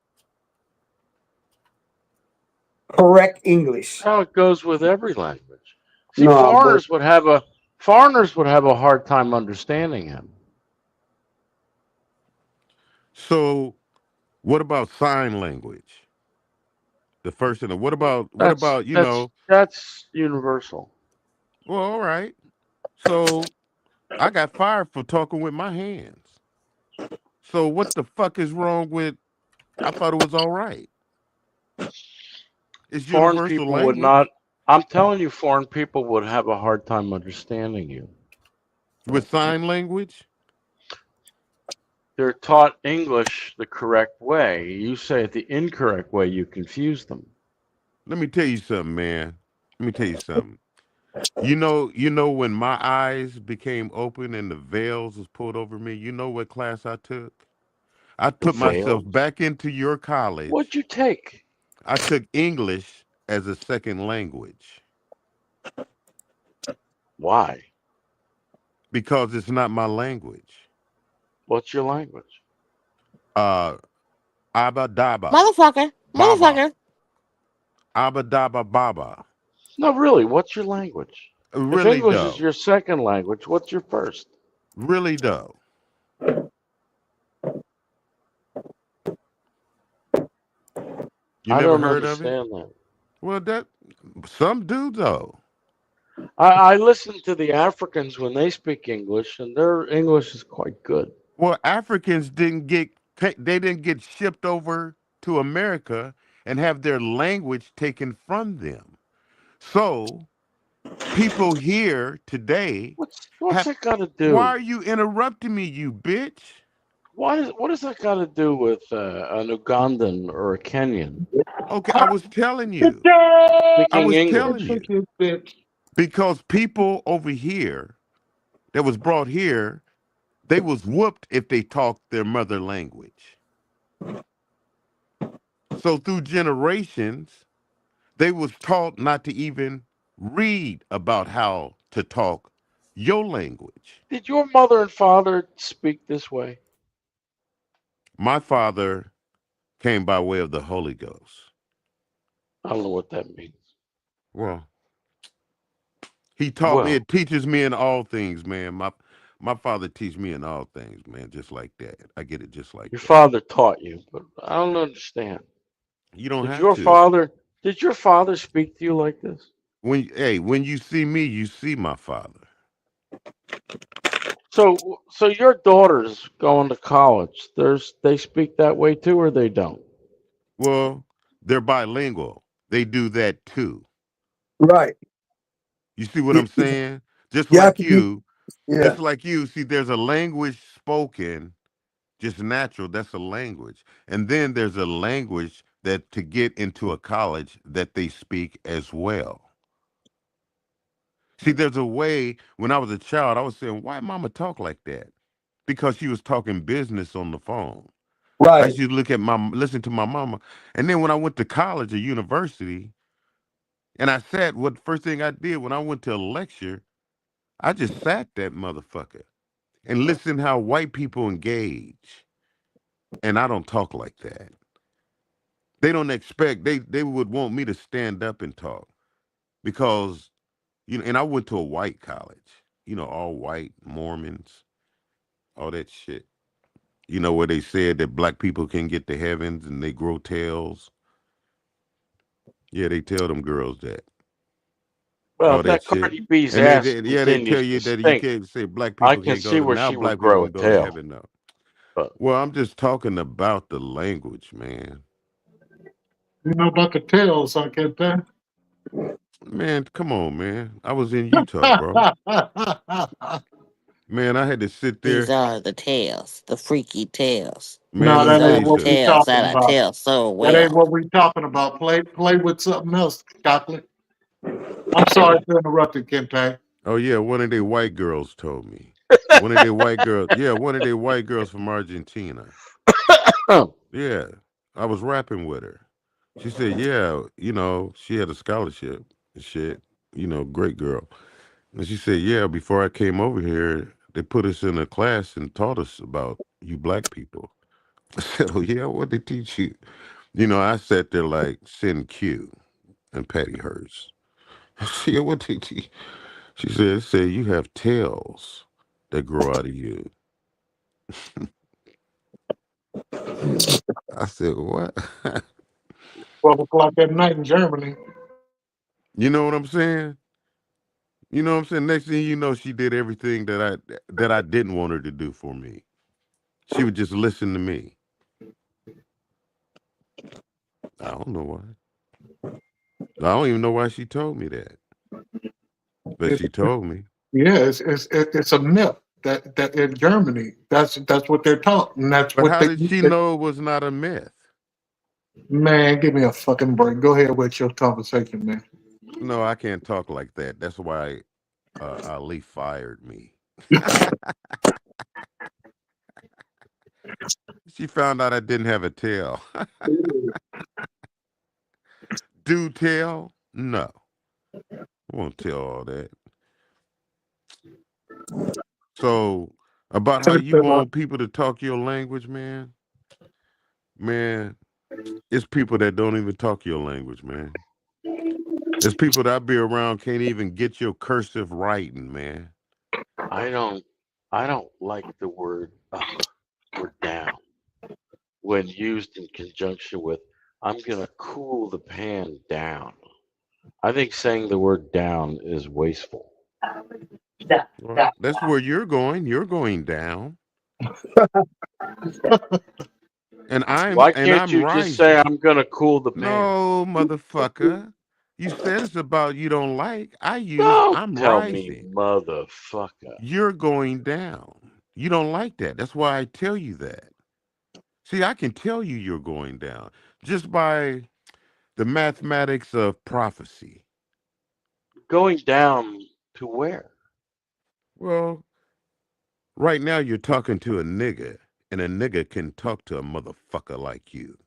Correct English. How it goes with every language. See, No, foreigners would have a hard time understanding him. So, what about sign language? The first thing. What about That's universal. Well, all right. So I got fired for talking with my hands. So what the fuck is wrong with? I thought it was all right. It's Foreign universal people would language. not. I'm telling you, foreign people would have a hard time understanding you. With sign language? They're taught English the correct way. You say it the incorrect way, you confuse them. Let me tell you something, man. Let me tell you something. You know when my eyes became open and the veils was pulled over me, you know what class I took? I put myself Veils? back into your college. What'd you take? I took English as a second language. Why? Because it's not my language. What's your language? Abba Daba. Motherfucker. Motherfucker. Abba Daba Baba. No, really, what's your language? Really, if English though. is your second language, what's your first? Really, though. You I never don't heard of it? understand that. Well, some do, though. I listen to the Africans when they speak English, and their English is quite good. Well, Africans didn't get shipped over to America and have their language taken from them. So people here today. What's that got to do? Why are you interrupting me, you bitch? What does that got to do with an Ugandan or a Kenyan? Okay, I was telling you. Because people over here that was brought here, they was whooped if they talked their mother language. So through generations, they was taught not to even read about how to talk your language. Did your mother and father speak this way? My father came by way of the Holy Ghost. I don't know what that means. Well, he taught me. It teaches me in all things, man. My father teach me in all things, man. Just like that. I get it just like your that. father taught you, but I don't understand. You don't have to. Did your father speak to you like this? When you see me, you see my father. So your daughters going to college, they speak that way too, or they don't? Well, they're bilingual. They do that too. Right. You see what You, I'm saying? Just you have like to be. you, Yeah. just like you. See, there's a language spoken, just natural. That's a language, and then there's a language that to get into a college that they speak as well. See, there's a way. When I was a child, I was saying, "Why mama talk like that?" Because she was talking business on the phone. I Right. used to listen to my mama, and then when I went to college or university, and I sat, what first thing I did when I went to a lecture, I just sat that motherfucker and listened how white people engage, and I don't talk like that. They don't expect they would want me to stand up and talk because and I went to a white college, all white Mormons, all that shit. Where they said that black people can get to heavens and they grow tails. Yeah, they tell them girls that. Well, All if that that shit. Cardi B's And ass they tell continues you to that you stink, can't say black I people can can't go see to where now she would black people grow a can go to tail. heaven now. But Well, I'm just talking about the language, man. You know about the tails, I get that. Man, come on, man. I was in Utah, bro. Man, I had to sit These there. are the tales, the freaky tales. Man, No, let me These that tell ain't are you the what we something. tales talking that I about. tell so That ain't well. what we talking about. Play with something else, chocolate. I'm sorry to interrupt you, Kente. Oh yeah, one of the white girls told me. One of the white girls, yeah, one of the white girls from Argentina. Yeah, I was rapping with her. She said, yeah, she had a scholarship and shit, great girl. And she said, yeah, before I came over here, they put us in a class and taught us about you black people. I said, oh yeah, what they teach you? I sat there like Sin Q and Patty Hearst. She said, what they teach? She said, you have tails that grow out of you. I said, what? 12 o'clock at night in Germany. You know what I'm saying? You know what I'm saying? Next thing you know, she did everything that I didn't want her to do for me. She would just listen to me. I don't know why. I don't even know why she told me that. But It's, she told me. yeah, it's a myth that in Germany that's what they're taught, and that's But what how did she know it was not a myth? Man, give me a fucking break. Go ahead with your conversation, man. No, I can't talk like that. That's why Ali fired me. She found out I didn't have a tail. Do tell? No. I won't tell all that. So, about how you want people to talk your language, man. Man, it's people that don't even talk your language, man. There's people that I be around can't even get your cursive writing, man. I don't like the word down when used in conjunction with I'm gonna cool the pan down. I think saying the word down is wasteful. Well, that's where you're going. You're going down. And Why I'm can't you just say rising. I'm gonna cool the pan? No, motherfucker. You said it's about you don't like. I use Don't I'm tell me rising. motherfucker. You're going down. You don't like that. That's why I tell you that. See, I can tell you you're going down just by the mathematics of prophecy. Going down to where? Well, right now you're talking to a nigga, and a nigga can talk to a motherfucker like you.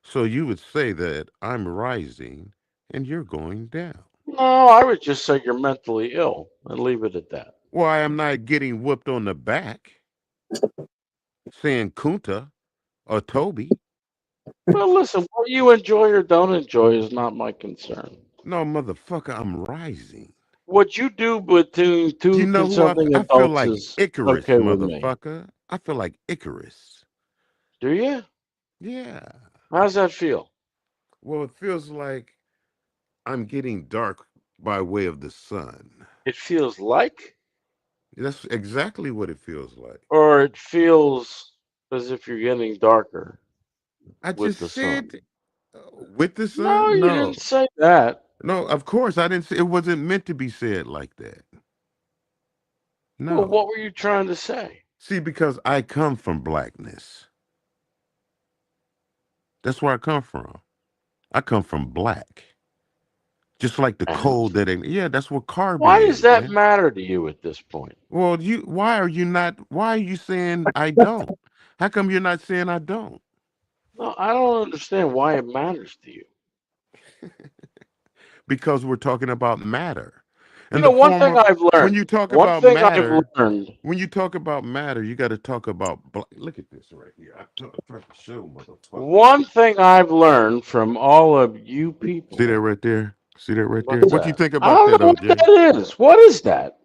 So you would say that I'm rising and you're going down. No, I would just say you're mentally ill and leave it at that. Why I'm not getting whooped on the back saying Kunta or Toby. Well, listen, what you enjoy or don't enjoy is not my concern. No, motherfucker, I'm rising. What you do between You two know who consenting I feel adults like is Icarus, okay with me. motherfucker. I feel like Icarus. Do you? Yeah. How's that feel? Well, it feels like I'm getting dark by way of the sun. It feels like? That's exactly what it feels like. Or it feels as if you're getting darker I with just the sun. said with the No, sun. you No, didn't say that. no. Of course, I didn't say it wasn't meant to be said like that. Well, No. what were you trying to say? See, because I come from blackness. That's where I come from. I come from black. Just like the And code that ain't. Yeah, that's what carbon why does is, that man. matter to you at this point? Well, why are you not? Why are you saying I don't? How come you're not saying I don't? No, I don't understand why it matters to you. Because we're talking about matter. You And know, the one form thing of I've when learned. you talk One about thing I've matter, learned. when you talk about matter, you got to talk about look at this right here. I'm trying to show motherfucker. One thing I've learned from all of you people. See that right there? See that right there? What's What you that? think I about that, don't know what OJ? that is. What is that?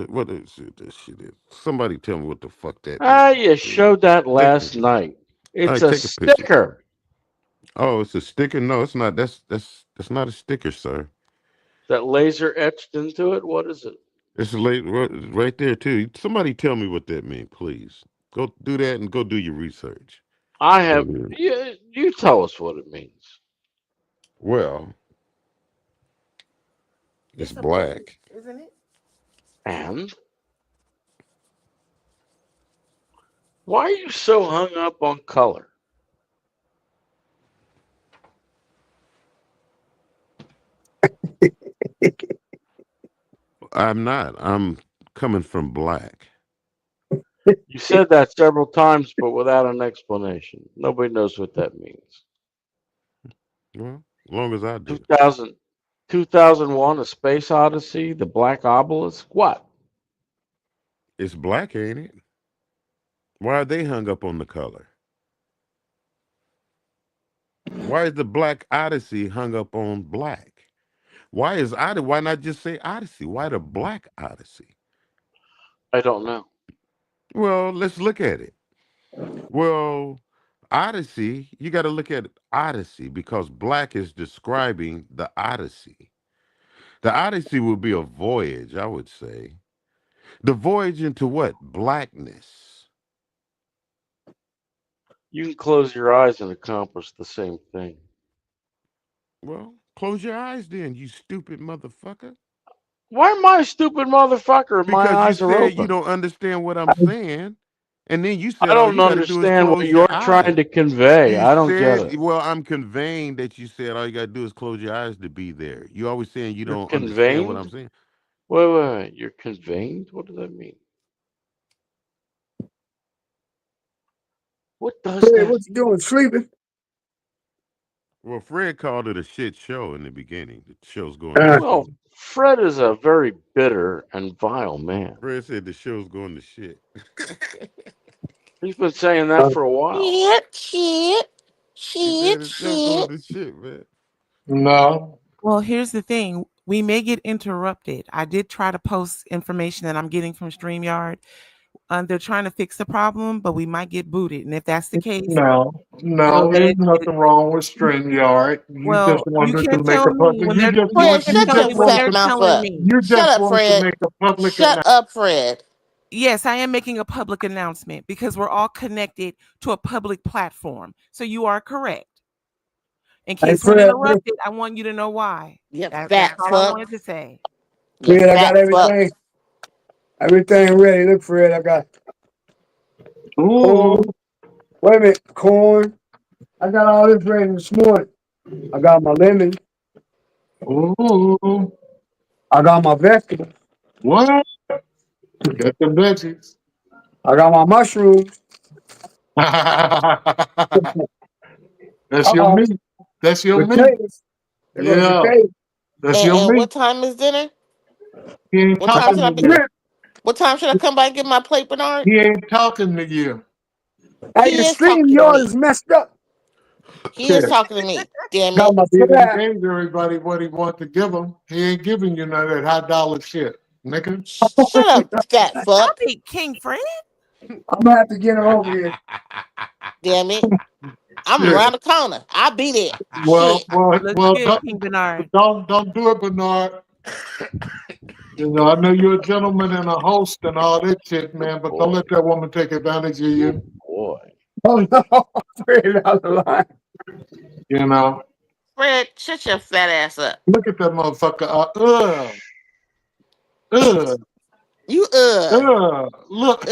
What is it? This shit is. Somebody tell me what the fuck that Ah, is. you showed that Take last it. night. All It's right, a take a picture. sticker. Oh, it's a sticker? No, it's not. That's not a sticker, sir. That laser etched into it. What is it? It's late right there too. Somebody tell me what that means, please. Go do that and go do your research. I have. You tell us what it means. Well, it's black. Isn't it? And why are you so hung up on color? I'm not. I'm coming from black. You said that several times, but without an explanation. Nobody knows what that means. Well, as long as I do. 2001, A Space Odyssey, The Black Obelisk. What? It's black, ain't it? Why are they hung up on the color? Why is the Black Odyssey hung up on black? Why is Odyssey? Why not just say Odyssey? Why the Black Odyssey? I don't know. Well, let's look at it. Well, Odyssey, you got to look at Odyssey because black is describing the Odyssey. The Odyssey would be a voyage, I would say. The voyage into what? Blackness. You can close your eyes and accomplish the same thing. Well, close your eyes then, you stupid motherfucker. Why am I a stupid motherfucker? My Because you eyes are said you open. don't understand what I'm saying. And then you said I all don't you got to do is understand what close you're your eyes. trying to convey. You I don't get said, it. well, I'm conveying that you said all you got to do is close your eyes to be there. You always saying you You're don't understand what I'm conveyed? saying. Wait. You're conveyed? What does that mean? What does Fred, that what you doing? Sleeping? Well, Fred called it a shit show in the beginning. The show's going to Well, shit. Fred is a very bitter and vile man. Fred said the show's going to shit. He's been saying that for a while. He said the show's going to shit, man. No. Well, here's the thing. We may get interrupted. I did try to post information that I'm getting from StreamYard. They're trying to fix the problem, but we might get booted. And if that's the case, No, know that there's nothing wrong with StreamYard. You well, just you wanted to can't make tell a me public. when You they're just you want. Fred, You can't shut tell your me just what want fat they're to. mouth telling up. me. You Shut just up, want to Fred. make a public Shut announcement. up, Fred. Yes, I am making a public announcement because we're all connected to a public platform. So you are correct. In Hey, case we're Fred, interrupted, I want you to know why. You That's fat all I fuck. wanted to say. You Fred, I got fat fuck. everything ready. Look, Fred, I got corn. Wait a minute, corn. I got all this ready this morning. I got my lemon. Ooh, I got my vegetables. what? Get the veggies. I got my mushrooms. That's your meat. That's your meat. Potatoes. There goes Yeah, potatoes. that's your And meat. what time is dinner? He ain't What time talking should I to be? you. What time should I come by and get my plate, Bernard? He ain't talking to you. Hey, He the is stream talking to yard me. is messed up. He is talking to me. Damn Got it. my He done trap. gave everybody what he wanted to give them. He ain't giving you none of that high dollar shit, nigga. Shut up, fat Stop fuck. it, King Fred. I'm gonna have to get her over here. Damn it. I'm Shit. around the corner. I'll be there. Well, Shit. Looks good, King Bernard. don't do it, Bernard. You know, I know you're a gentleman and a host and all that shit, man, but don't let that woman take advantage of you. Boy. Oh no, Fred out the line. You know, Fred, shut your fat ass up. look at that motherfucker. You Look.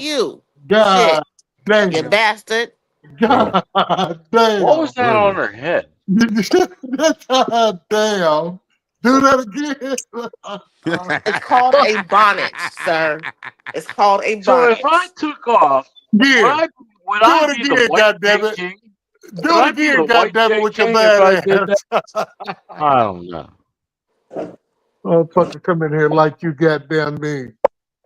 you. God Shit. You damn. bastard. God damn. What was that on Really? her head? God damn. Do that again. It's called a bonnet, sir. It's called a So if bonnet. I took off, Yeah. would Do I it be the again, white J goddammit. King? Do Would it I be again, the white goddammit, J with your King if I bad did that? ass. I don't know. Motherfucker come in here like you goddamn me.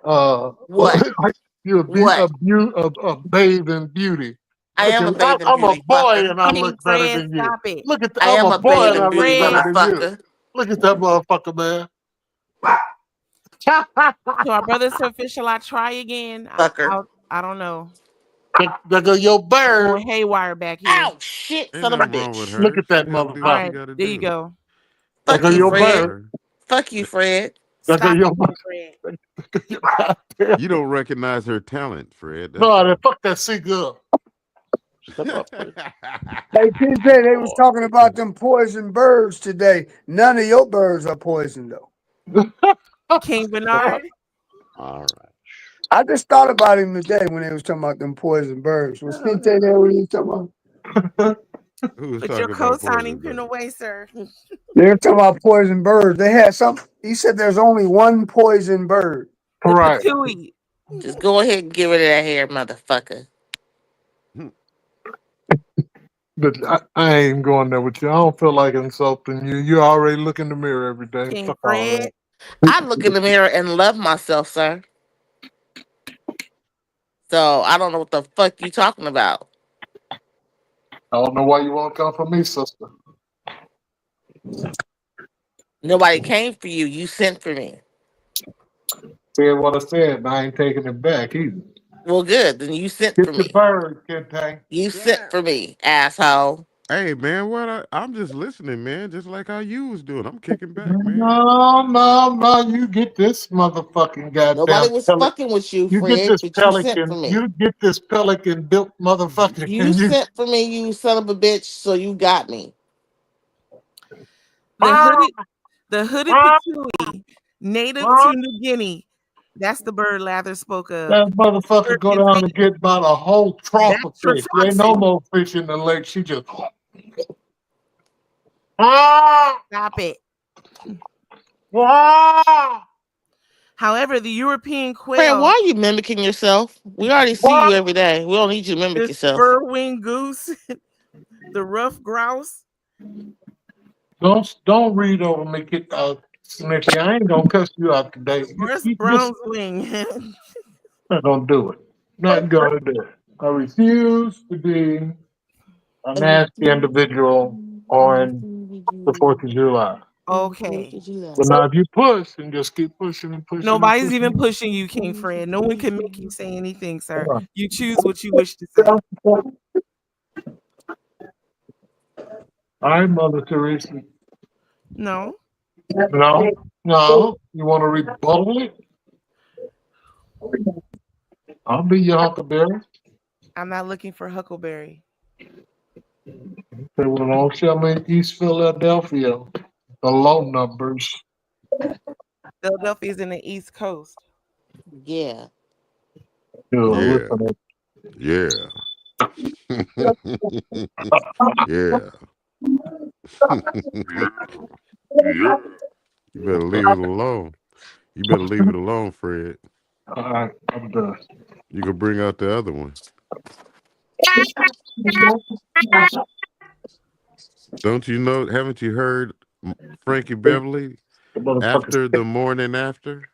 What? Like you What? a bathe in beauty. I Look am at a bathing I'm a beauty, boy fucker. and I King look better Fred, than you. stop it. Look at I I'm am a a boy and I bathing look beauty, better Fred. than you. fucker. Look at that motherfucker, man. So our brother's official. I try again. Fucker. I don't know. There go your It's bird. going haywire back here. Ow, shit, Ain't son of a nothing wrong with bitch. Look her. at She that gotta do All what she motherfucker. right, gotta there you do. go. There Fuck go you, your Don't let Fred. bird. her. Fuck you, Fred. There go Stop your it, Fred. bird. You don't recognize her talent, Fred. That's No, then all. fuck that cigar. Step up, please. Hey, PJ, they was talking about them poison birds today. None of your birds are poisoned though. King Bernard. All right. I just thought about him today when they was talking about them poison birds. Was Kinte there when he was talking about? Who's Put your talking about co-signing poison pen bird? away, sir. They were talking about poison birds. They had some. He said there's only one poison bird. The Right. patooey. Just go ahead and get rid of that hair, motherfucker. But I ain't going there with you. I don't feel like insulting you. You already look in the mirror every day. King Fuck all Fred. that. I look in the mirror and love myself, sir. So I don't know what the fuck you talking about. I don't know why you won't come for me, sister. Nobody came for you. You sent for me. Said what I said, and I ain't taking it back either. Well, good. Then you sent Get for your me. bird, Kente. You sent for me, asshole. Hey man, I'm just listening, man. Just like how you was doing. I'm kicking back, man. No. You get this motherfucking Nobody goddamn was pelican. fucking with you, You get Fred, this but you sent for pelican. me. You get this pelican built motherfucker. You And you sent for me, you son of a bitch, so you got me. The hooded patooey, native to New Guinea. That's the bird Lather spoke of. that motherfucker go down and get about a whole trough of That's fish. There ain't no retoxin. more fish in the lake. She just Stop it. However, the European Fred, quail, why are you mimicking yourself? We already see you every day. We don't need you to mimic the yourself. spur-winged goose, the rough grouse, don't read over me, get Snicky. I ain't gonna cuss you out today. Russ You Brown's wing. not gonna do it. Not gonna do it. I refuse to be a nasty individual on the 4th of July. Okay. But now if you push and just keep pushing and pushing and Nobody's pushing. even pushing you, King Fred. No one can make you say anything, sir. Come on. You choose what you wish to say. All right, Mother Teresa. No. No. You want to rebuttal it? I'll be your Huckleberry. I'm not looking for Huckleberry. They will all show me East Philadelphia. The low numbers. Philadelphia's in the East Coast. Yeah. Yeah. Yeah. Yeah. You better leave it alone. You better leave it alone, Fred. All right, I'm done. You can bring out the other one. Don't you know? Haven't you heard Frankie Beverly? After the morning after,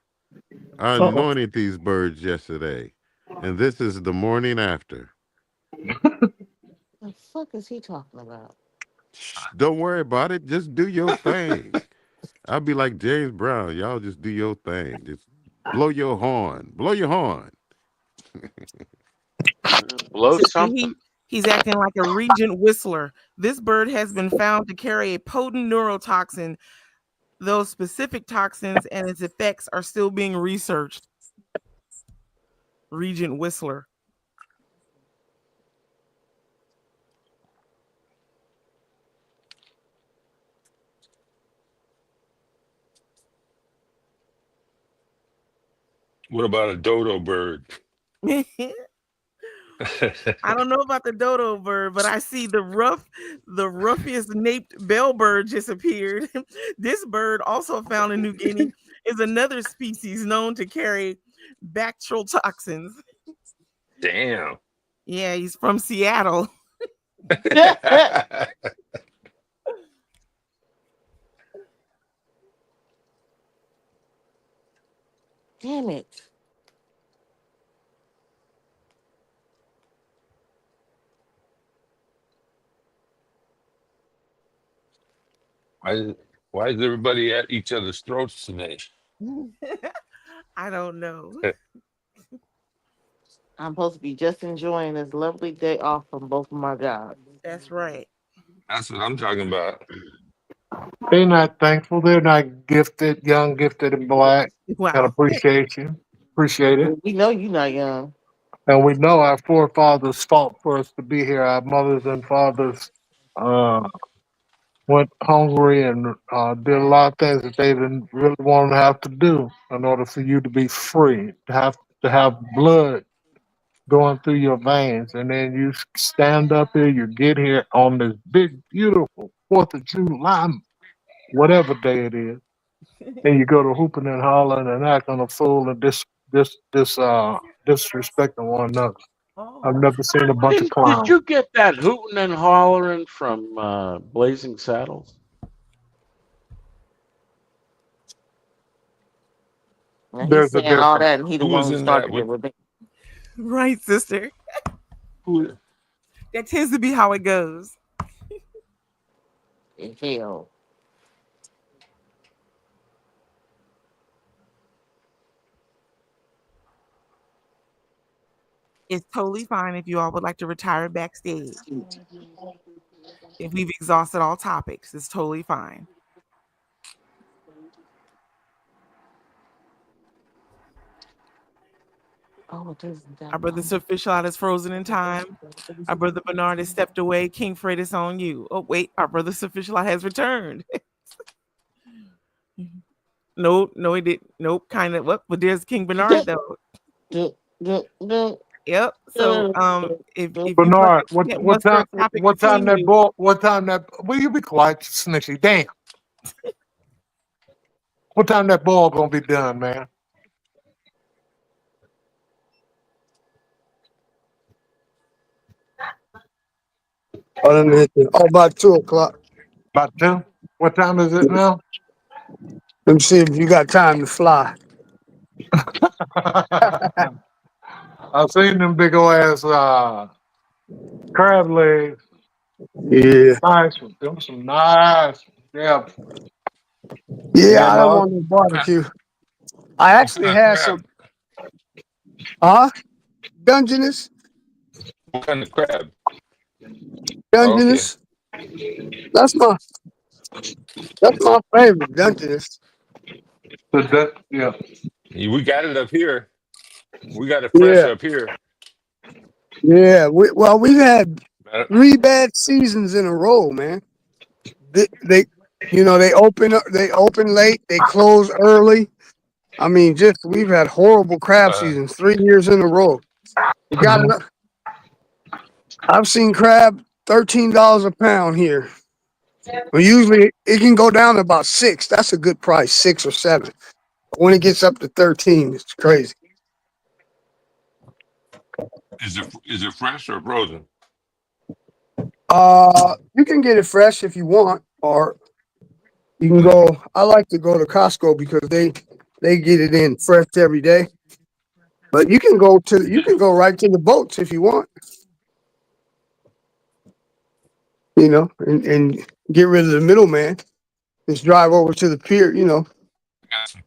I anointed these birds yesterday, and this is the morning after. The fuck is he talking about? Don't worry about it. Just do your thing. I'll be like James Brown. Y'all just do your thing. Just blow your horn. Blow your horn. Blow So something. he's acting like a regent whistler. This bird has been found to carry a potent neurotoxin. Those specific toxins and its effects are still being researched. Regent whistler. What about a dodo bird? I don't know about the dodo bird, but I see the ruffiest naped bellbird just appeared. This bird, also found in New Guinea, is another species known to carry bacterial toxins. Damn. Yeah, he's from Seattle. Damn it. Why is everybody at each other's throats today? I don't know. I'm supposed to be just enjoying this lovely day off from both of my jobs. That's right. That's what I'm talking about. They're not thankful. They're not gifted, young, gifted, and black. Wow. And appreciate it. We know you're not young. And we know our forefathers fought for us to be here. Our mothers and fathers went hungry and did a lot of things that they didn't really want to have to do in order for you to be free, to have blood going through your veins. And then you stand up here, you get here on this big, beautiful 4th of July, whatever day it is, and you go to hooping and hollering and acting a fool and disrespecting one another. I've never seen a bunch of Did clowns. you get that hooting and hollering from Blazing Saddles? Now he's There's a saying all difference. that, and he the Who one was who in that started it with me. Right, sister. Who? That tends to be how it goes. Hell. It's totally fine if you all would like to retire backstage. If we've exhausted all topics, it's totally fine. Oh, it isn't that Our brother Sir Fishlout is frozen in time. Our brother Bernard has stepped away. King Fred is on you. Oh, wait. Our brother Sir Fishlout has returned. No, he didn't. Nope, kind of. What? But there's King Bernard, though. Yep. So, if you Bernard, what what's time? the topic What time between that you? ball? What time that? Will you be quiet, snitchy? Damn. What time that ball gonna be done, man? About 2 o'clock. About 2? What time is it now? Let me see if you got time to fly. I've seen them big old ass crab legs. Yeah. Nice ones. Them some nice. Yeah. Yeah, I don't no. want no barbecue. I actually had some. Dungeness. What kind of crab? Dungeness. That's my favorite, Dungeness. Yeah. We got it up here. We got it fresh up here. Yeah. We've had 3 bad seasons in a row, man. They open late, they close early. I mean, we've had horrible crab seasons 3 years in a row. You got enough. I've seen crab $13 a pound here. Well, usually it can go down to about 6. That's a good price, 6 or 7. But when it gets up to 13, it's crazy. Is it fresh or frozen? You can get it fresh if you want, or you can go. I like to go to Costco because they get it in fresh every day. But you can go right to the boats if you want. And get rid of the middleman. Just drive over to the pier, Got some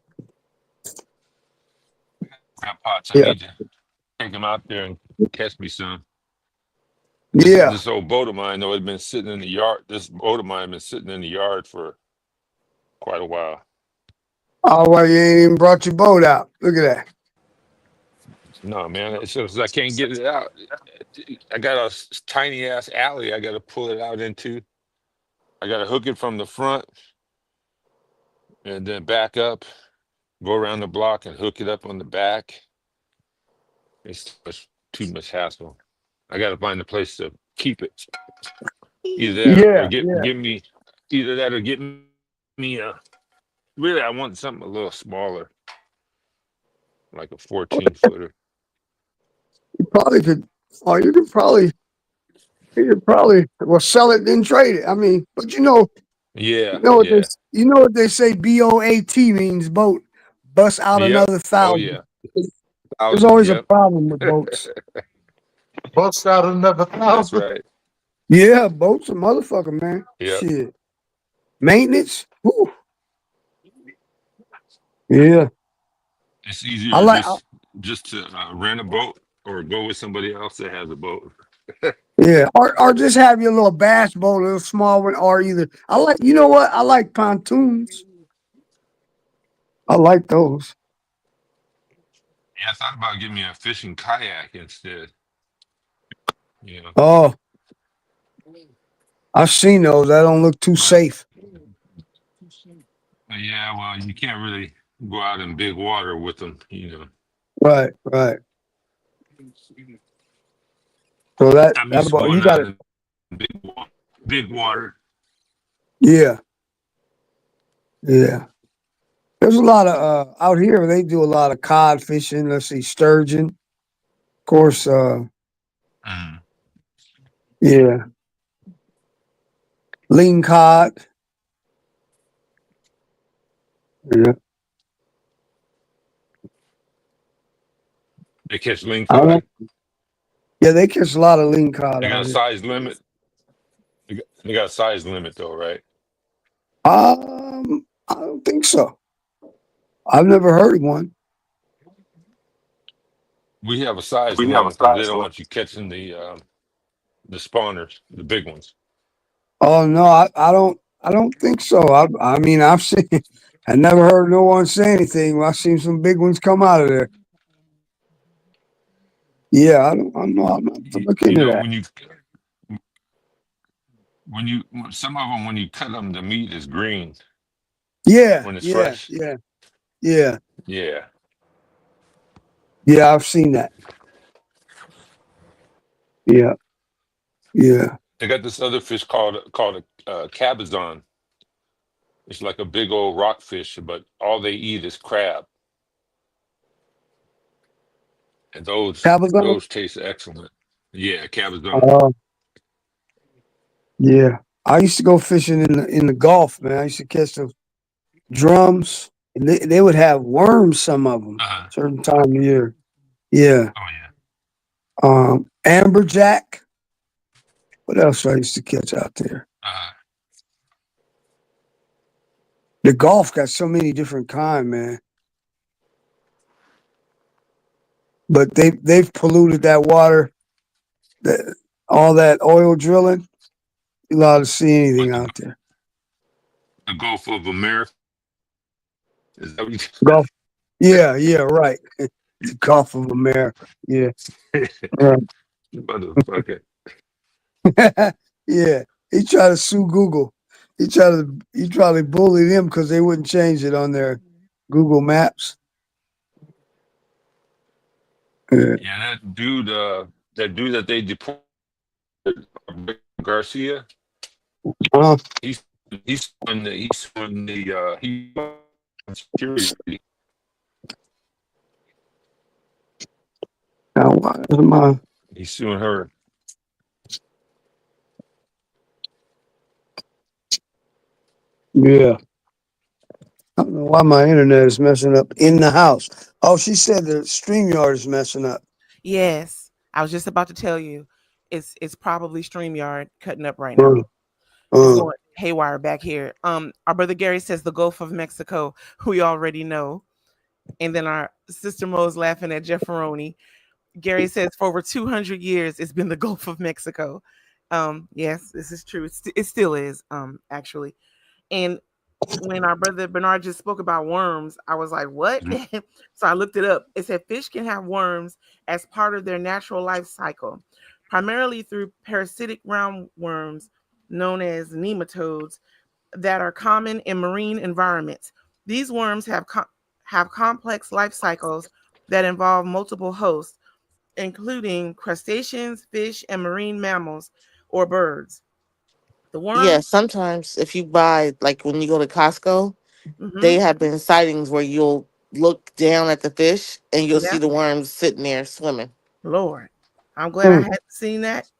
crab pots. I need to take them out there and catch me some. This old boat of mine, though, had been sitting in the yard. This boat of mine had been sitting in the yard for quite a while. Oh, well, you ain't even brought your boat out. Look at that. No, man, it's just I can't get it out. I got a tiny ass alley I got to pull it out into. I got to hook it from the front and then back up go around the block and hook it up on the back. It's too much hassle. I got to find a place to keep it. Either that or Yeah, give yeah. me either that or get me a. Really, I want something a little smaller, like a 14-footer. You probably could, or you could probably well sell it then trade it. I mean, but Yeah, they yeah, you know what they say BOAT means boat, bust out yep. another Oh 1,000. yeah, There's 1,000. always a Yep, problem with boats. Bust out another that's 1,000. right. Yeah, boats a motherfucker, man. Yep. Shit. Maintenance. Whew. Yeah. It's I easier like just to rent a boat or go with somebody else that has a boat. yeah. Or just have your little bass boat, a little small one, or either you know what? I like pontoons. I like those. Yeah, I thought about getting me a fishing kayak instead. You know, Oh, I've seen those. That don't look too but safe. yeah, well, you can't really go out in big water with them. You know, Right, right. So that I'm used to about you going got out it. in big water. Yeah, yeah. There's a lot of out here. They do a lot of cod fishing. Let's see, sturgeon. Of course. Mm. Yeah, lean cod. Yeah. They catch I lingcod. don't, yeah, they catch a lot of lean cod They got out a here. size limit. They got a size limit though, right? I don't think so. I've never heard of one. We have a size limit because they don't want you catching the spawners, the big ones. Oh no, I don't think so. I mean I've seen I never heard no one say anything. I've seen some big ones come out of there. Yeah, I don't know. I'm not to look You into know, that. some of them when you cut them, the meat is green Yeah, when it's yeah, fresh. yeah, yeah, Yeah. yeah. I've seen that. Yeah, yeah. They got this other fish called a cabezon. It's like a big old rockfish, but all they eat is crab. And Cabazon? those taste excellent. Yeah, cabezon. Uh, yeah. I used to go fishing in the Gulf, man. I used to catch the drums, and they would have worms. Some of them, Uh-huh. certain time of year. Yeah. Oh yeah. Amberjack. What else I used to catch out there? Uh-huh. The Gulf got so many different kind, man. But they've polluted that water. All that oil drilling. You're allowed to see anything out there. The Gulf of America. Is that what you Gulf. Yeah, yeah, right. The Gulf of America. Yeah. Right. Motherfucker. Yeah. He tried to sue Google. He tried to bully them because they wouldn't change it on their Google Maps. Yeah, that dude that they deported, Garcia. He's on the security. Now, why am I? He's suing her. Yeah. I don't know why my internet is messing up in the house. Oh, she said the StreamYard is messing up. Yes, I was just about to tell you, it's probably StreamYard cutting up right now. It's going haywire back here. Our brother Gary says the Gulf of Mexico. We already know. And then our sister Mo's laughing at Jeff Ferroni. Gary says for over 200 years it's been the Gulf of Mexico. Yes, this is true. It still is, actually. And when our brother Bernard just spoke about worms, I was like, what? So I looked it up. It said fish can have worms as part of their natural life cycle, primarily through parasitic roundworms known as nematodes that are common in marine environments. These worms have have complex life cycles that involve multiple hosts, including crustaceans, fish, and marine mammals or birds. The Yeah, worm. sometimes if you buy, like when you go to Costco, Hmm. they have been sightings where you'll look down at the fish and you'll see Yeah, the worms sitting there swimming. Lord, I'm glad I hadn't seen that.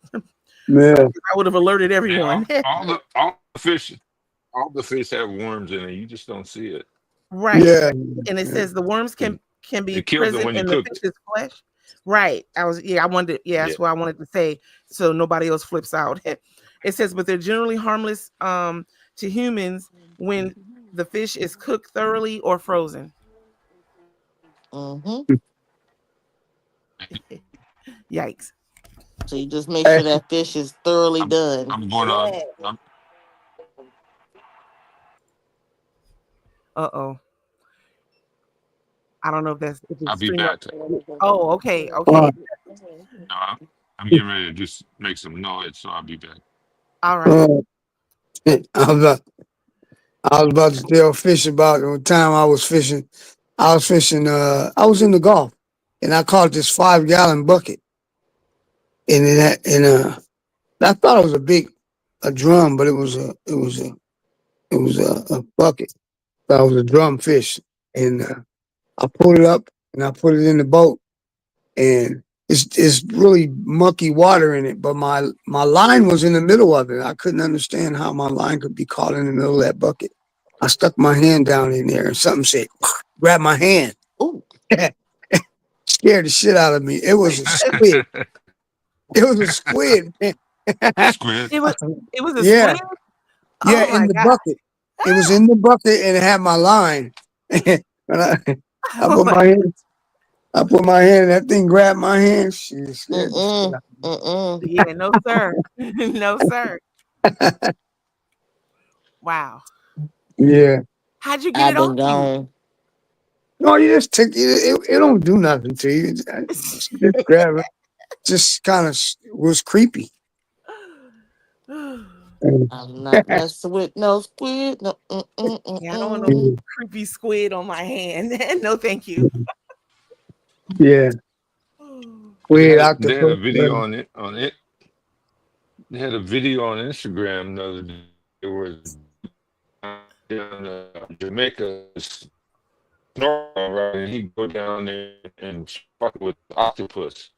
Yeah. I would have alerted Yeah, everyone. all the fish have worms in it. You just don't see it. Right. Yeah. And it says the worms can be It kills them present when you in the cook it. fish's flesh. Right. I wanted Yeah. that's what I wanted to say so nobody else flips out. It says, but they're generally harmless to humans when the fish is cooked thoroughly or frozen. Hmm. Yikes. So you just make sure that fish is thoroughly done. I'm going on. Uh-oh. I don't know if I'll it's be stream. back. Oh, okay. All Okay. No, I'm getting ready to just make some noise, so I'll be back. All right. I was about to tell Fish about the time I was fishing. I was fishing. I was in the Gulf, and I caught this 5-gallon bucket, and I thought it was a drum, but it was a bucket. That was a drum fish, and I pulled it up and I put it in the boat, and it's really mucky water in it. But my line was in the middle of it. I couldn't understand how my line could be caught in the middle of that bucket. I stuck my hand down in there, and something said, "Grab my hand." Ooh. Scared the shit out of me. It was a squid. It was a squid, man. Squid. It was a Yeah. squid? Yeah, Oh in my the God. bucket. It was in the bucket and it had my line. And I Oh put my my hand. I put my hand. And that thing grabbed my hand. Shit, scared the shit out of me. Yeah, no sir. No sir. Wow. Yeah. How'd you get I've it been off you? gone. No, you just take it. It don't do nothing to you. Just grab it. Just kind of was creepy. I'm not messing with no squid. No. Yeah, I don't want no creepy squid on my hand. No, thank you. Yeah. They Weird had a octopus. video on it. They had a video on Instagram the other day. It was down Jamaica snorkel, right? And he go down there and fuck with octopus.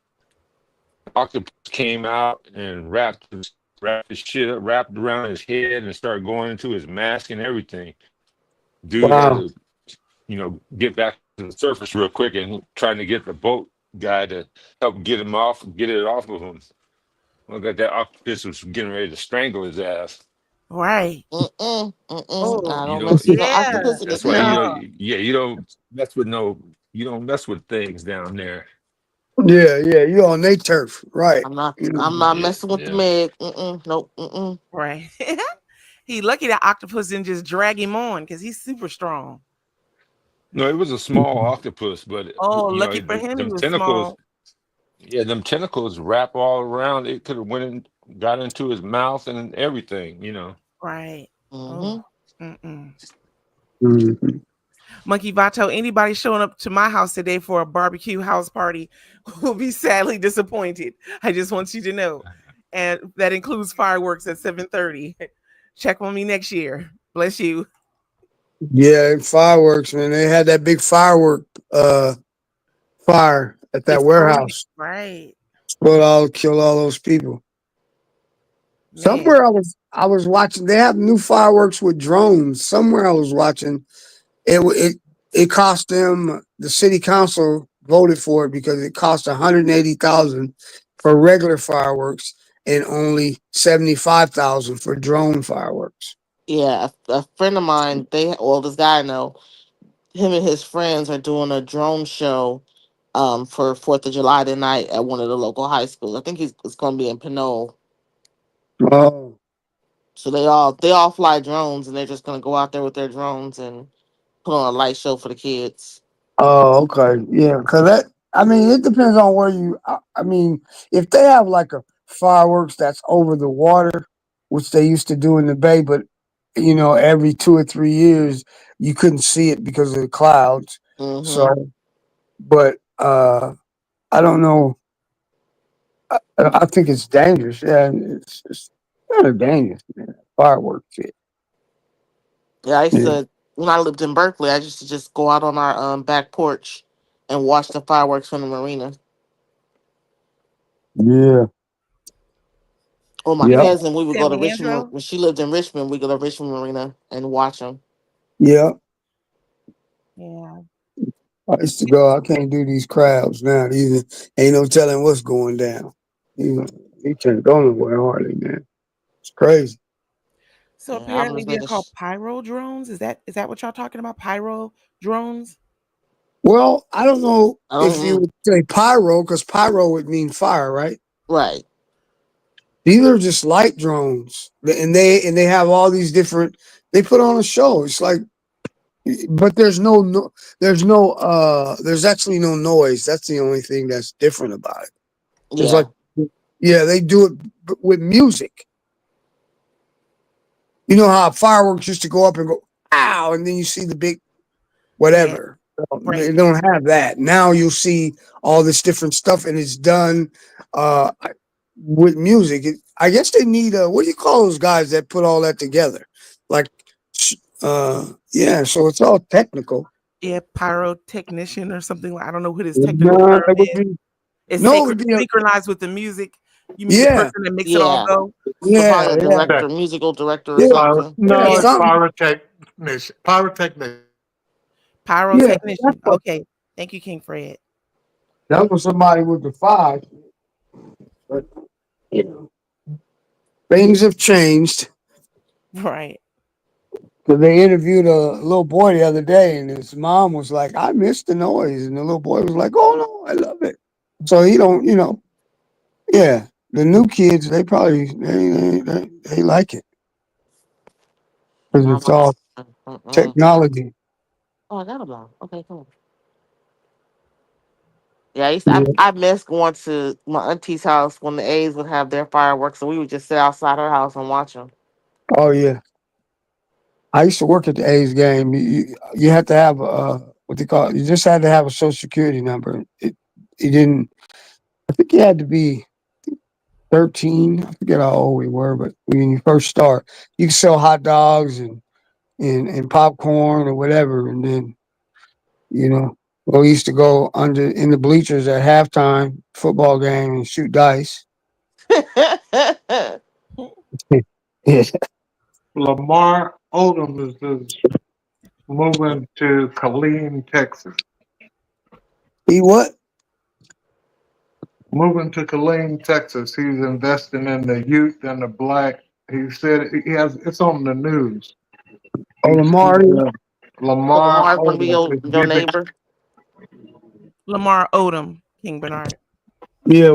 Octopus came out and wrapped his shit up, wrapped around his head, and started going into his mask and everything. Dude had Wow. to, get back to the surface real quick and trying to get the boat guy to help get it off of him. Look at that octopus was getting ready to strangle his ass. Right. Oh, I don't You mess with no yeah. octopus in That's this why house. you don't mess with things down there. Yeah, you on their turf, right? I'm not messing with the Yeah. Meg. Nope. Right. He lucky that octopus didn't just drag him on because he's super strong. No, it was a small octopus, but Oh, lucky for him, he them was tentacles, small. yeah, them tentacles wrap all around. It could have got into his mouth and everything. Right. Mm-hmm. Oh. Mm-mm. Mm-hmm. Monkey Vato, anybody showing up to my house today for a barbecue house party will be sadly disappointed. I just want you to know. And that includes fireworks at 7:30. Check on me next year. Bless you. Yeah, fireworks, man. They had that big firework fire at that warehouse. Right. Killed all those people. Man. Somewhere I was watching. They have new fireworks with drones. Somewhere I was watching. It cost them. The city council voted for it because it cost $180,000 for regular fireworks and only $75,000 for drone fireworks. Yeah, a friend of mine, this guy I know, him and his friends are doing a drone show for 4th of July tonight at one of the local high schools. I think it's going to be in Pinole. Oh. So they all fly drones, and they're just going to go out there with their drones and put on a light show for the kids. Oh, okay. Yeah, because it depends on where you. I mean, if they have like a fireworks that's over the water, which they used to do in the bay, but every 2 or 3 years you couldn't see it because of the clouds. Mm-hmm. So, but I don't know. I think it's dangerous. Yeah, it's kind of dangerous, man. Fireworks shit. Yeah, I used Yeah. to when I lived in Berkeley. I used to just go out on our back porch and watch the fireworks from the marina. Yeah. Or my Yep. cousin, we would go San to Richmond Leandro? when she lived in Richmond. We go to Richmond Marina and watch them. Yeah. Yeah. I used to go. I can't do these crowds now. These ain't no telling what's going down. You can't go nowhere hardly, man. It's crazy. So Yeah, I'm apparently just they're making. called pyro drones. Is that what y'all talking about? Pyro drones? Well, I don't know I if you don't. would say pyro, because pyro would mean fire, right? Right. These are just light drones, and they have all these different. They put on a show. It's like, but there's actually no noise. That's the only thing that's different about it. It's Yeah. like, yeah, they do it with music. You know how fireworks used to go up and go, ow, and then you see the big Yeah. whatever. Right. They don't have that. Now you'll see all this different stuff, and it's done uh, with music. I guess they need what do you call those guys that put all that together? Like, yeah. So it's all technical. Yeah, pyrotechnician or something. I don't know what his technical No, term it would is. be It's no, it would be synchronized with the music. You mean the yeah, person that makes it all Yeah. go? So probably yeah, a yeah, director, musical director or yeah, something. No, Yeah. it's something. pyrotechnician. Pyrotechnician. Yeah, that's Pyrotechnician. what Okay. Thank you, King Fred. that was somebody with the five. But you know, things have changed. Right. Because they interviewed a little boy the other day, and his mom was like, "I miss the noise," and the little boy was like, "Oh no, I love it." So he don't, yeah. The new kids, they probably they like it because Not it's all much. Mm-mm. technology. Oh, I got a blow. Okay, cool. Yeah, Yeah. I miss going to my auntie's house when the A's would have their fireworks, so we would just sit outside her house and watch them. Oh yeah. I used to work at the A's game. You had to have what they call it. You just had to have a social security number. It didn't. I think you had to be 13. I forget how old we were, but when you first start, you could sell hot dogs and popcorn or whatever, and then we used to go under in the bleachers at halftime football game and shoot dice. Yeah. Lamar Odom is moving to Killeen, Texas. He what? Moving to Killeen, Texas. He's investing in the youth and the black. He said it's on the news. Oh, Lamar. So Lamar Lamar's gonna be Odom your, is your giving. neighbor. Lamar Odom, King Bernard. Yeah,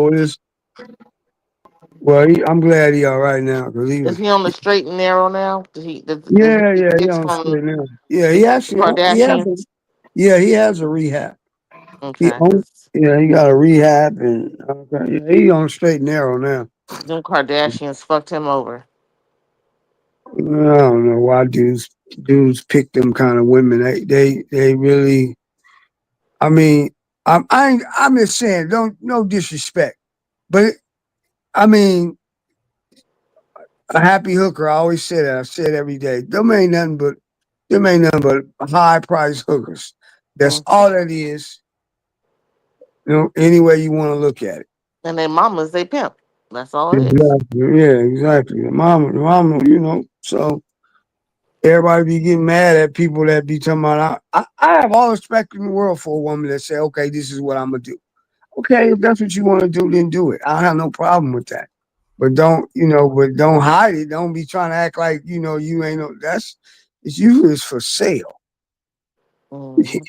I'm glad he all right now because he Is was. he on the straight and narrow now? Does Yeah, he yeah, he fix on from straight now. Yeah, the he actually he has a, Kardashians? yeah, he has a rehab. He Okay, own, yeah, he got a rehab and okay, yeah, he on straight and narrow now. them Kardashians fucked him over. I don't know why dudes pick them kind of women. They really. I mean, I'm just saying, don't no disrespect, but I mean, a happy hooker. I always say that. I say it every day. Them ain't nothing but high price hookers. That's Mm. all that is. Any way you want to look at it. And their mamas, they pimp. That's all it is. Exactly. Yeah, exactly. The mama, so everybody be getting mad at people that be talking about, I have all the respect in the world for a woman that say, okay, this is what I'm going to do. Okay, if that's what you want to do, then do it. I have no problem with that. But don't hide it. Don't be trying to act like, you ain't no, it's usually for sale. Mhm.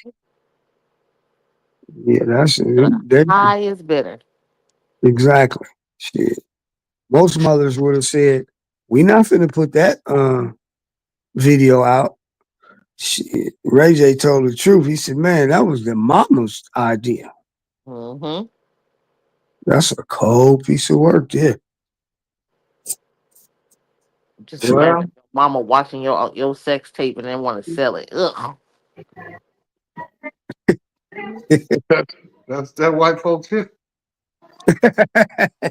Yeah, that's that, High is bitter. exactly. Shit. Most mothers would have said, we not finna put that video out. Shit. Ray J told the truth. He said, man, that was the mama's idea. Mm-hmm. That's a cold piece of work there. Just Well, imagine your mama watching your sex tape and then want to sell it. Ugh. That's that white folks shit.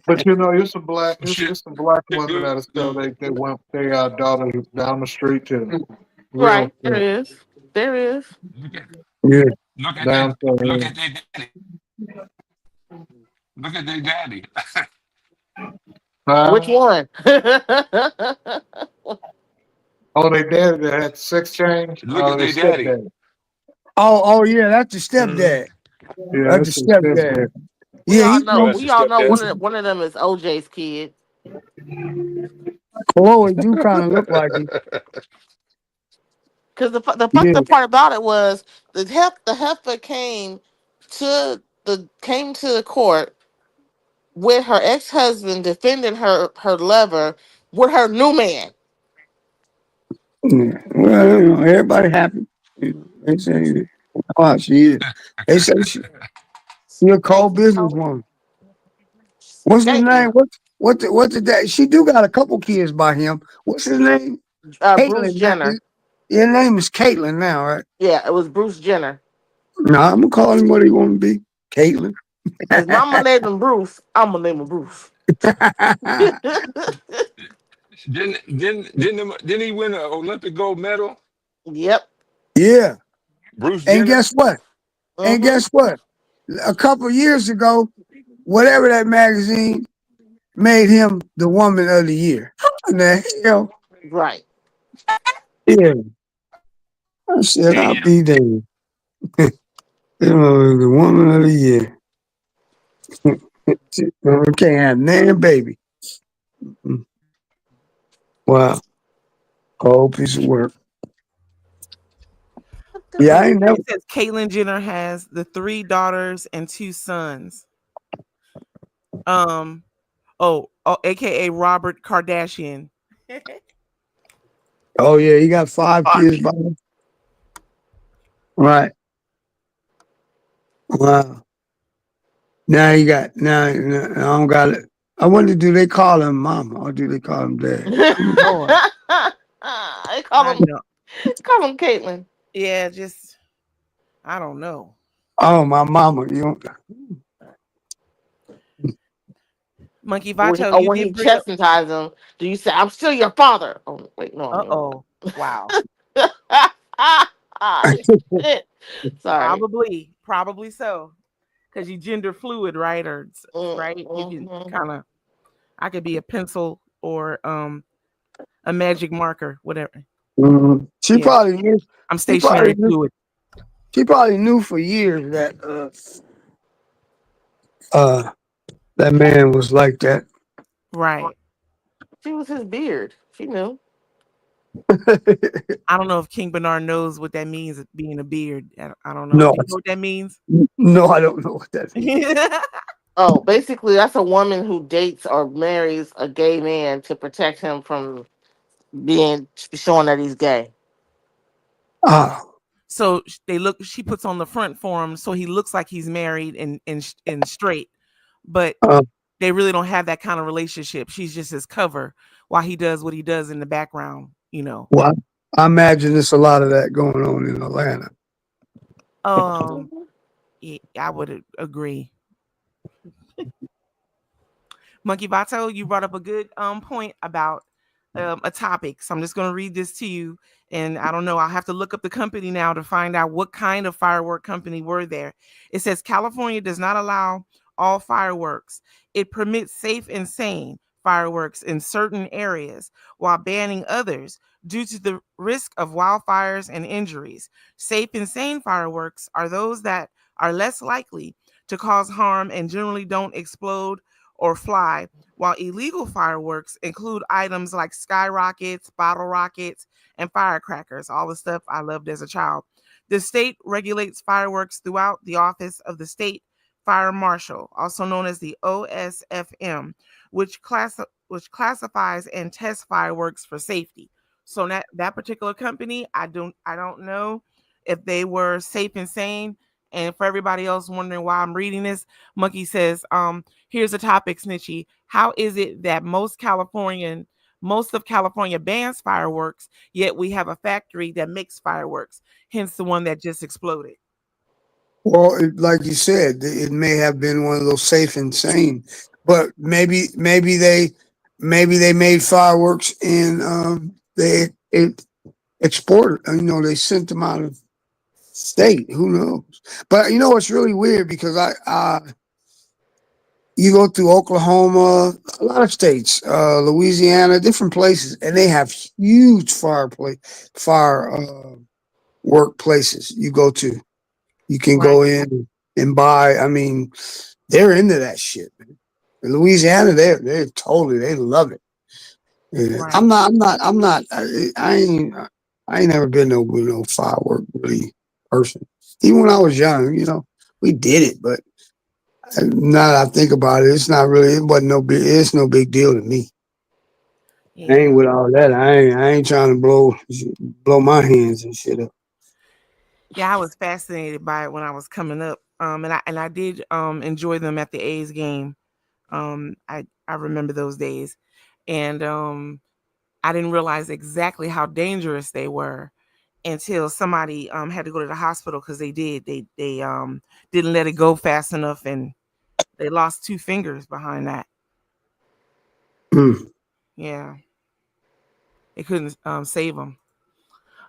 But you know, it's some black women that sell they want their daughters down the street to real Right. There is. There is. yeah Look at down that. Look to at their daddy. Look at their daddy. Which one? oh they daddy that had sex change. Look Oh, at they their daddy. stepdaddy. Oh, yeah, that's the stepdad. Yeah, That's that's the their stepdad. stepdad. We Yeah, all he know. That's close. the We all know stepdad. one of them is OJ's kid. Chloe do kind of look like him. Because the Yeah. fucked up part about it was the heifer came to the court with her ex-husband defending her lover with her new man. Yeah. Well, you know, everybody happy. You know, they say, oh, she is. They say she a cold businesswoman. What's his Thank name? you. What did that? She do got a couple kids by him. What's his name? Bruce Caitlyn. Jenner. Your name is Caitlyn now, right? Yeah, it was Bruce Jenner. No, I'm gonna call him what he want to be. Caitlyn. His mama named him Bruce. I'm gonna name him Bruce. Didn't he win an Olympic gold medal? Yep. Yeah. Bruce And Jenner. guess what? And guess what? A couple years ago, whatever that magazine made him the woman of the year. What the hell? Right. Yeah. I said, I'll be there. The woman of the year. We can't have nan baby. Wow. Cold piece of work. Yeah, I ain't never. It says Caitlyn Jenner has the 3 daughters and 2 sons. AKA Robert Kardashian. Oh yeah, he got 5 kids by him. Right. Wow. Now I don't got it. I wonder, do they call him mama or do they call him dad? I call him Caitlyn. Yeah, just I don't know. Oh, my mama. You don't. Monkey When Vato, you when did he bring up. chastises him, do you say, "I'm still your father"? Oh wait, no. Uh-oh. Wow. Shit. Sorry. Probably so. Because you gender fluid, right? Or right? You can kind of. I could be a pencil or a magic marker, whatever. Mm-hmm. She probably knew. I'm stationary fluid. She probably knew for years that that man was like that. Right. She was his beard. She knew. I don't know if King Bernard knows what that means, being a beard. I don't know. No. Do you know what that means? No, I don't know what that means. Oh, basically, that's a woman who dates or marries a gay man to protect him from showing that he's gay. So she puts on the front for him, so he looks like he's married and straight, but they really don't have that kind of relationship. She's just his cover while he does what he does in the background, you know. Well, I imagine there's a lot of that going on in Atlanta. Yeah, I would agree. Monkey Vato, you brought up a good point about a topic. So I'm just going to read this to you. And I don't know, I'll have to look up the company now to find out what kind of firework company were there. It says California does not allow all fireworks. It permits safe and sane fireworks in certain areas while banning others due to the risk of wildfires and injuries. Safe and sane fireworks are those that are less likely to cause harm and generally don't explode or fly, while illegal fireworks include items like skyrockets, bottle rockets, and firecrackers, all the stuff I loved as a child. The state regulates fireworks throughout the Office of the State Fire Marshal, also known as the OSFM, which classifies and tests fireworks for safety. So that particular company, I don't know if they were safe and sane. And for everybody else wondering why I'm reading this, Monkey says, here's a topic, Snitchy. How is it that most of California bans fireworks, yet we have a factory that makes fireworks, hence the one that just exploded? Well, like you said, it may have been one of those safe and sane, but maybe they made fireworks and they exported. You know, they sent them out of state. Who knows? But you know, it's really weird because you go through Oklahoma, a lot of states, Louisiana, different places, and they have huge work places you go to. You can go in and buy. I mean, they're into that shit. Man. In Louisiana, they're totally, they love it. Yeah. Right. I'm not. I ain't never been no firework really person. Even when I was young, you know, we did it, but now that I think about it, it's not really. It wasn't no big. It's no big deal to me. I Yeah. ain't with all that. I ain't trying to blow my hands and shit up. Yeah, I was fascinated by it when I was coming up. And I did enjoy them at the A's game. I remember those days. And I didn't realize exactly how dangerous they were until somebody had to go to the hospital because they didn't let it go fast enough, and they lost 2 fingers behind that. Yeah, they couldn't save them.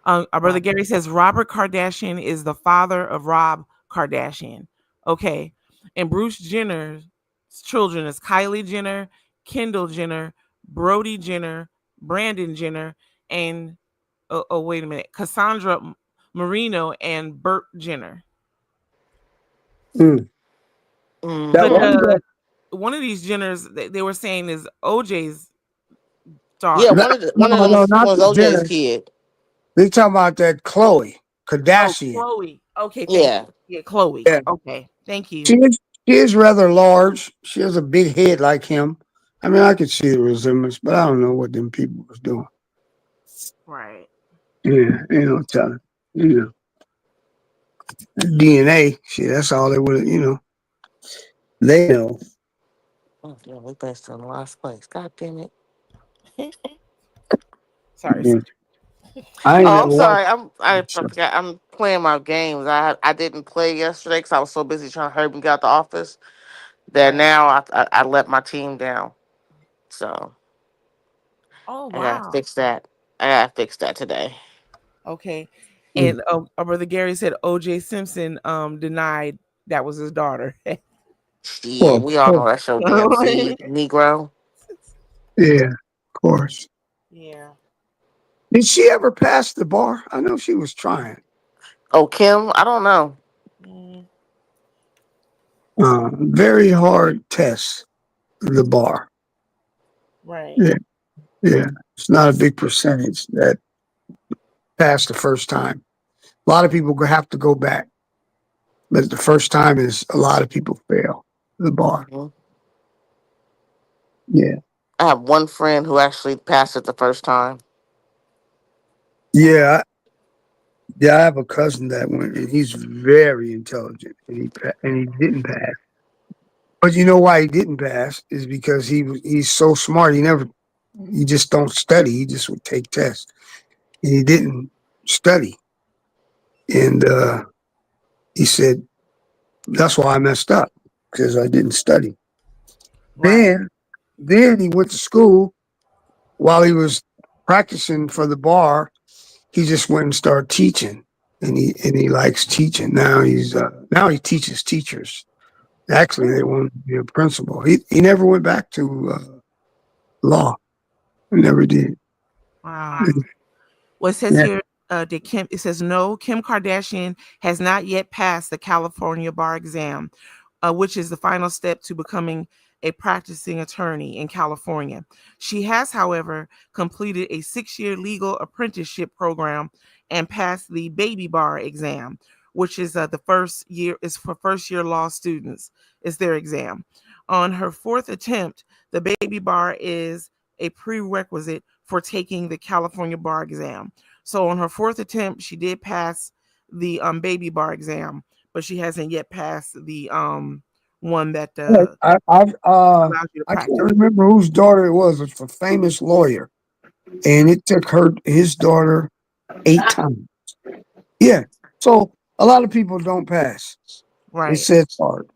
Our brother Gary says Robert Kardashian is the father of Rob Kardashian. Okay, and Bruce Jenner's children is Kylie Jenner, Kendall Jenner, Brody Jenner, Brandon Jenner, and wait a minute, Cassandra Marino and Burt Jenner. That But one of these Jenners they were saying is OJ's daughter. Yeah, one of those not was the OJ's Jenners. kid. They talking about that Khloe Kardashian. Chloe. Okay, Yeah. yeah, Chloe. Yeah. Okay, thank you. She is rather large. She has a big head like him. I mean, I could see the resemblance, but I don't know what them people was doing. Right. Yeah, ain't no telling. You know, DNA. Shit, that's all they would. You know, they know. Oh, yeah, we based in the last place. God damn it. Sorry. Yeah. I ain't never I'm sorry. watched. I forgot. I'm playing my games. I didn't play yesterday because I was so busy trying to hurry and get out the office that now I let my team down. So Oh I gotta wow. fix that. I gotta fix that today. Okay. And our brother Gary said OJ Simpson denied that was his daughter. Yeah, we all know that show damn seed Negro. Yeah, of course. Yeah. Did she ever pass the bar? I know she was trying. Oh, Kim, I don't know. Very hard test, the bar. Right. Yeah. It's not a big percentage that pass the first time. A lot of people have to go back, but the first time is a lot of people fail the bar. Mhm. Yeah. I have one friend who actually passed it the first time. Yeah. I have a cousin that went, and he's very intelligent, and he didn't pass. But you know why he didn't pass is because he's so smart. He just don't study. He just would take tests, and he didn't study. And he said, "That's why I messed up because I didn't study." Right. Then he went to school while he was practicing for the bar. He just went and started teaching, and he likes teaching. Now he teaches teachers. Actually, they want him to be a principal. He never went back to law. He never did. Wow. Well, it says here, it says no, Kim Kardashian has not yet passed the California bar exam, which is the final step to becoming a practicing attorney in California. She has, however, completed a 6-year legal apprenticeship program and passed the baby bar exam, which is the first year is for first-year law students. It's their exam. On her 4th attempt, the baby bar is a prerequisite for taking the California bar exam. So on her 4th attempt, she did pass the baby bar exam, but she hasn't yet passed the one that allows you to I practice. can't remember whose daughter it was. It's a famous lawyer, and it took his daughter 8 times. Yeah, so a lot of people don't pass. Right. said hard.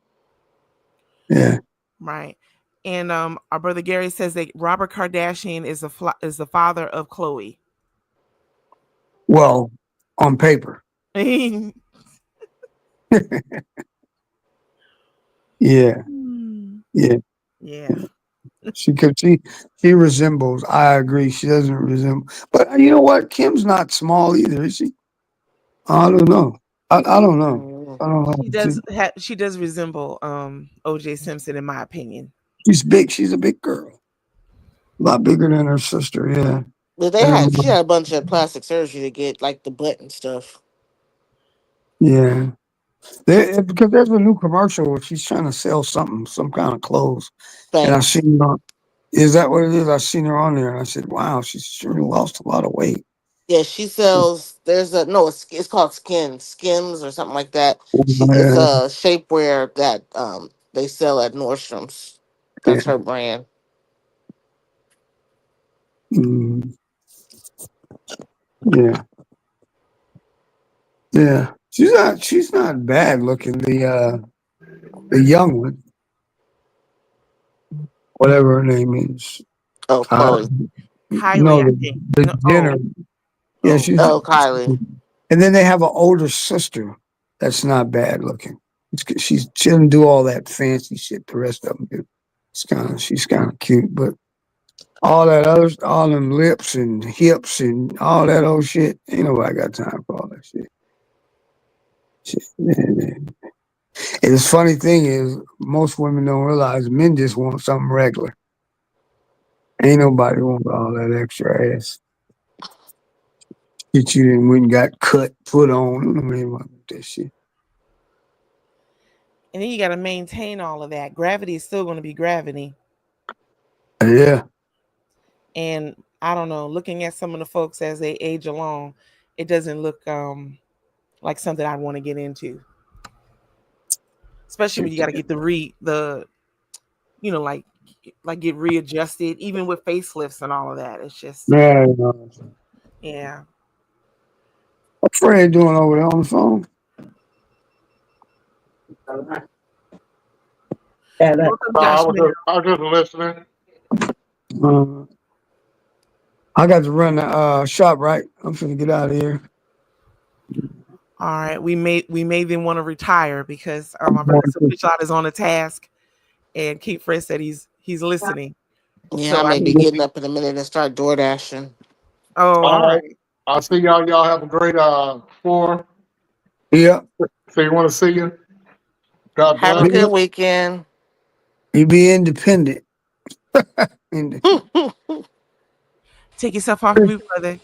Yeah. Right. And our brother Gary says that Robert Kardashian is the father of Khloe. Well, on paper. Yeah. Yeah. Yeah. Yeah. She resembles. I agree. She doesn't resemble. But you know what? Kim's not small either, is she? I don't know. I don't know. I don't know. She does resemble OJ Simpson in my opinion. She's big. She's a big girl. A lot bigger than her sister. Yeah. But she had a bunch of plastic surgery to get like the butt and stuff. Yeah. Because there's a new commercial where she's trying to sell something, some kind of clothes. And I seen her. Is that what it is? I seen her on there and I said, wow, she's really lost a lot of weight. Yeah, she sells. It's called Skims or something like that. It's a shapewear that they sell at Nordstrom's. That's her brand. Mm. Yeah. Yeah. She's not bad looking. The young one. Whatever her name is. Oh, Khloe. Kylie, no, I think. the Jenner. Yeah, she's Kylie. And then they have an older sister that's not bad looking. She doesn't do all that fancy shit the rest of them do. She's kind of cute, but all them lips and hips and all that old shit, ain't nobody got time for all that shit. And the funny thing is, most women don't realize men just want something regular. Ain't nobody want all that extra ass. Get you and when got cut, put on. I mean, what that shit. And then you got to maintain all of that. Gravity is still going to be gravity. Yeah. And I don't know, looking at some of the folks as they age along, it doesn't look like something I want to get into. Especially when you got to get like get readjusted, even with facelifts and all of that. It's just yeah. What's Fred doing over there on the phone? I was just listening. I got to run the shop, right? I'm finna get out of here. All right, we may then want to retire because my brother Pitchot is on a task, and Keith Fred said he's listening. Yeah, so I may be getting up in a minute and start door dashing. Oh, all right. I'll see y'all. Y'all have a great forum. Yeah. So you want to see you? God bless. Have a good weekend. You be independent. Take yourself off mute, brother.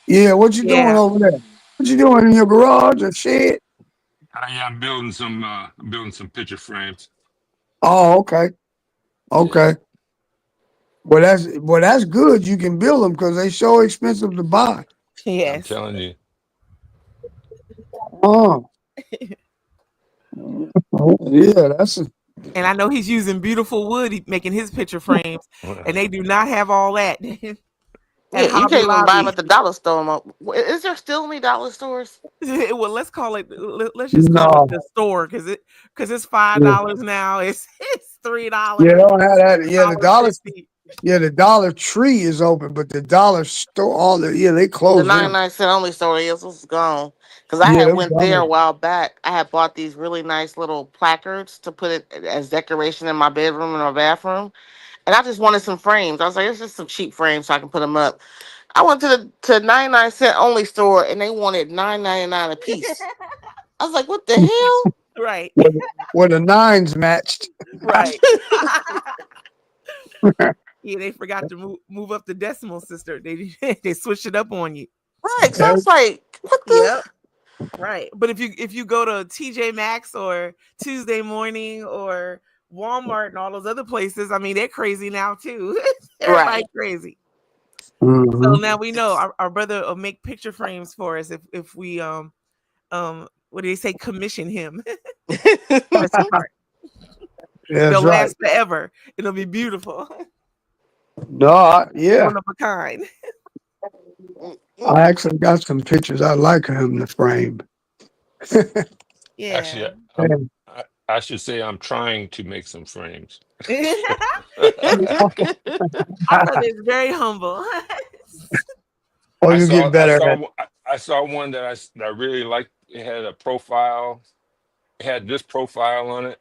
Yeah, what you doing over there? What you doing in your garage or shed? Yeah, I'm building some picture frames. Oh, okay. Okay. Well, that's good. You can build them because they're so expensive to buy. Yes. I'm telling you. Oh. Yeah, and I know he's using beautiful wood making his picture frames, and they do not have all that. Yeah, you can't even buy them at the dollar store. Is there still any dollar stores? Well, let's call it. Let's just call it the store because it's $5 now. It's $3. Yeah, don't have that. Yeah, the dollar. Yeah, the Dollar Tree is open, but the dollar store, they closed. The 99-cent only store is gone. Because I had went there a while back. I had bought these really nice little placards to put it as decoration in my bedroom and my bathroom. And I just wanted some frames. I was like, it's just some cheap frames so I can put them up. I went to 99-cent only store and they wanted $9.99 a piece. I was like, what the hell? Right. Where the nines matched. Right. Yeah, they forgot to move up the decimal, sister. They switched it up on you. Right. So I was like, what the? Yep. Right. But if you go to TJ Maxx or Tuesday Morning or Walmart and all those other places, I mean, they're crazy now too. Everybody's crazy. Mm-hmm. So now we know our brother will make picture frames for us if we what do they say, commission him. They'll last forever. It'll be beautiful. No, yeah. One of a kind. I actually got some pictures. I like him to frame. Actually, Yeah. I should say I'm trying to make some frames. Our brother is very humble. Oh, you get better. I saw one that I really liked. It had a profile. It had this profile on it.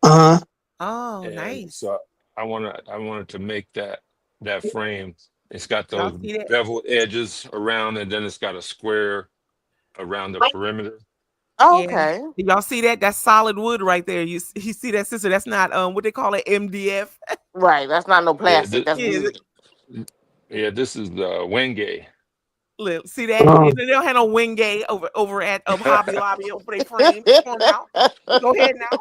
Uh huh. Oh, And nice. so I wanted to make that frame. It's got Y'all those see that? beveled edges around, and then it's got a square around the perimeter. Oh, Yeah. okay. Did y'all see that? That's solid wood right there. You see that, sister? That's not what they call it, MDF. Right. That's not no plastic. That's Yeah, wood. Yeah, this is the Wenge. look, see that? They don't have no Wingate over at Hobby Lobby over their frame. Come on now. Go ahead now.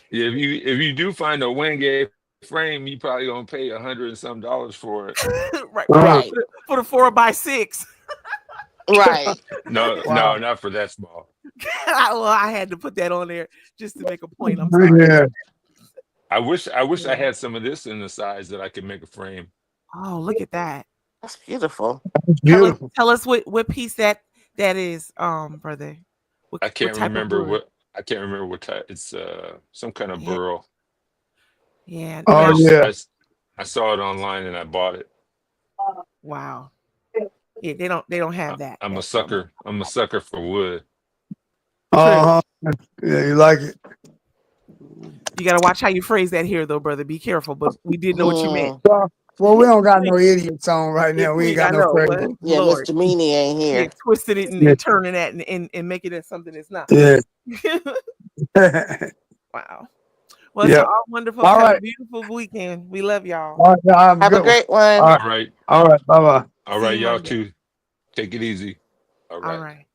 Yeah, if you do find a Wenge frame, you probably gonna pay $100 and some for it. Right. For the 4x6. Right. No, Wow. no, not for that small. Well, I had to put that on there just to make a point. I'm sorry. Yeah. I wish I had some of this in the size that I could make a frame. Oh, look at that. That's beautiful. Beautiful. Tell us what piece that is, brother. I can't type of remember wood? what type. It's some kind of burl. Yeah. Oh yeah. I saw it online and I bought it. Wow. Yeah, they don't have that. I'm a sucker. I'm a sucker for wood. Uh huh. Yeah, you like it. You gotta watch how you phrase that here, though, brother. Be careful. But we did know what you meant. Well, we don't got no idiots on right now. We ain't got no crazy. Yeah, Lord. Mr. Meanie ain't here. Yeah, twisting it and Yeah. turning that and making it something it's not. Yeah. Wow. Well, it's Yeah. all wonderful. All Have a right. beautiful weekend. We love y'all. All right, have Have a good great one. All All right. right. All right. Bye bye. All See right, you y'all Monday. too. Take it easy. All right. All right.